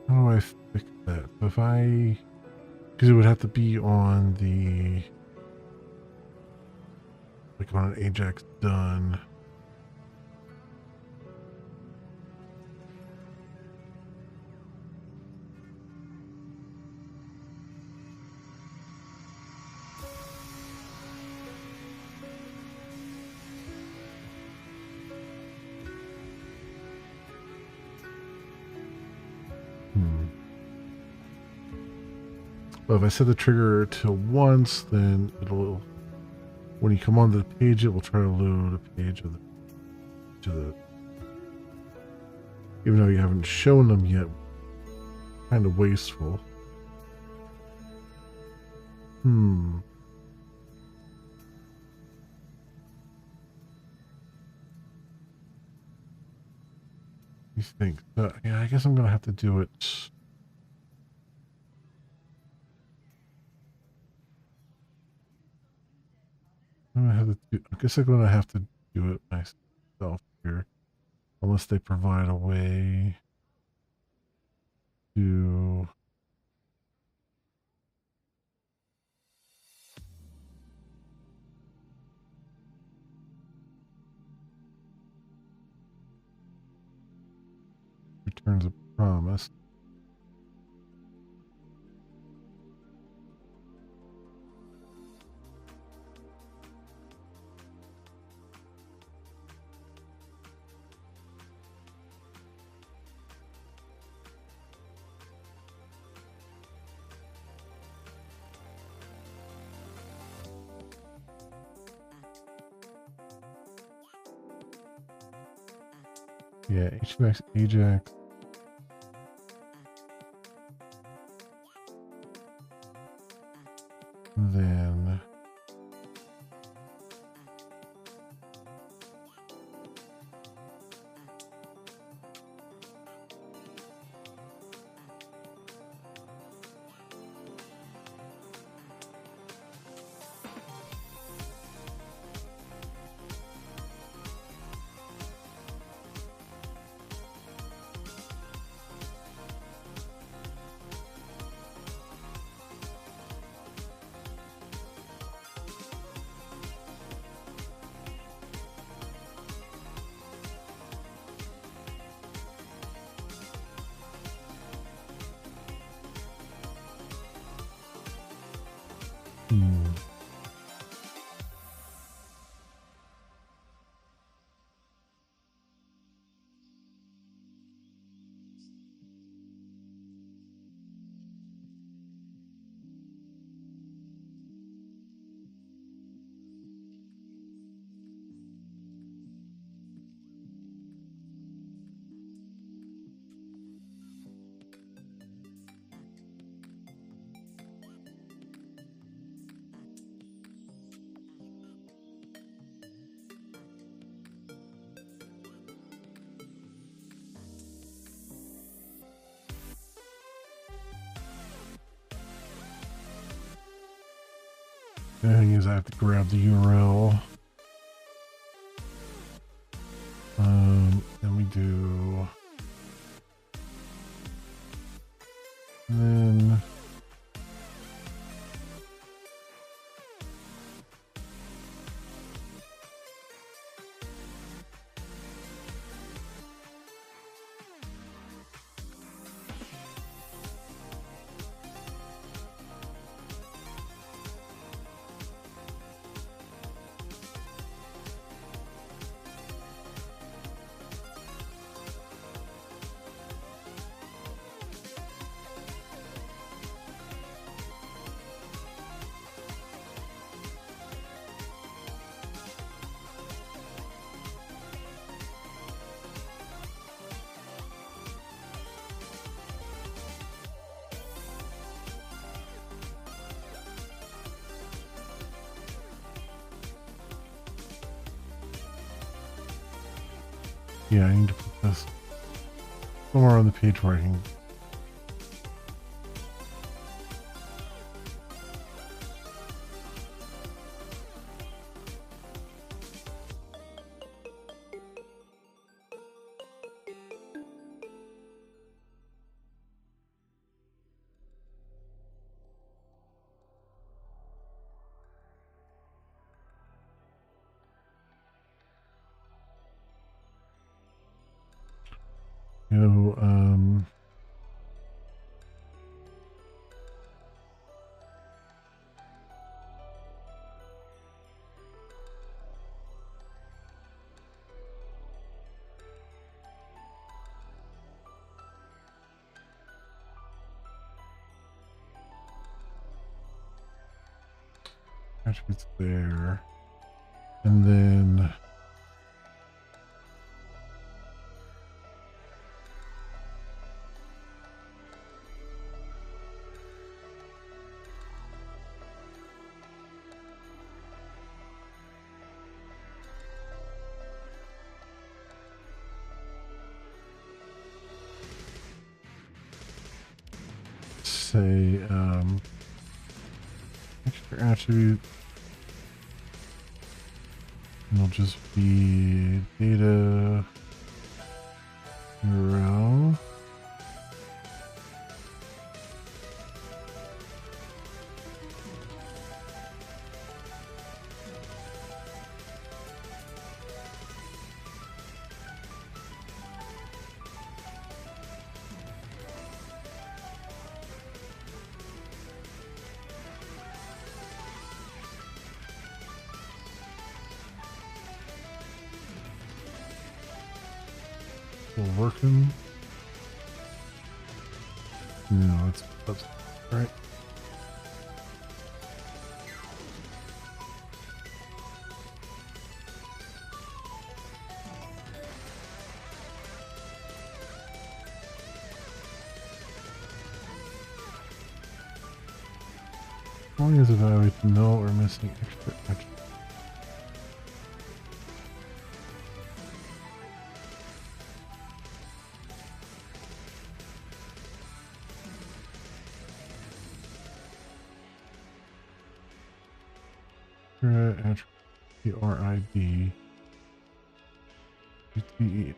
How do I fix that? So if I, because it would have to be on the, like on an Ajax done. But if I set the trigger to once, then it'll, when you come onto the page, it will try to load a page of the, even though you haven't shown them yet, kind of wasteful. You think? Yeah, I guess I'm gonna have to do it. I'm gonna have to do. I guess I'm gonna have to do it myself here, unless they provide a way to. Returns a promise. Yeah, HMX Ajax. Then the thing is, I have to grab the URL. Then we do. And then. Yeah, I need to put this somewhere on the page where I can. You know, attributes there. And then say extra attribute. It'll just be data URL. Still working. No, that's right. As long as evaluate null or missing extra attribute. Attribute PRID UTE.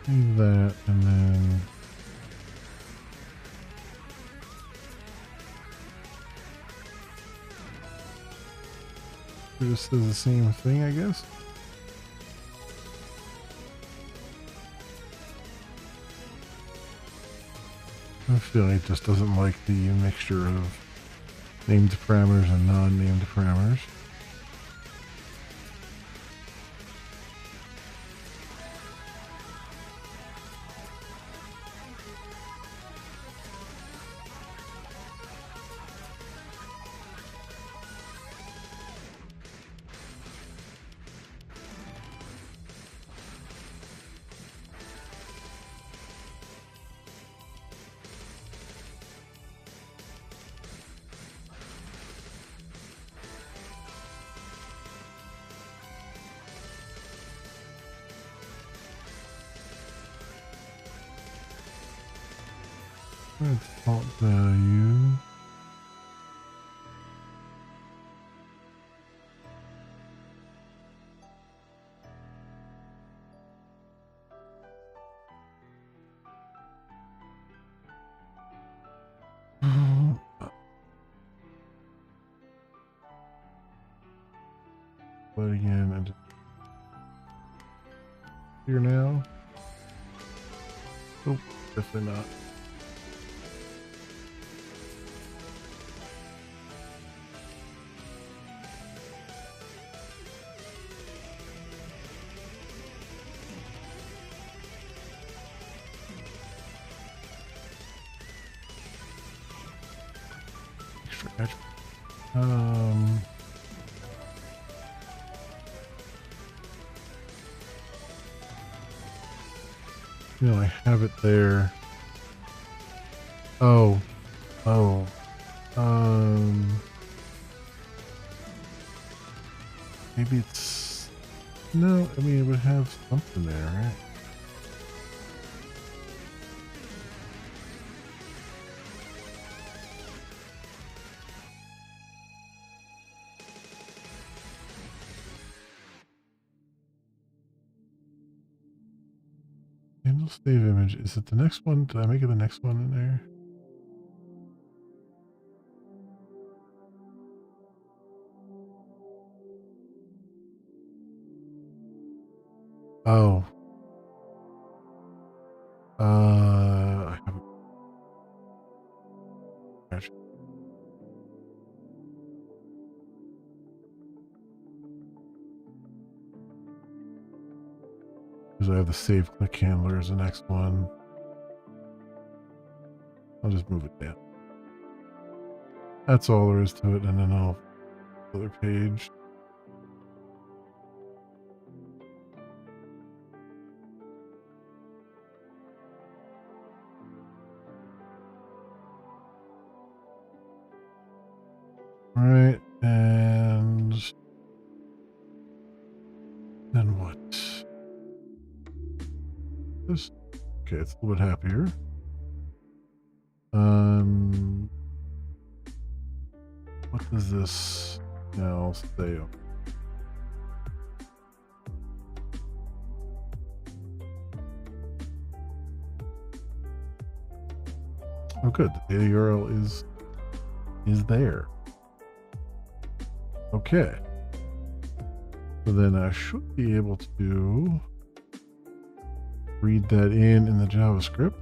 Save that, and then it just does the same thing, I guess. I feel like it just doesn't like the mixture of named parameters and non-named parameters. Default value. But again, and here now. Oh, definitely not. Extra attribute. You know, I have it there. Oh, maybe it's, no, I mean, it would have something there, right? Handle save image. Is it the next one? Did I make it the next one in there? Oh. I haven't. Because I have the save click handler as the next one. I'll just move it down. That's all there is to it, and then I'll other page. All right, and then what? This, okay, it's a little bit happier. What does this now say? Oh, good. The data URL is there. Okay. So then I should be able to read that in the JavaScript.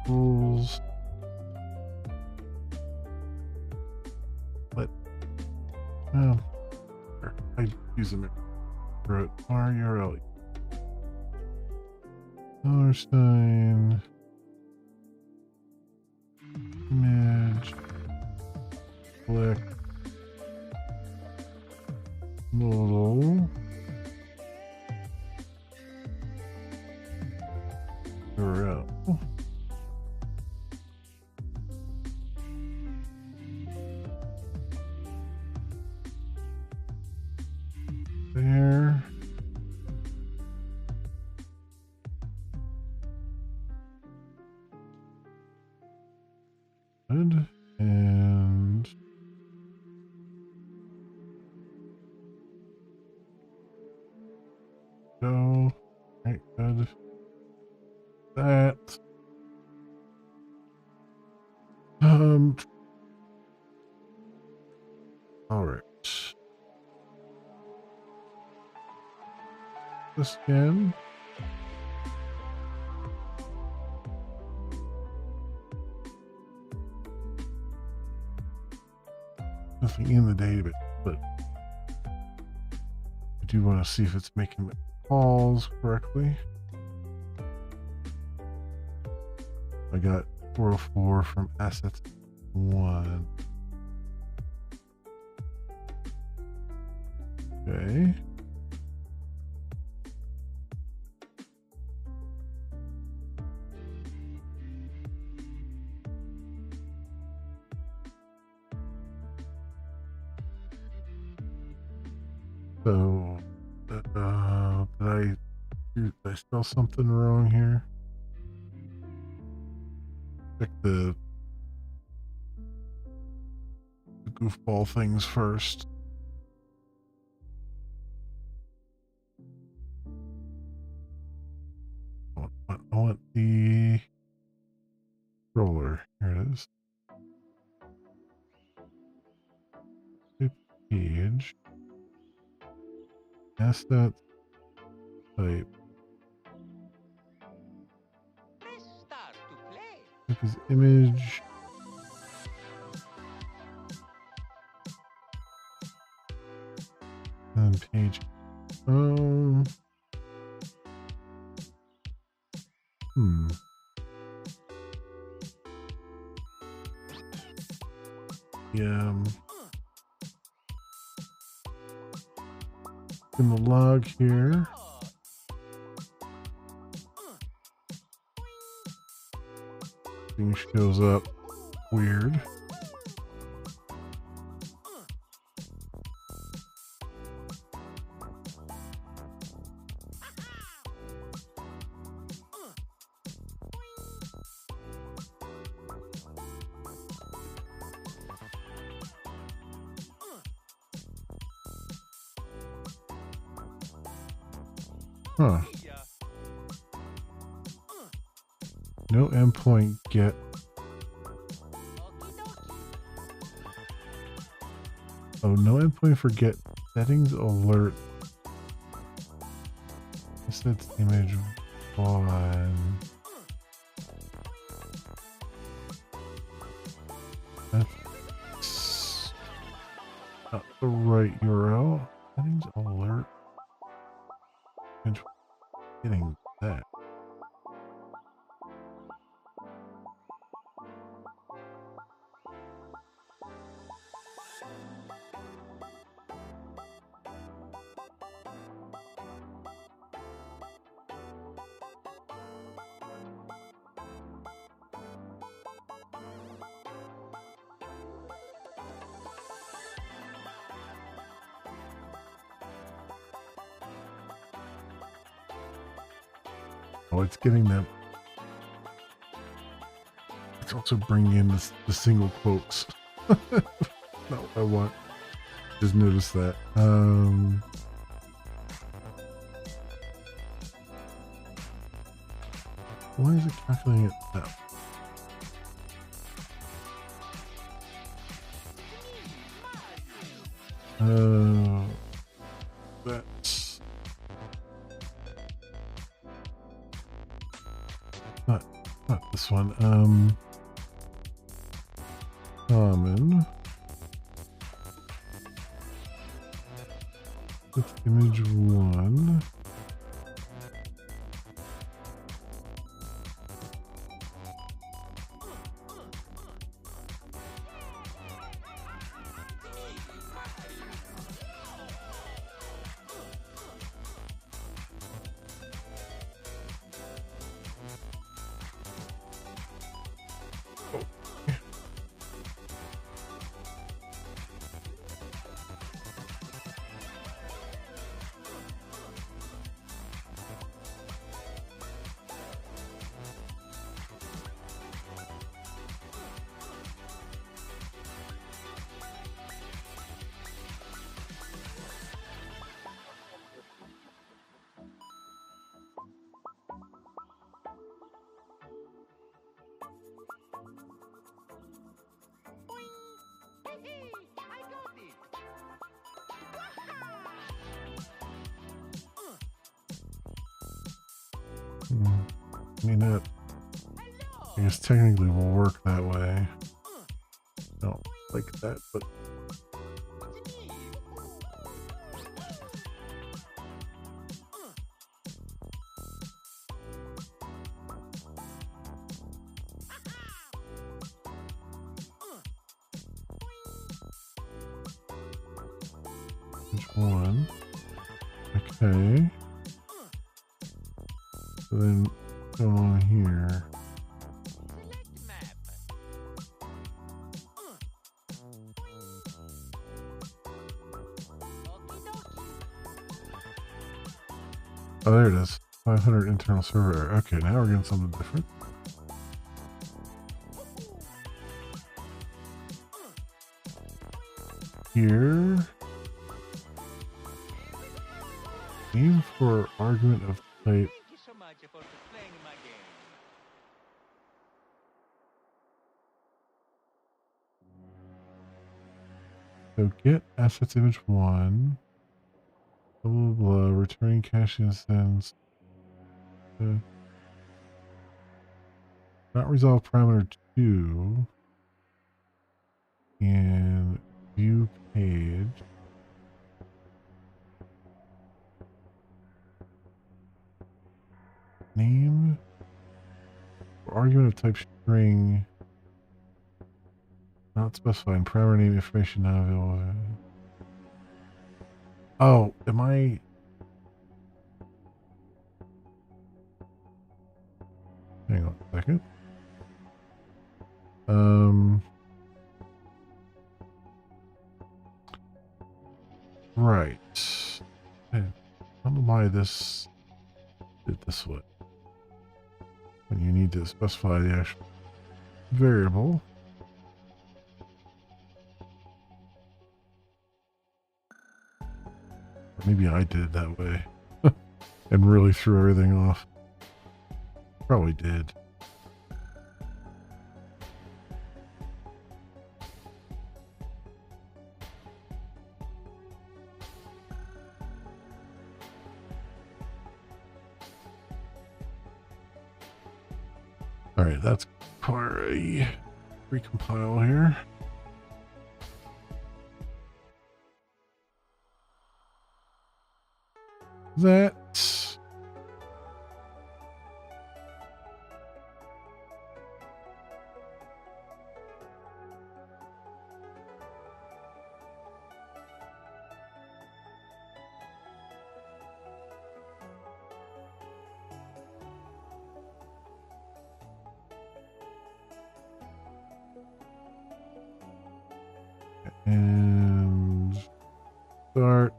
Rules. But I use them for RURL. $sign image click modal URL. There. Good. And go. Right, good. That. All right. This again. Nothing in the database, but I do want to see if it's making the calls correctly. I got 404 from assets 1. Okay. So, did I spell something wrong here? Check the goofball things first. I want the roller. Here it is. Page. Asset type. Type is image. And page. Yeah. In the log here. Thing shows up weird. Huh. No endpoint get. Oh, no endpoint for get settings alert. This is image 1. That's not the right URL. Settings alert. Getting that. Oh, it's getting them. It's also bringing in the single quotes. Not what I want. Just notice that. Why is it calculating it now? That's not this one. Common. With image 1. I mean, that I guess technically will work that way. I don't like that, but which one? Okay. So then go on here. Oh, there it is. 500 internal server error. Okay, now we're getting something different. Here. Aim for argument of type. Thank you so much for playing my game. So get assets image 1. Blah, blah, blah. Returning cache instance. Not resolve parameter 2. And view page. Name. Argument of type string. Not specifying. Parameter name information not available. Oh, am I? Hang on a second. Right. I don't know why this did this way. When you need to specify the actual variable. Maybe I did it that way. and really threw everything off. Probably did. All right, that's part a recompile here. That and start.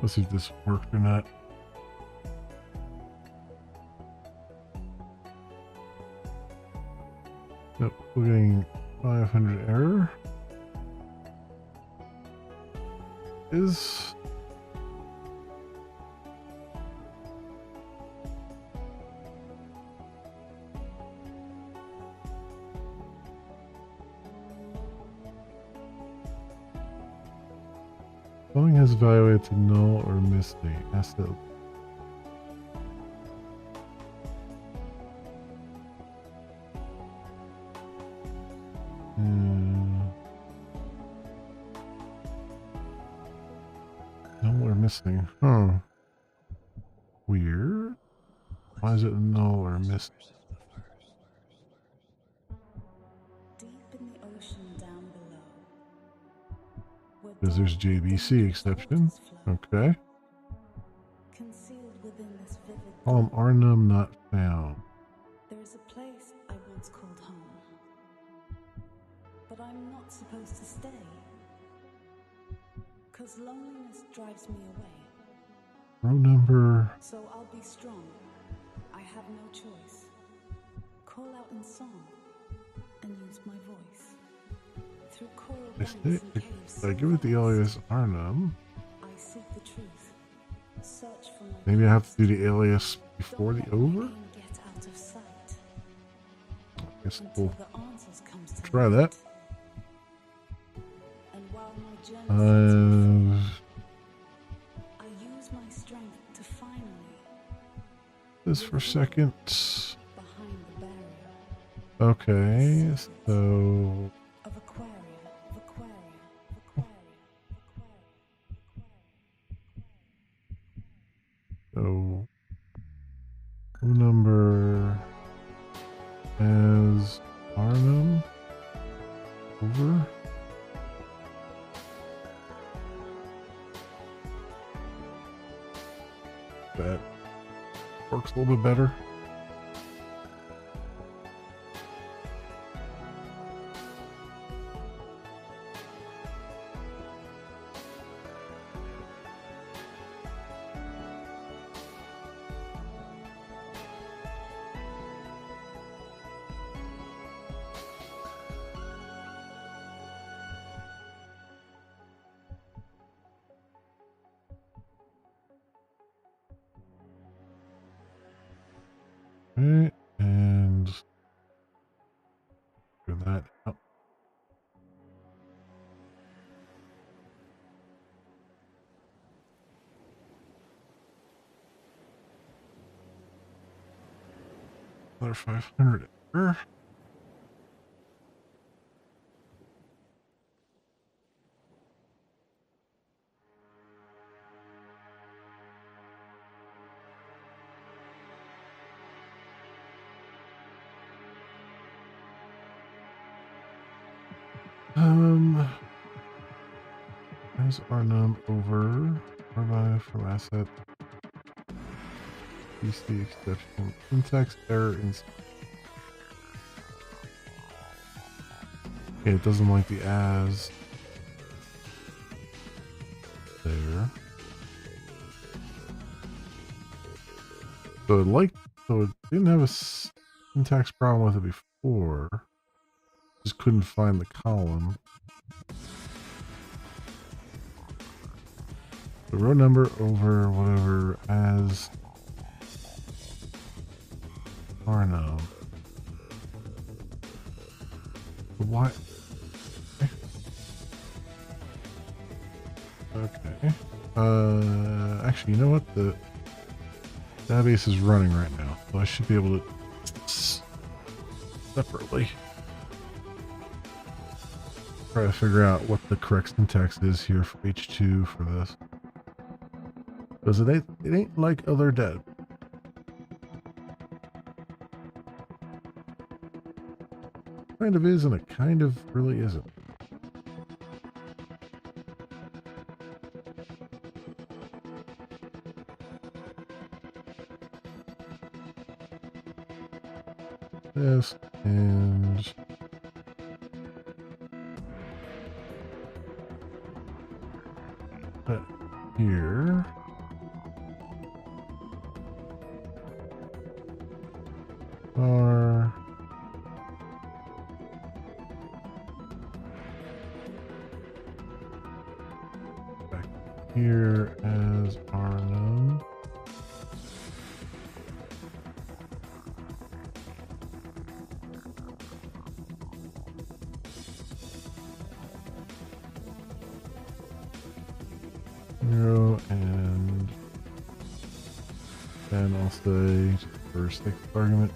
Let's see if this worked or not. Nope, we're getting 500 error. Is spelling has evaluated to null or missing. Asset. Null or missing. Huh. Weird. Why is it null or missing? Deep in the ocean down below. Because there's JBC exception. Okay. Concealed within this vivid Column Arnum not found. there is a place I once called home. But I'm not supposed to stay. 'Cause loneliness drives me away. Row number. So I'll be strong. I have no choice. Call out in song and use my voice. Through coral banks and caves. I give it the alias Arnum. I seek the truth. Search for my Maybe I have to do the alias before the over? get out of sight. I guess Until we'll the answers comes to try light. that. And while my journey I use my strength to finally This for a second. behind the barrier Okay, so of Aquaria, of Aquaria, of Aquaria, so row number as Arnum over. That works a little bit better. Okay, and do that up. Another 500 error. As Arnum over Arnum from asset BC exception syntax error in Okay, it doesn't like the as there. So it didn't have a syntax problem with it before. Just couldn't find the column. The row number over whatever as Arno. What? Okay. Actually, you know what? The database is running right now, so I should be able to separately try to figure out what the correct syntax is here for H2 for this. Because it ain't like other dead. Kind of is, and it kind of really isn't. This and that here. Are back here as Arnhem. Zero, and then I'll say, for sake of argument,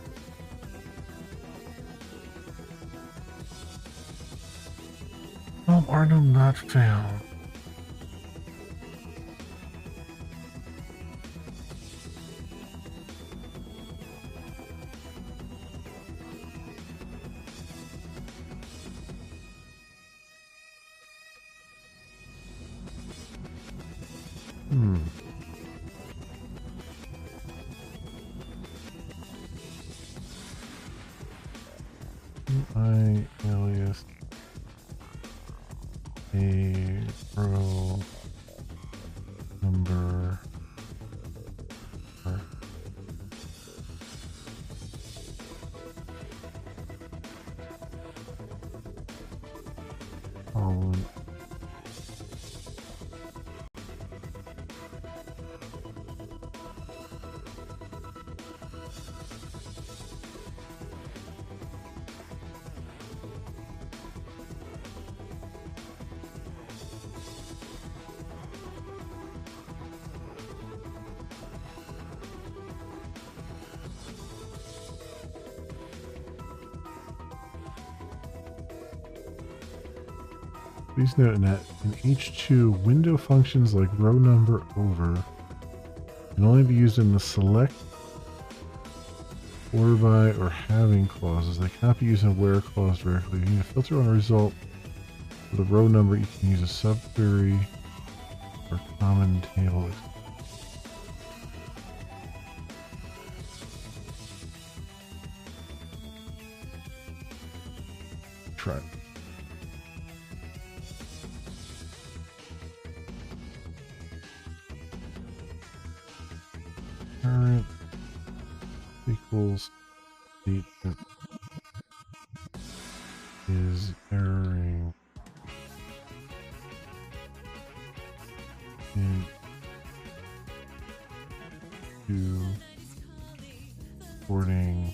Arnhem not found. I alias a row number column Please note that in H2, window functions like row number over can only be used in the select, order by, or having clauses. They cannot be used in a where clause directly. You need to filter on a result for the row number. You can use a subquery or common table. Try. Current equals statement is erroring into reporting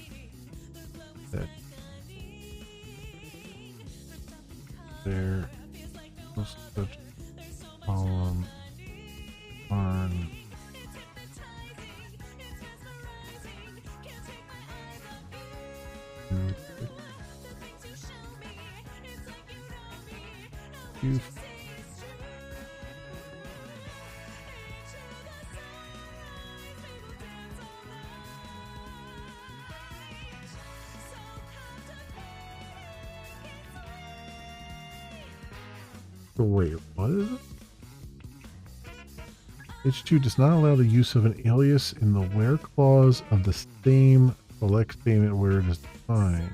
that there was such column on you. So wait, what is it? H2 does not allow the use of an alias in the where clause of the same select statement where it is defined.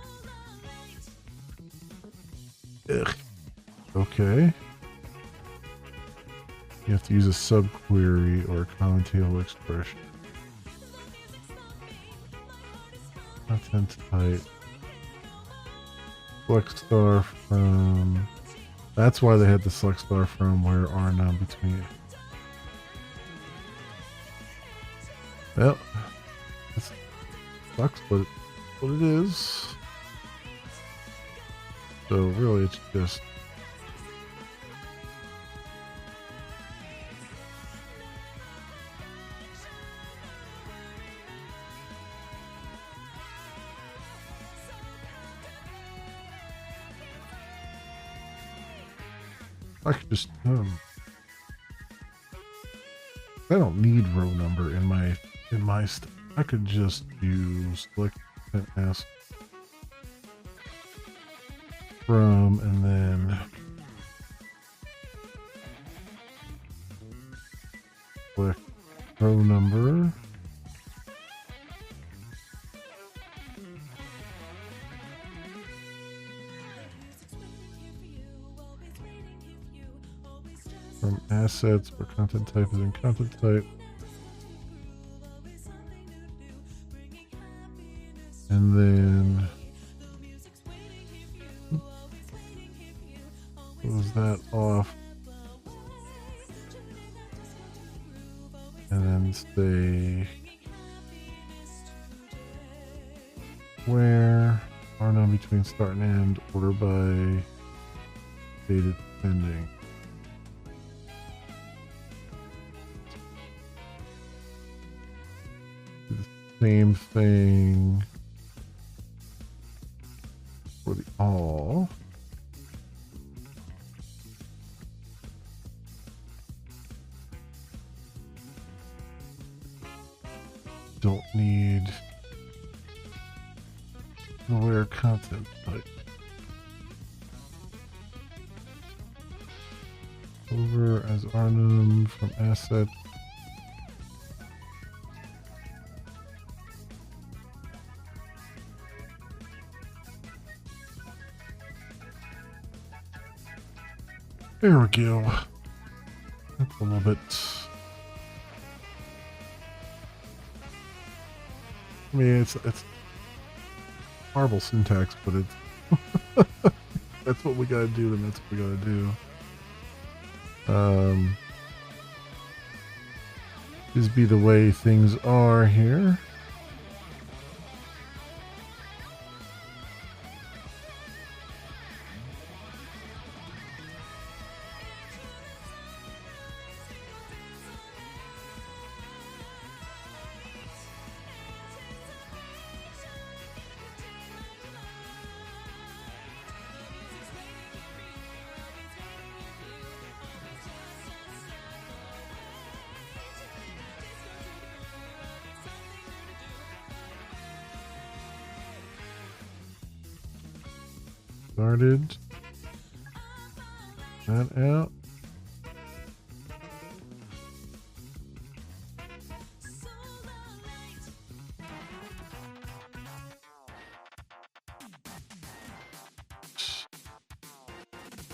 Ugh. Okay. You have to use a subquery or a common table expression. Content type. Select star from. That's why they had the select star from where are now between. Well, this sucks, but it's what it is. So really, it's just. I could just I don't need row number in my I could just use select and ask from and then select row number. From assets, where content type is in content type. And then close that off. And then say where are now between start and end, order by dated pending. Do the same thing for the all. Don't need where content type. Over as Arnhem from asset. There we go. That's a little bit. I mean, it's horrible syntax, but it's that's what we gotta do, and that's what we gotta do. This be the way things are here. Started that out.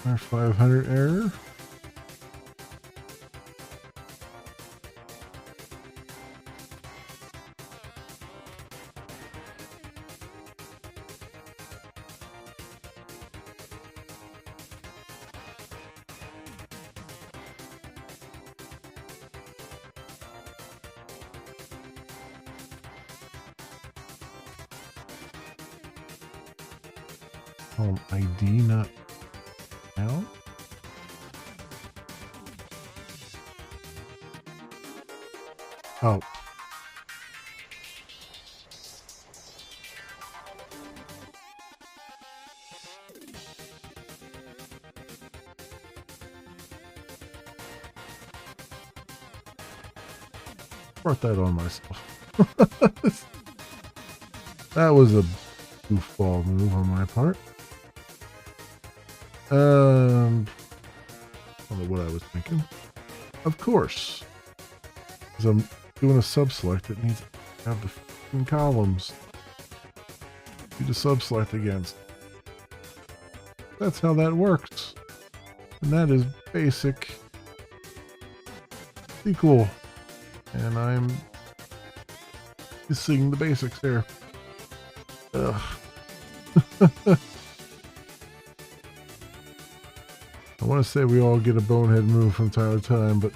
Our 500 error. ID not out. Oh. Brought that on myself. That was a goofball move on my part. I don't know what I was thinking. Of course. Because I'm doing a sub-select, it needs to have the f***ing columns. Do the sub-select against. That's how that works. And that is basic SQL. And I'm missing the basics there. Ugh. I want to say we all get a bonehead move from time to time, but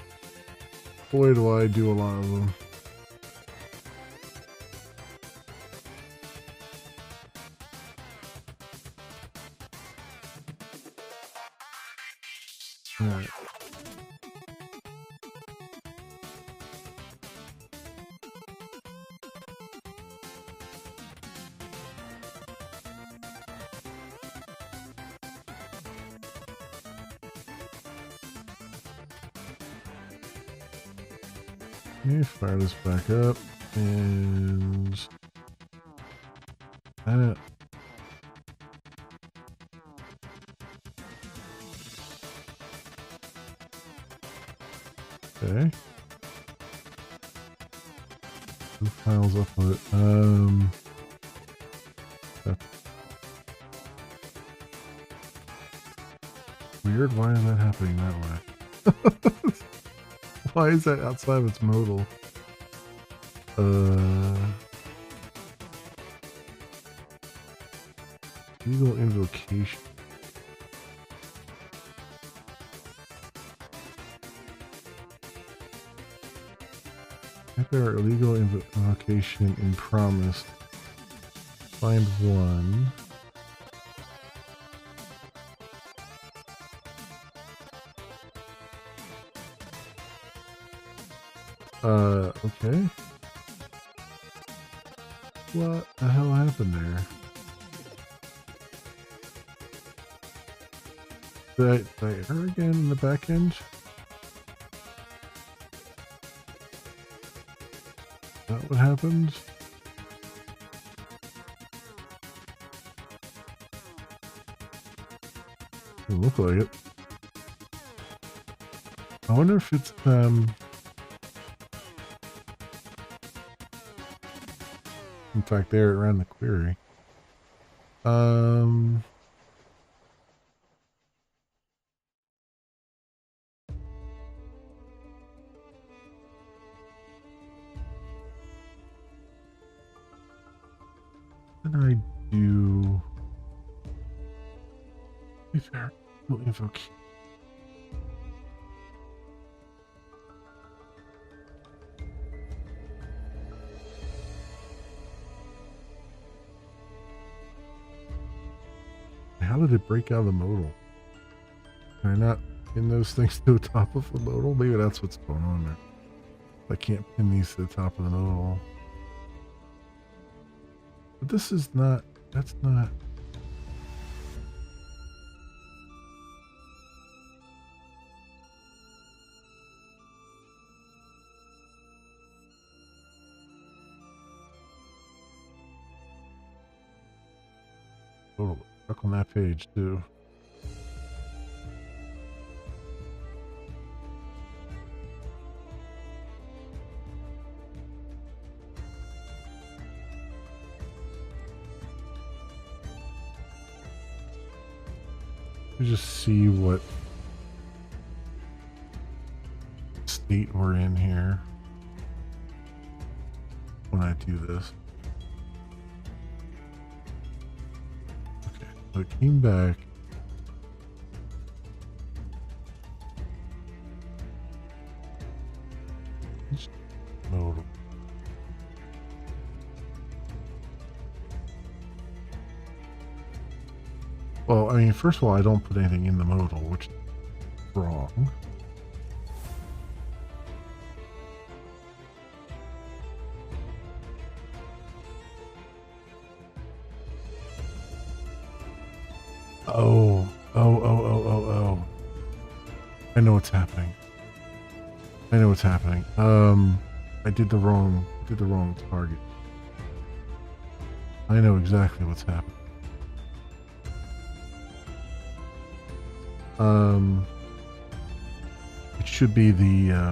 boy do I do a lot of them. Alright. Let me fire this back up and that. Okay. 2 files up with it. That's weird. Why is that happening that way? Why is that outside of its modal? Legal invocation. If there are illegal invocation in promise, find one. Okay. What the hell happened there? Did I error again in the back end? Is that what happened? Doesn't look like it. I wonder if it's in fact there it ran the query. What did I do? If there will invoke. How did it break out of the modal? Can I not pin those things to the top of the modal? Maybe that's what's going on there. I can't pin these to the top of the modal. But this is not, that's not. Oh, stuck on that page too. Let me just see what state we're in here when I do this. Okay, so it came back. Just modal. Well, I mean, first of all, I don't put anything in the modal, which is wrong. Oh. I know what's happening. I know what's happening. I did the wrong target. I know exactly what's happening. It should be the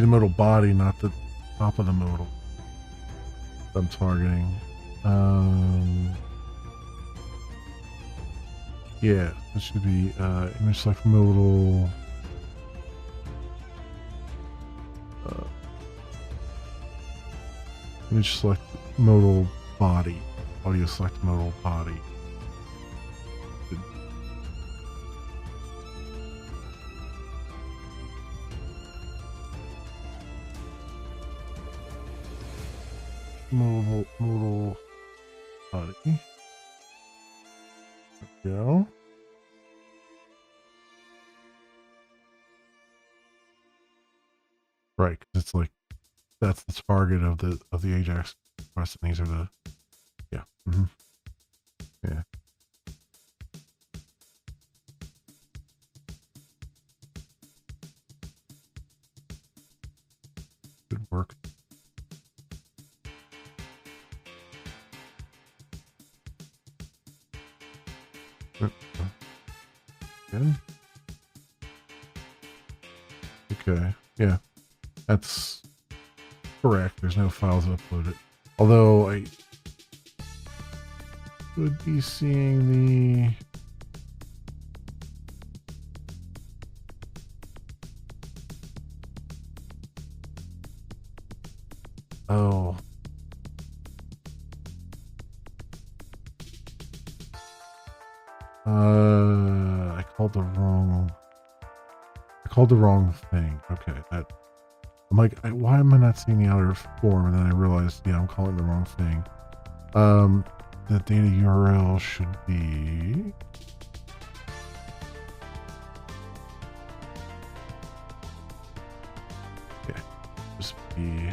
modal body, not the top of the modal I'm targeting. Yeah, that should be image select modal. Image select modal body. Audio select modal body. Modal body. There we go. Right, because it's like that's the target of the Ajax request, and these are the yeah. Yeah. Good work. Good. Okay. Yeah. That's correct. There's no files uploaded. Although I could be seeing the oh. I called the wrong thing. Okay, that I'm like, why am I not seeing the outer form? And then I realized, yeah, I'm calling the wrong thing. The data URL should be just be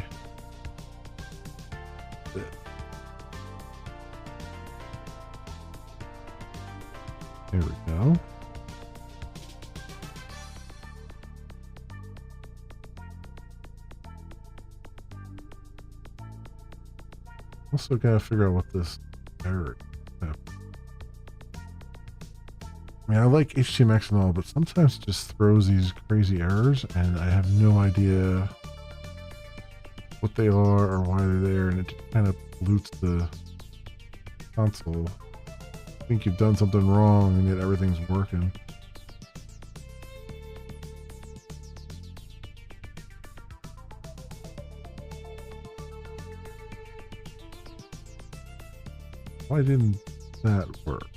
there we go. Also gotta figure out what this error is. I mean, I like HTMX and all, but sometimes it just throws these crazy errors, and I have no idea what they are or why they're there, and it just kind of pollutes the console. I think you've done something wrong, and yet everything's working. Why didn't that work?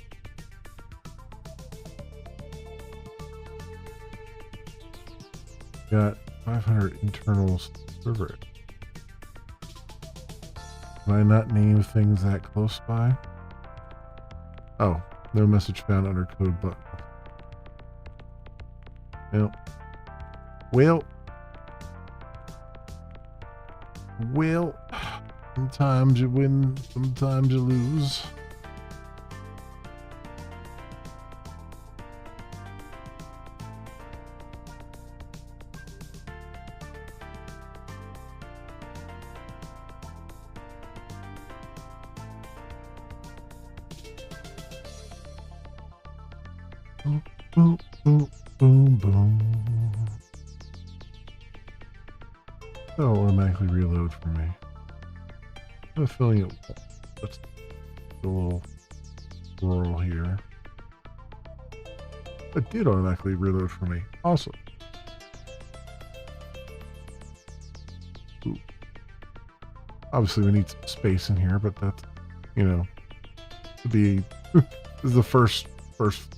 Got 500 internal server. Can I not name things that close by? Oh, no message found under code button. Well, sometimes you win, sometimes you lose. Boom, boom, boom, boom, boom. That'll automatically reload for me. I have a feeling it won't. Let's do a little roll here. It did automatically reload for me. Awesome. Ooh. Obviously, we need some space in here, but that's, you know, to be this is the first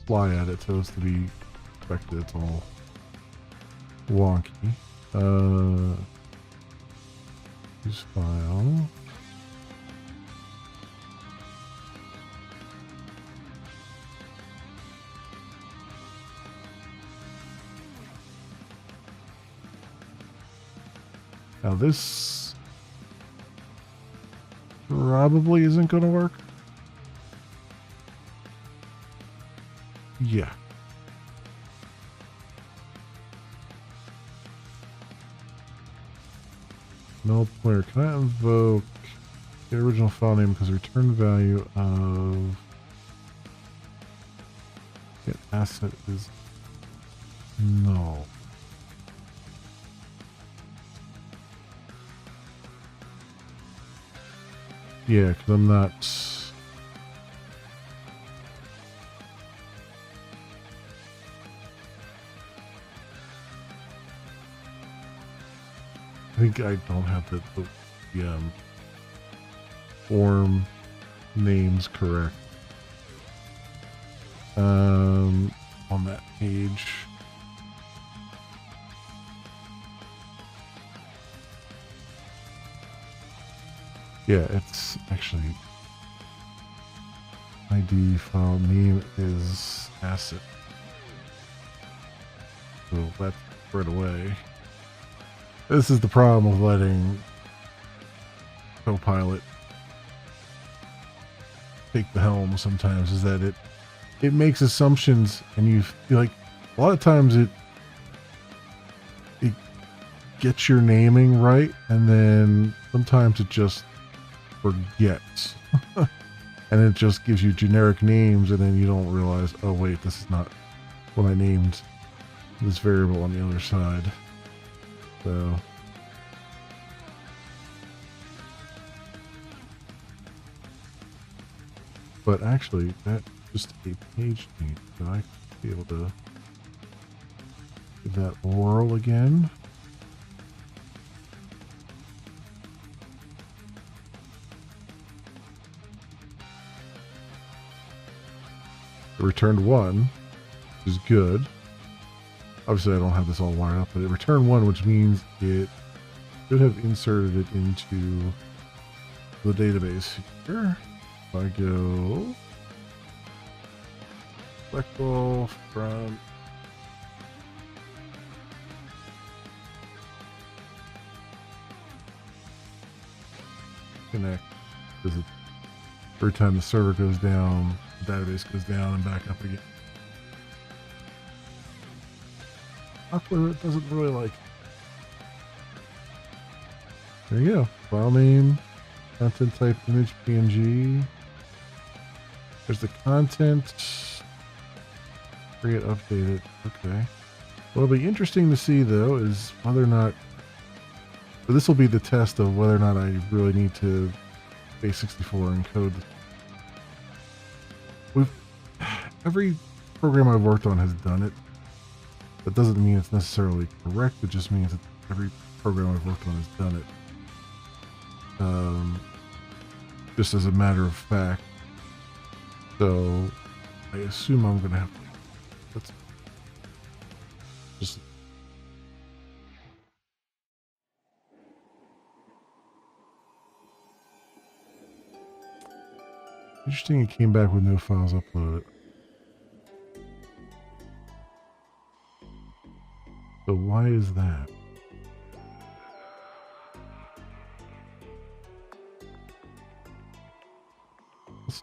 fly at it, so it's to be expected. It's all wonky. Use file. Now this probably isn't going to work. Yeah. Null pointer. Can I invoke the original file name because return value of get asset is null. Yeah, because I'm not. I think I don't have the form names correct. On that page. Yeah, it's actually ID file name is asset. So that's right away. This is the problem of letting Copilot take the helm sometimes, is that it makes assumptions, and you feel like a lot of times it gets your naming right, and then sometimes it just forgets. And it just gives you generic names, and then you don't realize, oh wait, this is not what I named this variable on the other side. So but actually that's just a page name, so I should be able to give that whirl again. It returned 1, which is good. Obviously I don't have this all wired up, but it returned 1, which means it should have inserted it into the database here. If I go select all from connect, because every time the server goes down, the database goes down and back up again. Software it doesn't really like. There you go. File name, content type, image, PNG. There's the content. Create, update it. Okay. What'll be interesting to see though is whether or not. So this will be the test of whether or not I really need to base64 encode. Every program I've worked on has done it. That doesn't mean it's necessarily correct. It just means that every program I've worked on has done it. Just as a matter of fact. So I assume I'm gonna have to. Let's just. Interesting, it came back with no files uploaded. So why is that?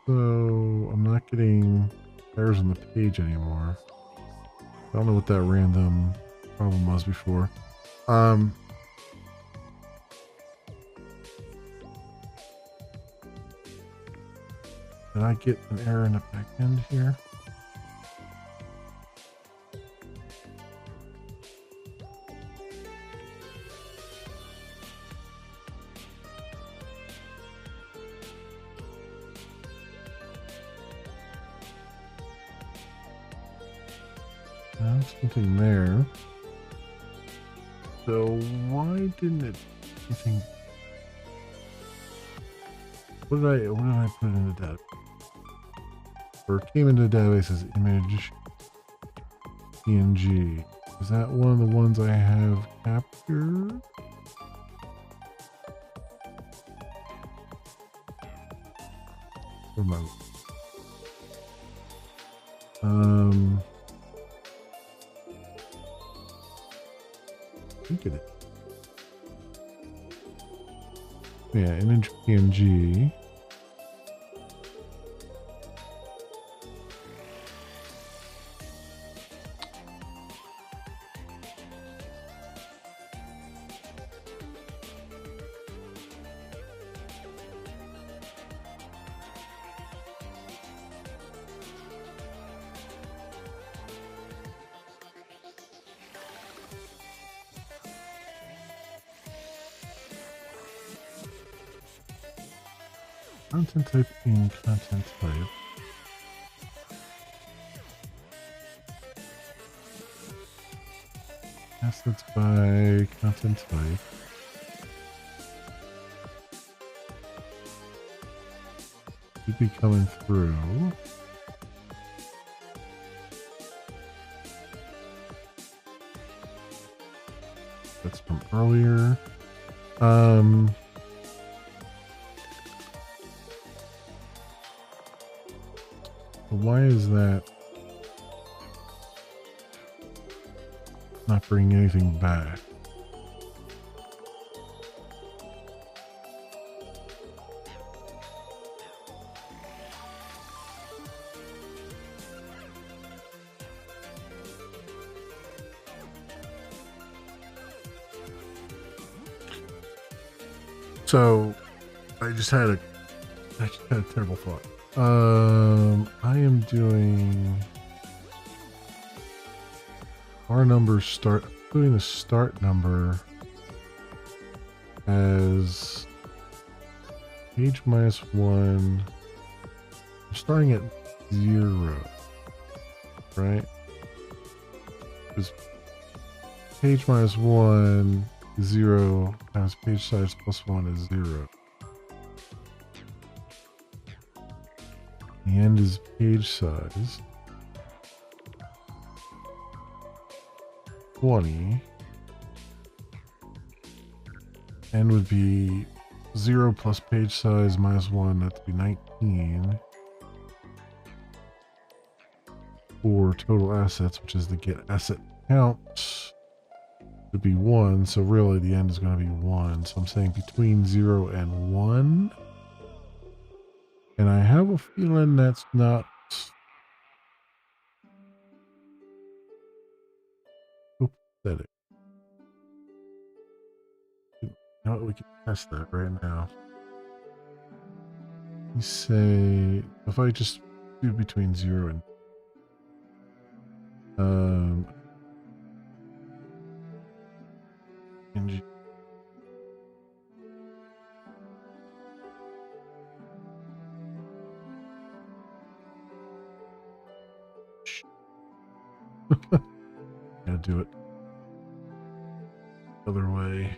So I'm not getting errors on the page anymore. I don't know what that random problem was before. Did I get an error in the back end here? Something there. So why didn't it anything? What did I put in the data? Or it came into the database as image PNG. Is that one of the ones I have captured? Where am I? Look at it. Yeah, image PNG. Content type in content type. Assets by content type. should be coming through. That's from earlier. Why is that not bringing anything back? So I just had a terrible thought. I am doing our number start, doing the start number as page -1. I'm starting at 0, right? Because page -1, 0 times page size +1 is 0. The end is page size 20. End would be 0 plus page size -1, that'd be 19. For total assets, which is the get asset count, would be 1. So really the end is going to be 1. So I'm saying between 0 and 1. And I have a feeling that's not pathetic. You know what? We can test that right now. You say, if I just do between 0 and NG. Gotta do it other way.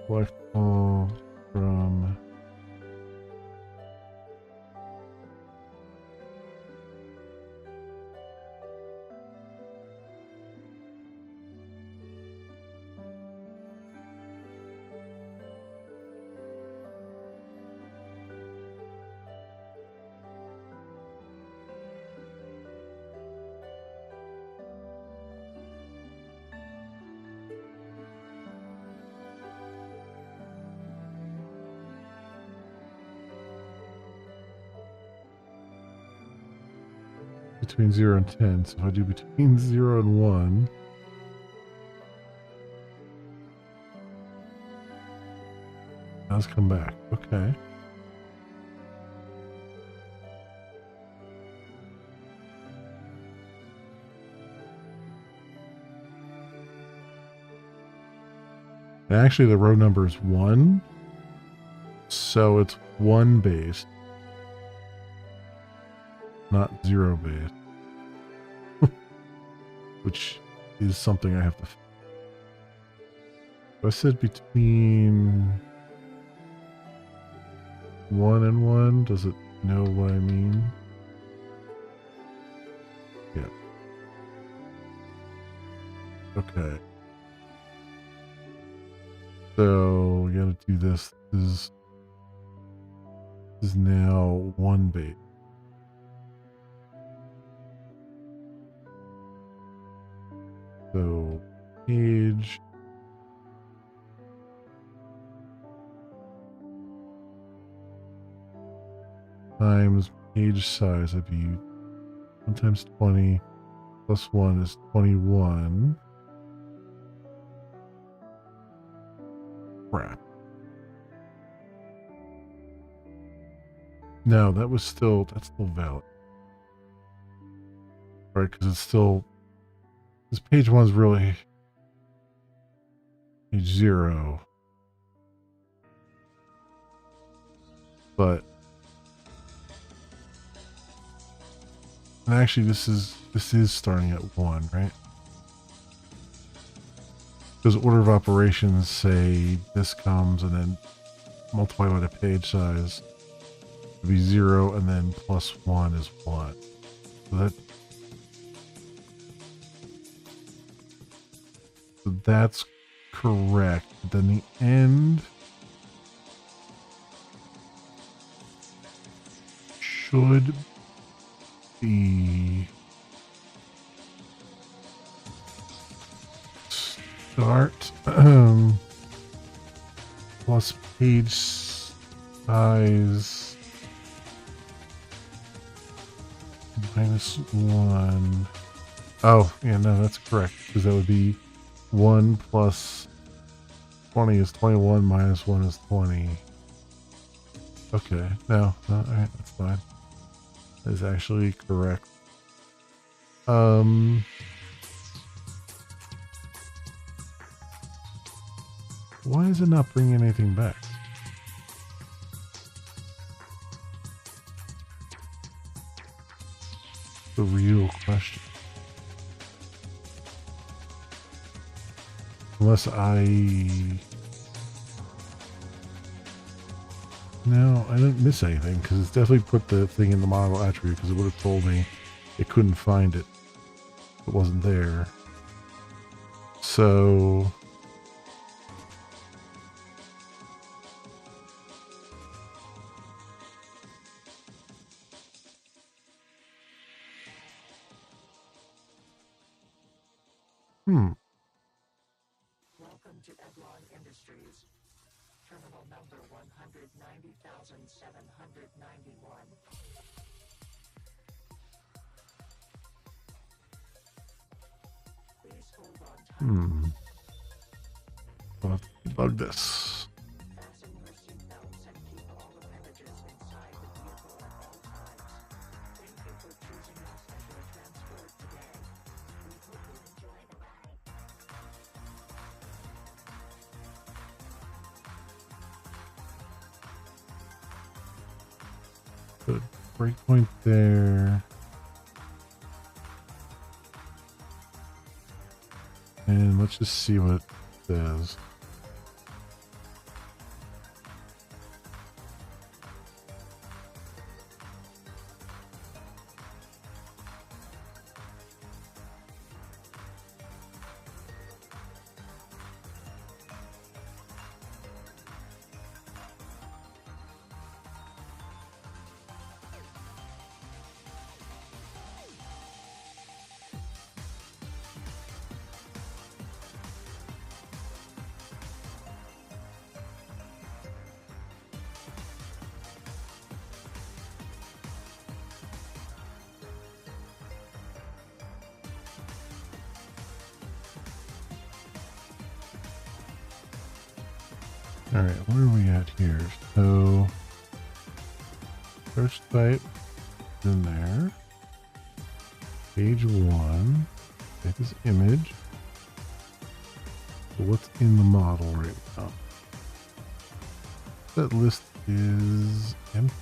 Select all from between 0 and 10. So if I do between 0 and 1, let's come back. Okay. And actually the row number is 1. So it's 1 based, not 0 based. Which is something I have to. I said between 1 and 1. Does it know what I mean? Yeah. Okay. So we gotta do this. This is now 1 base. So page times page size would be 1 times 20 plus 1 is 21. Crap. No, that's still valid. Right, because it's still, this page 1 is really page 0. But and actually this is starting at 1, right? Because order of operations say this comes and then multiply by the page size. It'd be 0 and then plus 1 is 1. So that's correct. But then the end should be start plus page size minus 1. Oh, yeah, no, that's correct. Because that would be 1 plus 20 is 21 minus 1 is 20. Okay, no, alright, that's fine. That is actually correct. Why is it not bringing anything back? The real question. Unless No, I didn't miss anything because it's definitely put the thing in the model attribute because it would have told me it couldn't find it. It wasn't there. So Welcome to Eglon Industries. Terminal number 190,791. Please hold on tight. I'll have to debug this. Fasten your seatbelts and keep all appendages inside the vehicle at all times. Thank you for choosing us as your transport today. We hope you enjoy the ride. Good. Breakpoint there. And let's just see what it says. All right, where are we at here? So, first type is in there. Page 1. Take this image. So what's in the model right now? That list is empty.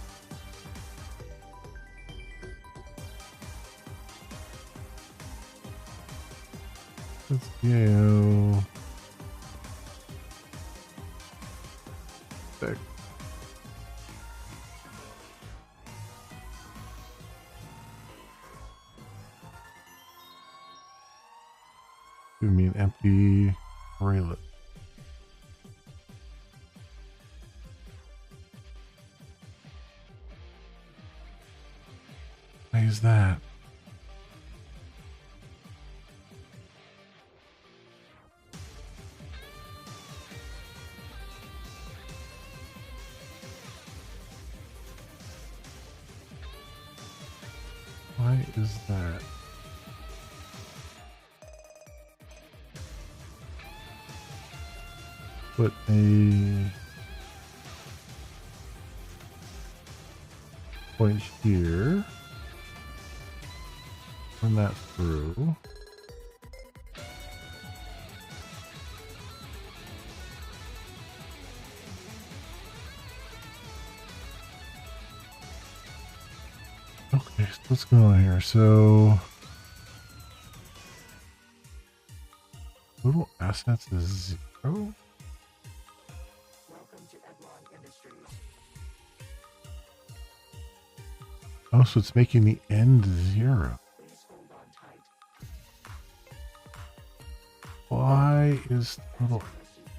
That's GAO. Back. Give me an empty raylet. Why is that? Why is that? Put a point here. Run that through. Okay, so what's going on here? So Total assets is 0? Welcome to Eglon Industries. Oh, so it's making the end 0. Please hold on tight. Why is total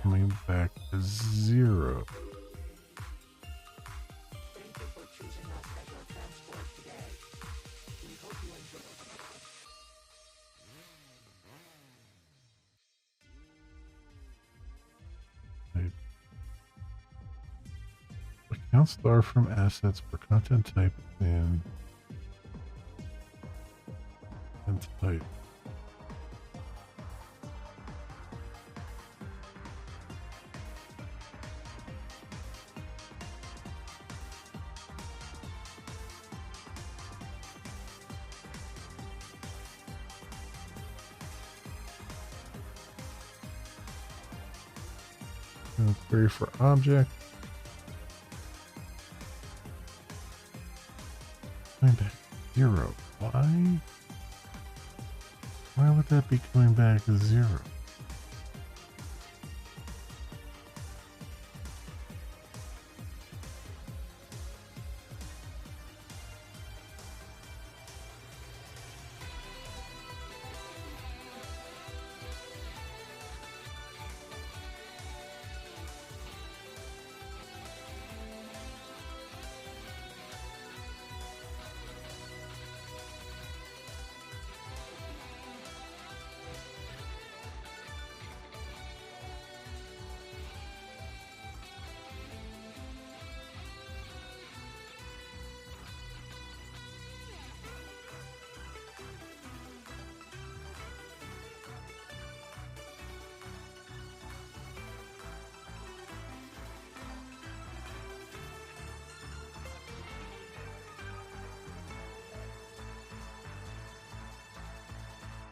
coming back to 0? Thank you for choosing us as your transport today. We hope you enjoy. Account star from assets for content type and type. Query for object. Going back 0. Why? Why would that be coming back 0?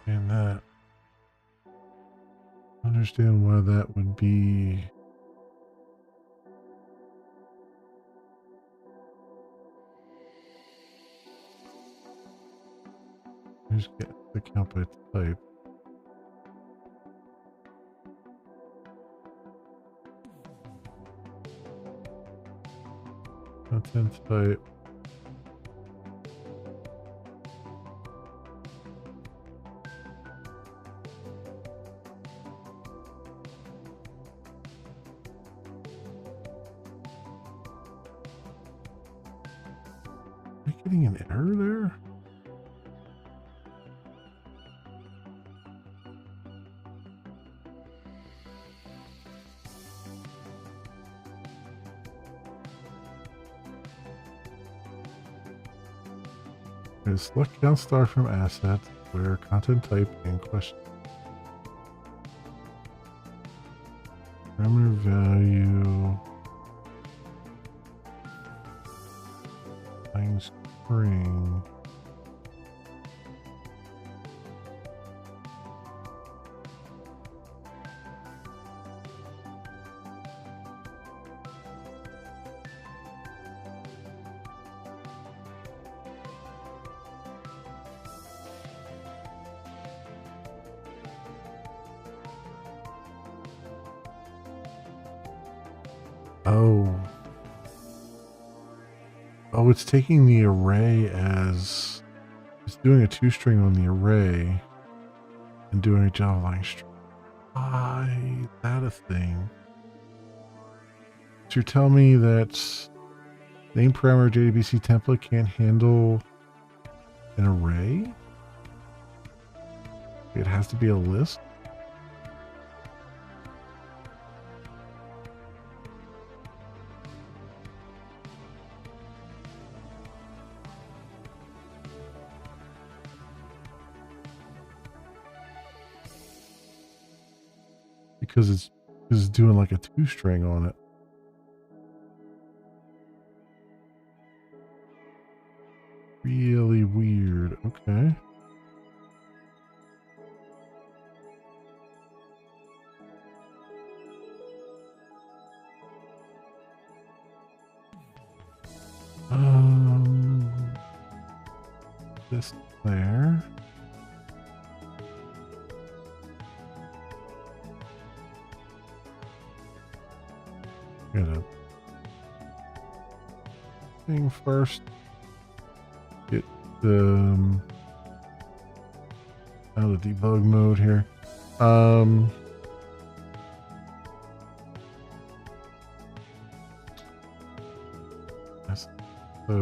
And that, I understand why that would be. Just get the count by type. Content type. Am I getting an error there? Okay, select count star from assets where content type and question. Parameter value. Times string. Oh. Oh, it's taking the array as... It's doing a two-string on the array and doing a Java line string. Is that a thing? So you're telling me that name parameter JDBC template can't handle an array? It has to be a list? Because it's doing like a two-string on it. Really weird. Okay. This there. Get a thing first. Get out of debug mode here. So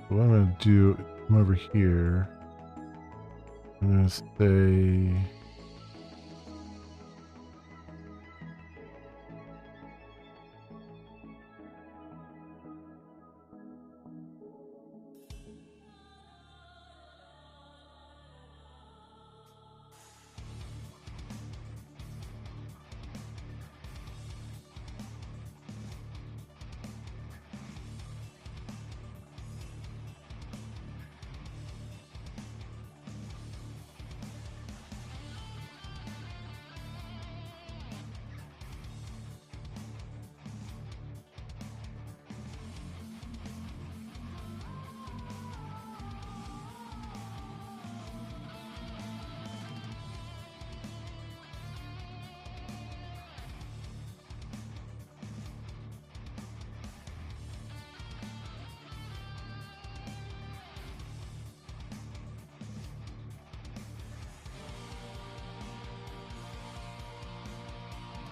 what I'm going to do, come over here. I'm going to say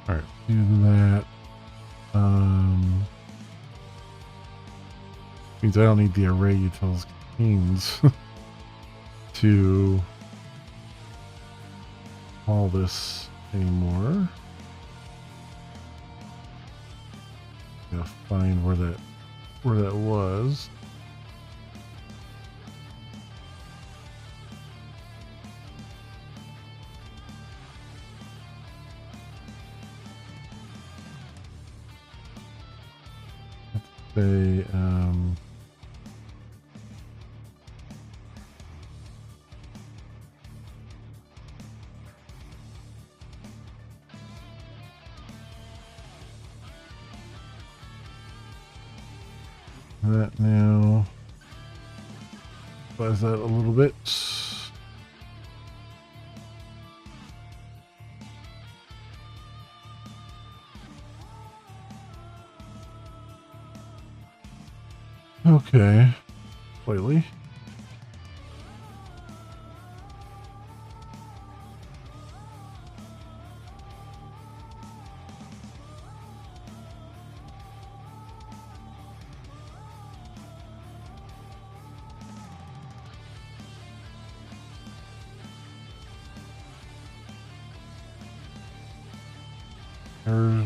all right, do that. Means I don't need the array utils contains to call this anymore. Gotta find where that was. Say that now. Buzz that a little bit. Okay, slightly.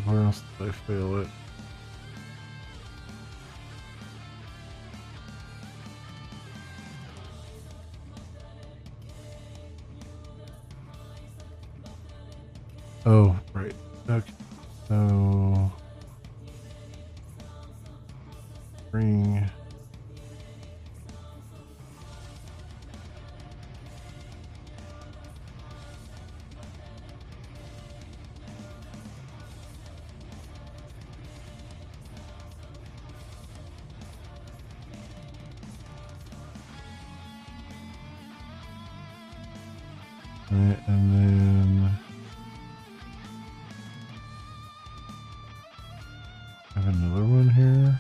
Where else did I fail it? Oh, right. Okay. So bring right, and then I have another one here.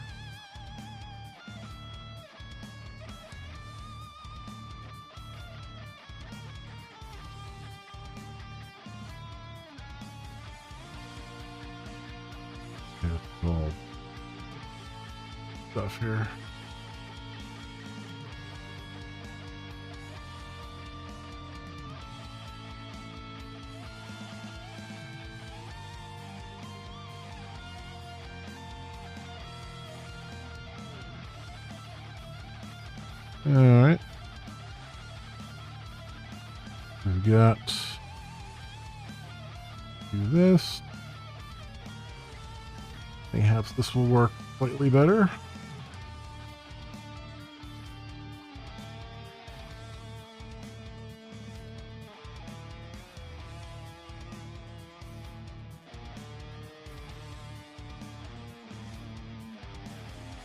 Yeah, it's all stuff here. All right. We've got do this. Perhaps this will work slightly better.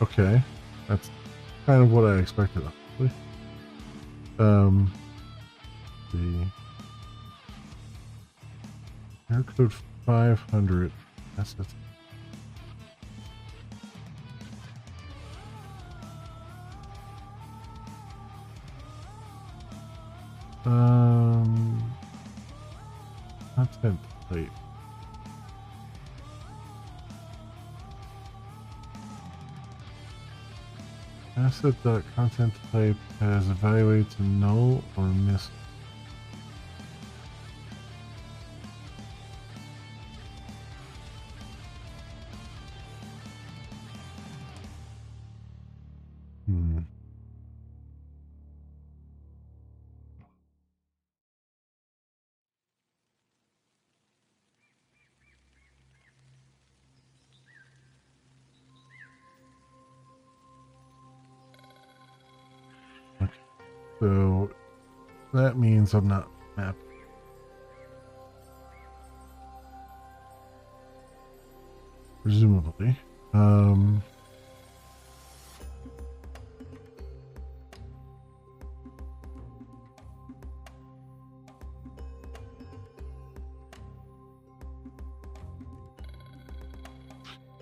Okay, that's kind of what I expected, actually. see. Error code 500. Assets. Content type. Asset.content type has evaluated to null or miss. Hmm. Okay. So that means I'm not mapped. Presumably.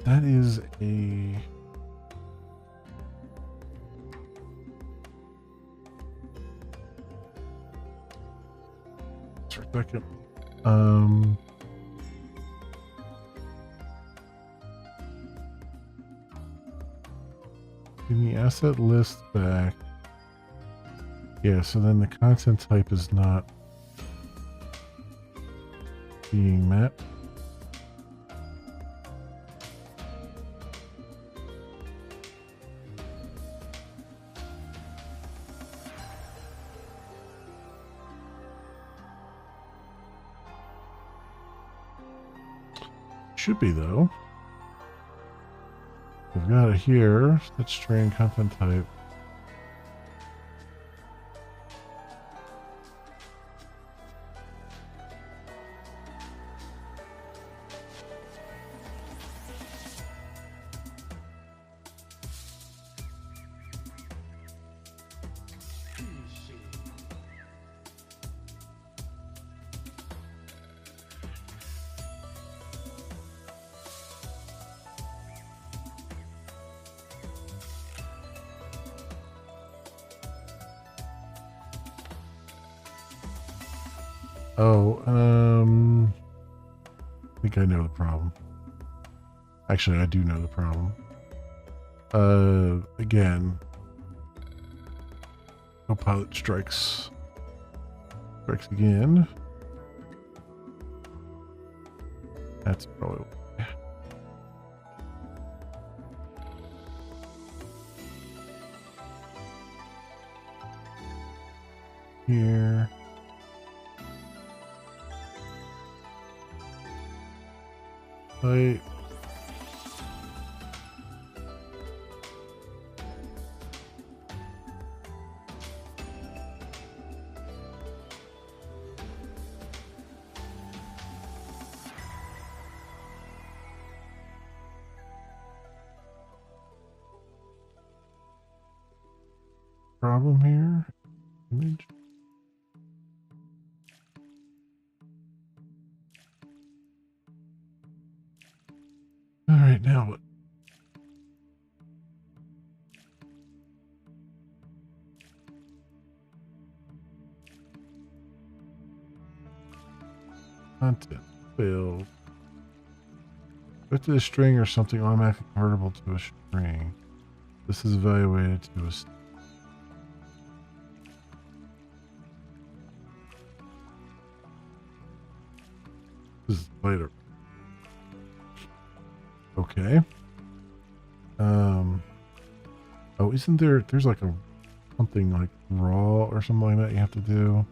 That is a... For a second. Give me asset list back. Yeah, so then the content type is not being mapped. Should be though. We've got it here. Let's string content type. Oh, I think I know the problem. Actually, I do know the problem. Again, Copilot strikes again. That's probably why. Here. Right. Problem here. Image. All right, now what? Content field. Put to a string or something automatically convertible to a string. This is evaluated to a. This is later. Okay. Oh, isn't there's like a something like raw or something like that you have to do?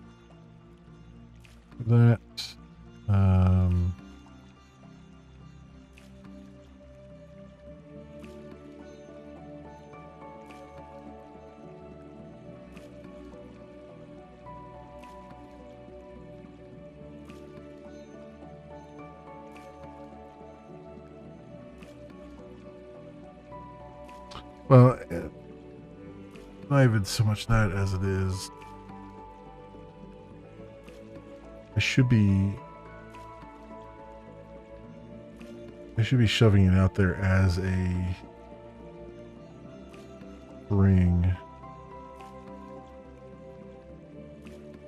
That. Well, not even so much that as it is I should be shoving it out there as a ring.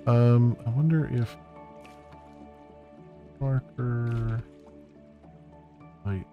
I wonder if marker light.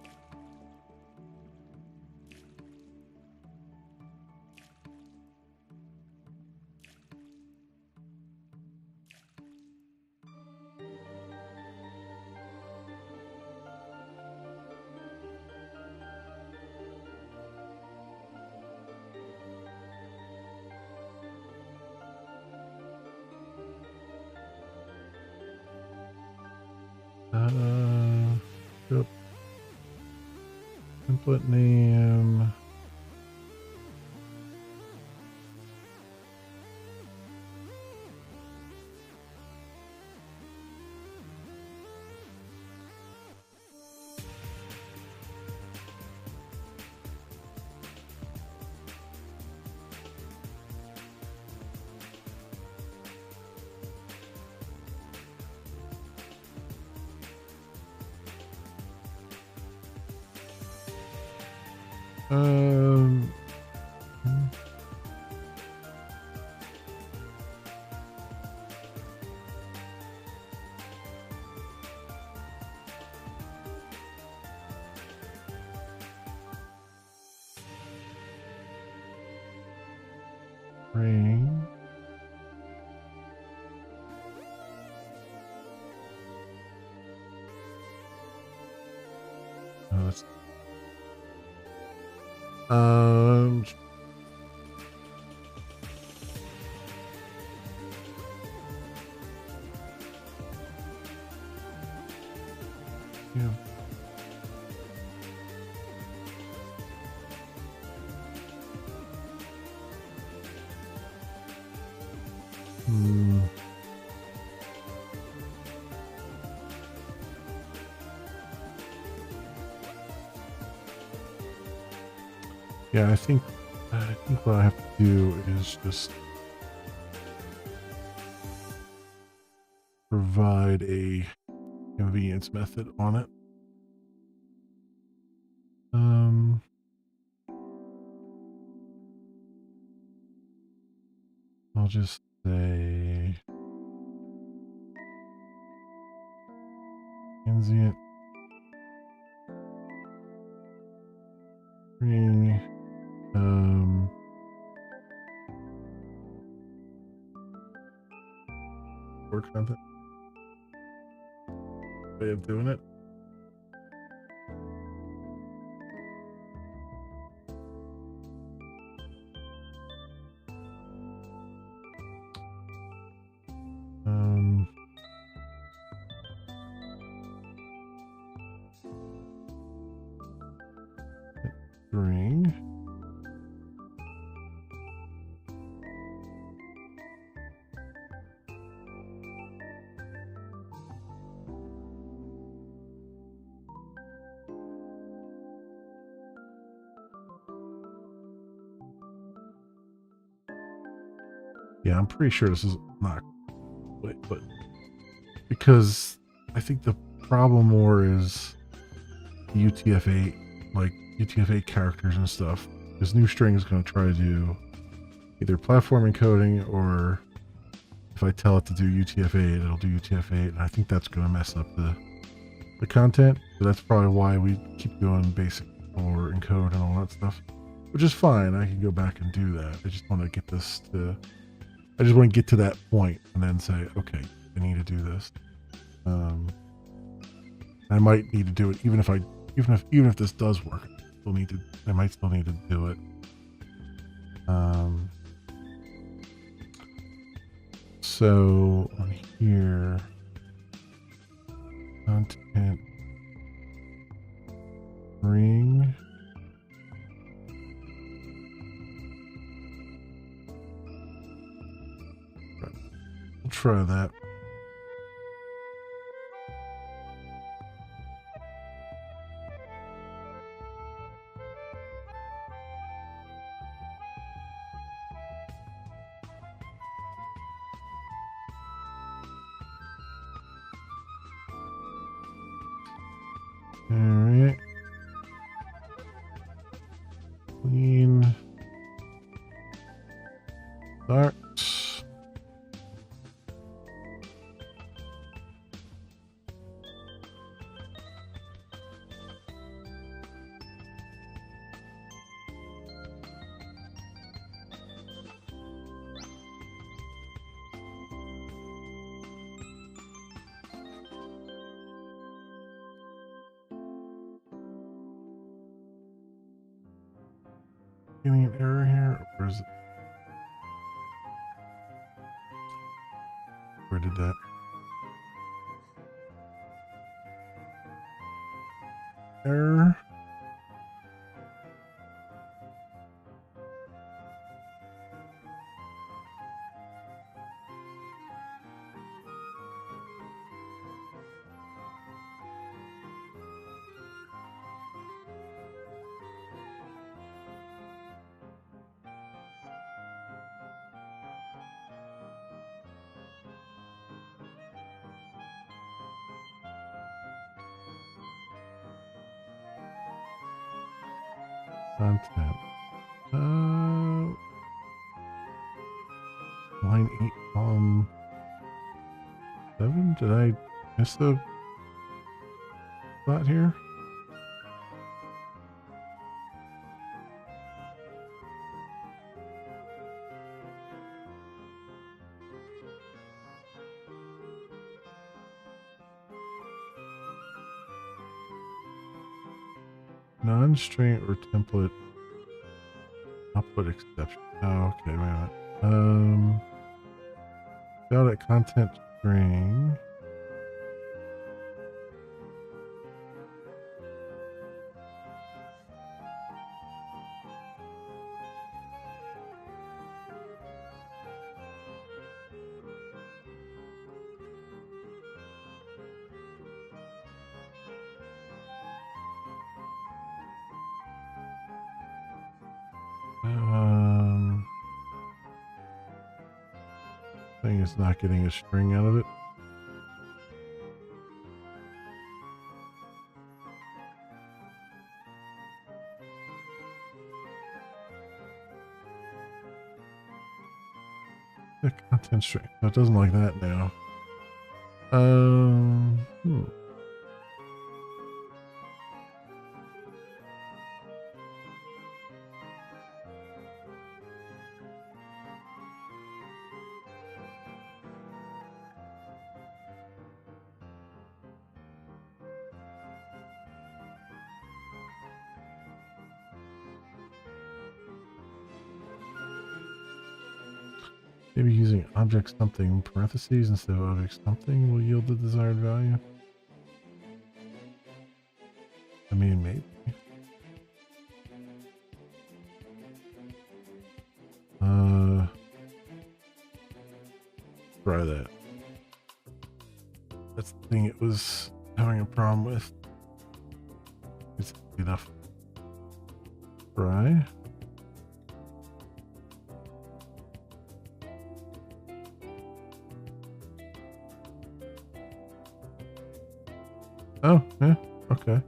Yep. Template name. Um, ring. Oh, that's, um, yeah. Hmm. Yeah, I think what I have to do is just provide a convenience method on it. I'll just say transient ring. Word content. Way of doing it. String. Yeah, I'm pretty sure this is not. Wait, but because I think the problem more is UTF-8, like UTF-8 characters and stuff. This new string is going to try to do either platform encoding, or if I tell it to do UTF-8, it'll do UTF-8, and I think that's going to mess up the content. So that's probably why we keep doing basic or encode and all that stuff, which is fine. I can go back and do that. I just want to get this to. I just want to get to that point and then say, okay, I need to do this. I might need to do it even if this does work. I might still need to do it. So on here, content ring. We'll try that. Alright. Clean. Start. Getting an error here, or is it? Where did that? Error. Content. Line 8, column 7? Did I miss the spot here? Non-string or template output exception. Oh, okay, wait a minute. Out at content string. Thing is not getting a string out of it. The content string. No, it doesn't like that now. Maybe using object something parentheses instead of object something will yield the desired value. I mean, maybe. Try that. That's the thing it was having a problem with. It's enough. Try. Oh, yeah, okay.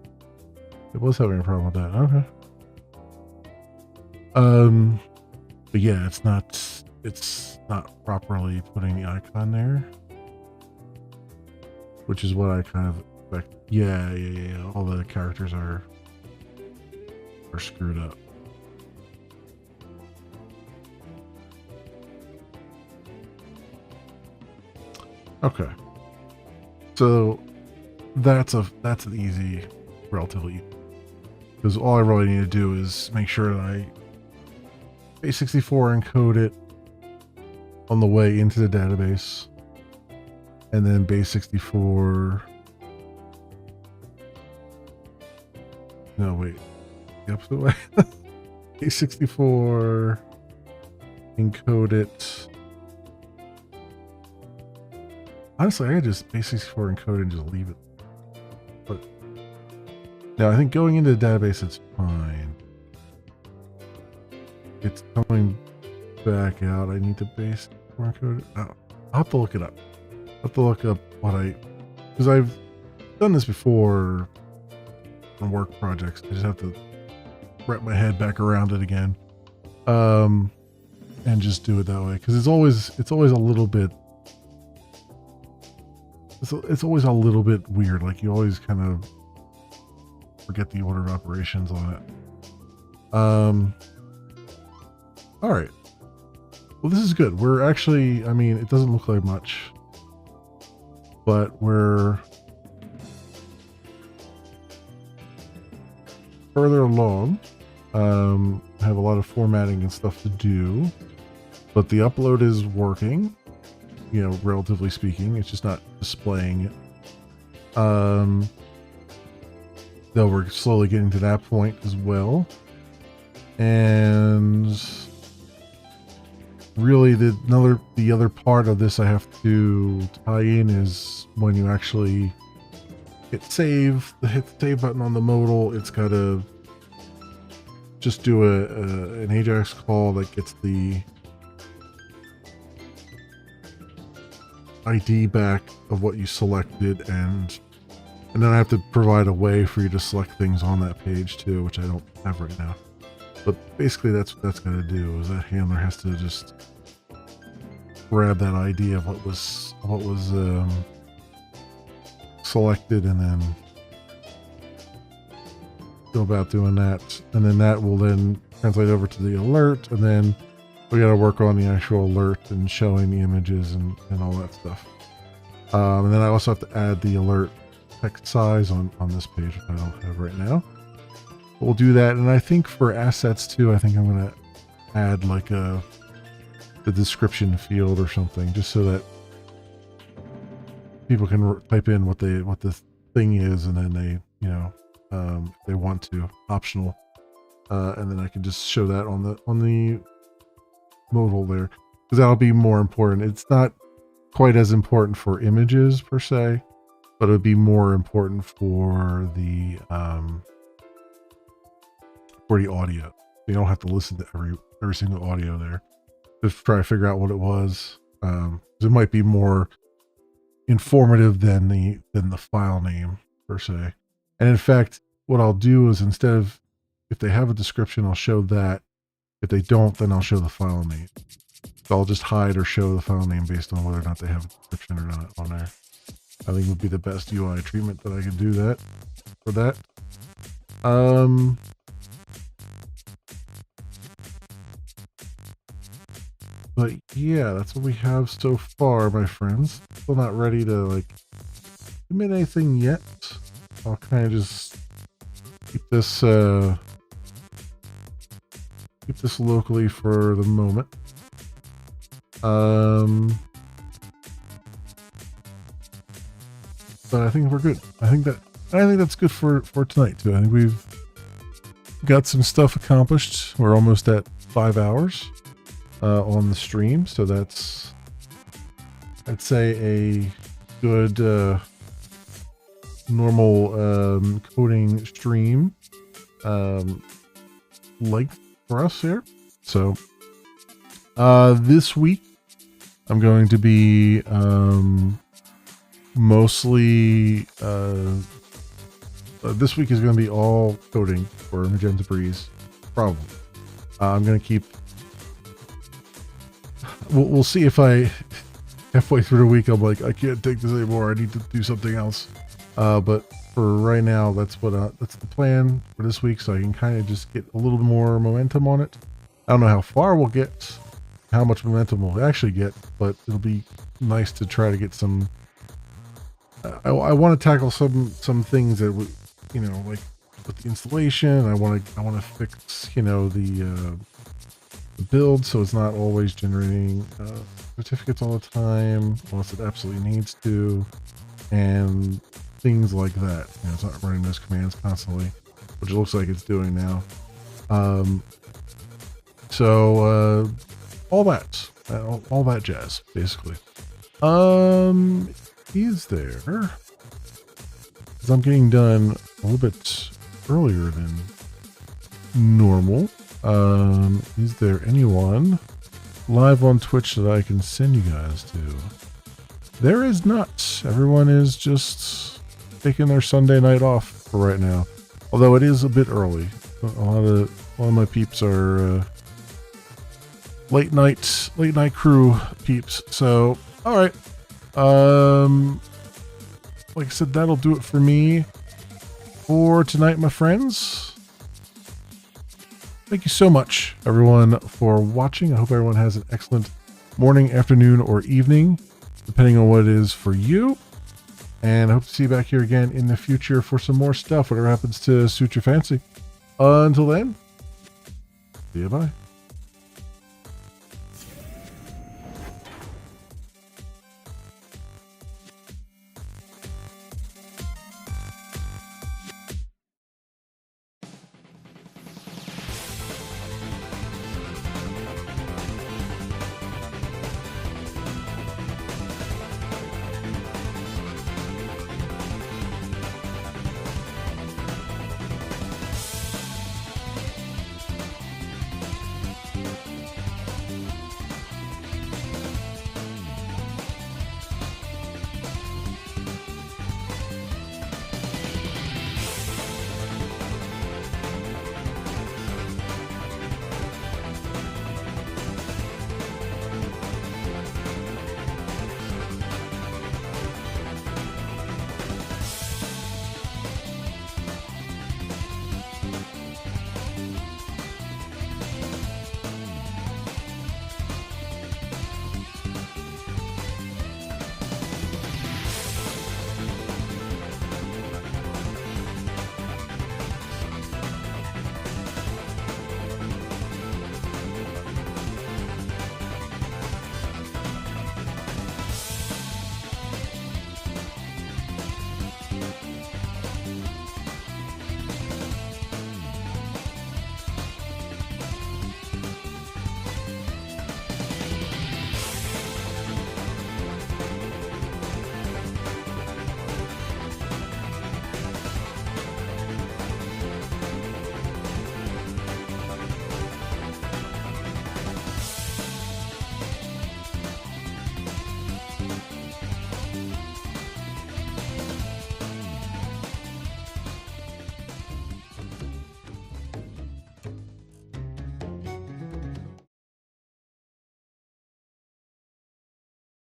It was having a problem with that. Okay. But yeah, it's not properly putting the icon there. Which is what I kind of expect. Yeah. All the characters are screwed up. Okay. So that's an easy, relatively easy. Because all I really need to do is make sure that I base64 encode it on the way into the database, and then base64. No, wait, the opposite way. base64 encode it. Honestly, I could just base64 encode it and just leave it. But now I think going into the database, it's fine. It's coming back out. I need to base64 encode it. Oh, I'll have to look it up. I'll have to look up what because I've done this before on work projects. I just have to wrap my head back around it again, and just do it that way, because it's always a little bit. It's always a little bit weird. Like you always kind of forget the order of operations on it. All right. Well, this is good. We're actually, I mean, it doesn't look like much, but we're further along. I have a lot of formatting and stuff to do, but the upload is working, you know, relatively speaking. It's just not displaying it. Though we're slowly getting to that point as well. And really the other part of this I have to tie in is when you actually hit the save button on the modal, it's got to just do an Ajax call that gets the ID back of what you selected, and then I have to provide a way for you to select things on that page too, which I don't have right now. But basically that's what that's going to do, is that handler has to just grab that ID of what was selected, and then go about doing that, and then that will then translate over to the alert, and then we got to work on the actual alert and showing the images and all that stuff. And then I also have to add the alert text size on this page, which I don't have right now. But we'll do that, and I think for assets too, I think I'm going to add like the description field or something, just so that people can type in what the thing is, and then they, you know, if they want to, optional, and then I can just show that on the modal there, because that'll be more important. It's not quite as important for images per se, but it'll be more important for the audio. You don't have to listen to every single audio there. Just try to figure out what it was. It might be more informative than the file name per se. And in fact, what I'll do is, instead of, if they have a description, I'll show that. If they don't, then I'll show the file name. So I'll just hide or show the file name based on whether or not they have a description or not on there. I think would be the best UI treatment that I can do that for that. But yeah, that's what we have so far, my friends. Still not ready to like commit anything yet. I'll kind of just keep this locally for the moment. But I think we're good. I think that's good for tonight too. I think we've got some stuff accomplished. We're almost at 5 hours on the stream, so that's, I'd say, a good normal coding stream length for us here. So this week I'm going to be mostly this week is going to be all coding for Magenta Breeze, probably. I'm going to keep, we'll see if I halfway through the week I'm like, I can't take this anymore, I need to do something else. But for right now, that's the plan for this week, so I can kind of just get a little more momentum on it. I don't know how far we'll get, how much momentum we'll actually get, but it'll be nice to try to get some. I want to tackle some things that would, you know, like with the installation. I want to fix, you know, the build, so it's not always generating certificates all the time unless it absolutely needs to, and things like that. You know, it's not running those commands constantly, which it looks like it's doing now. So all that jazz, basically. Is there, because I'm getting done a little bit earlier than normal, is there anyone live on Twitch that I can send you guys to? There is not. Everyone is just taking their Sunday night off for right now. Although it is a bit early. A lot of my peeps are late night crew peeps. So, all right. Like I said, that'll do it for me for tonight, my friends. Thank you so much, everyone, for watching. I hope everyone has an excellent morning, afternoon, or evening, depending on what it is for you. And I hope to see you back here again in the future for some more stuff, whatever happens to suit your fancy. Until then, see you, bye.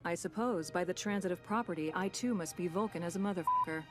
I suppose by the transitive property, I too must be Vulcan as a motherfucker.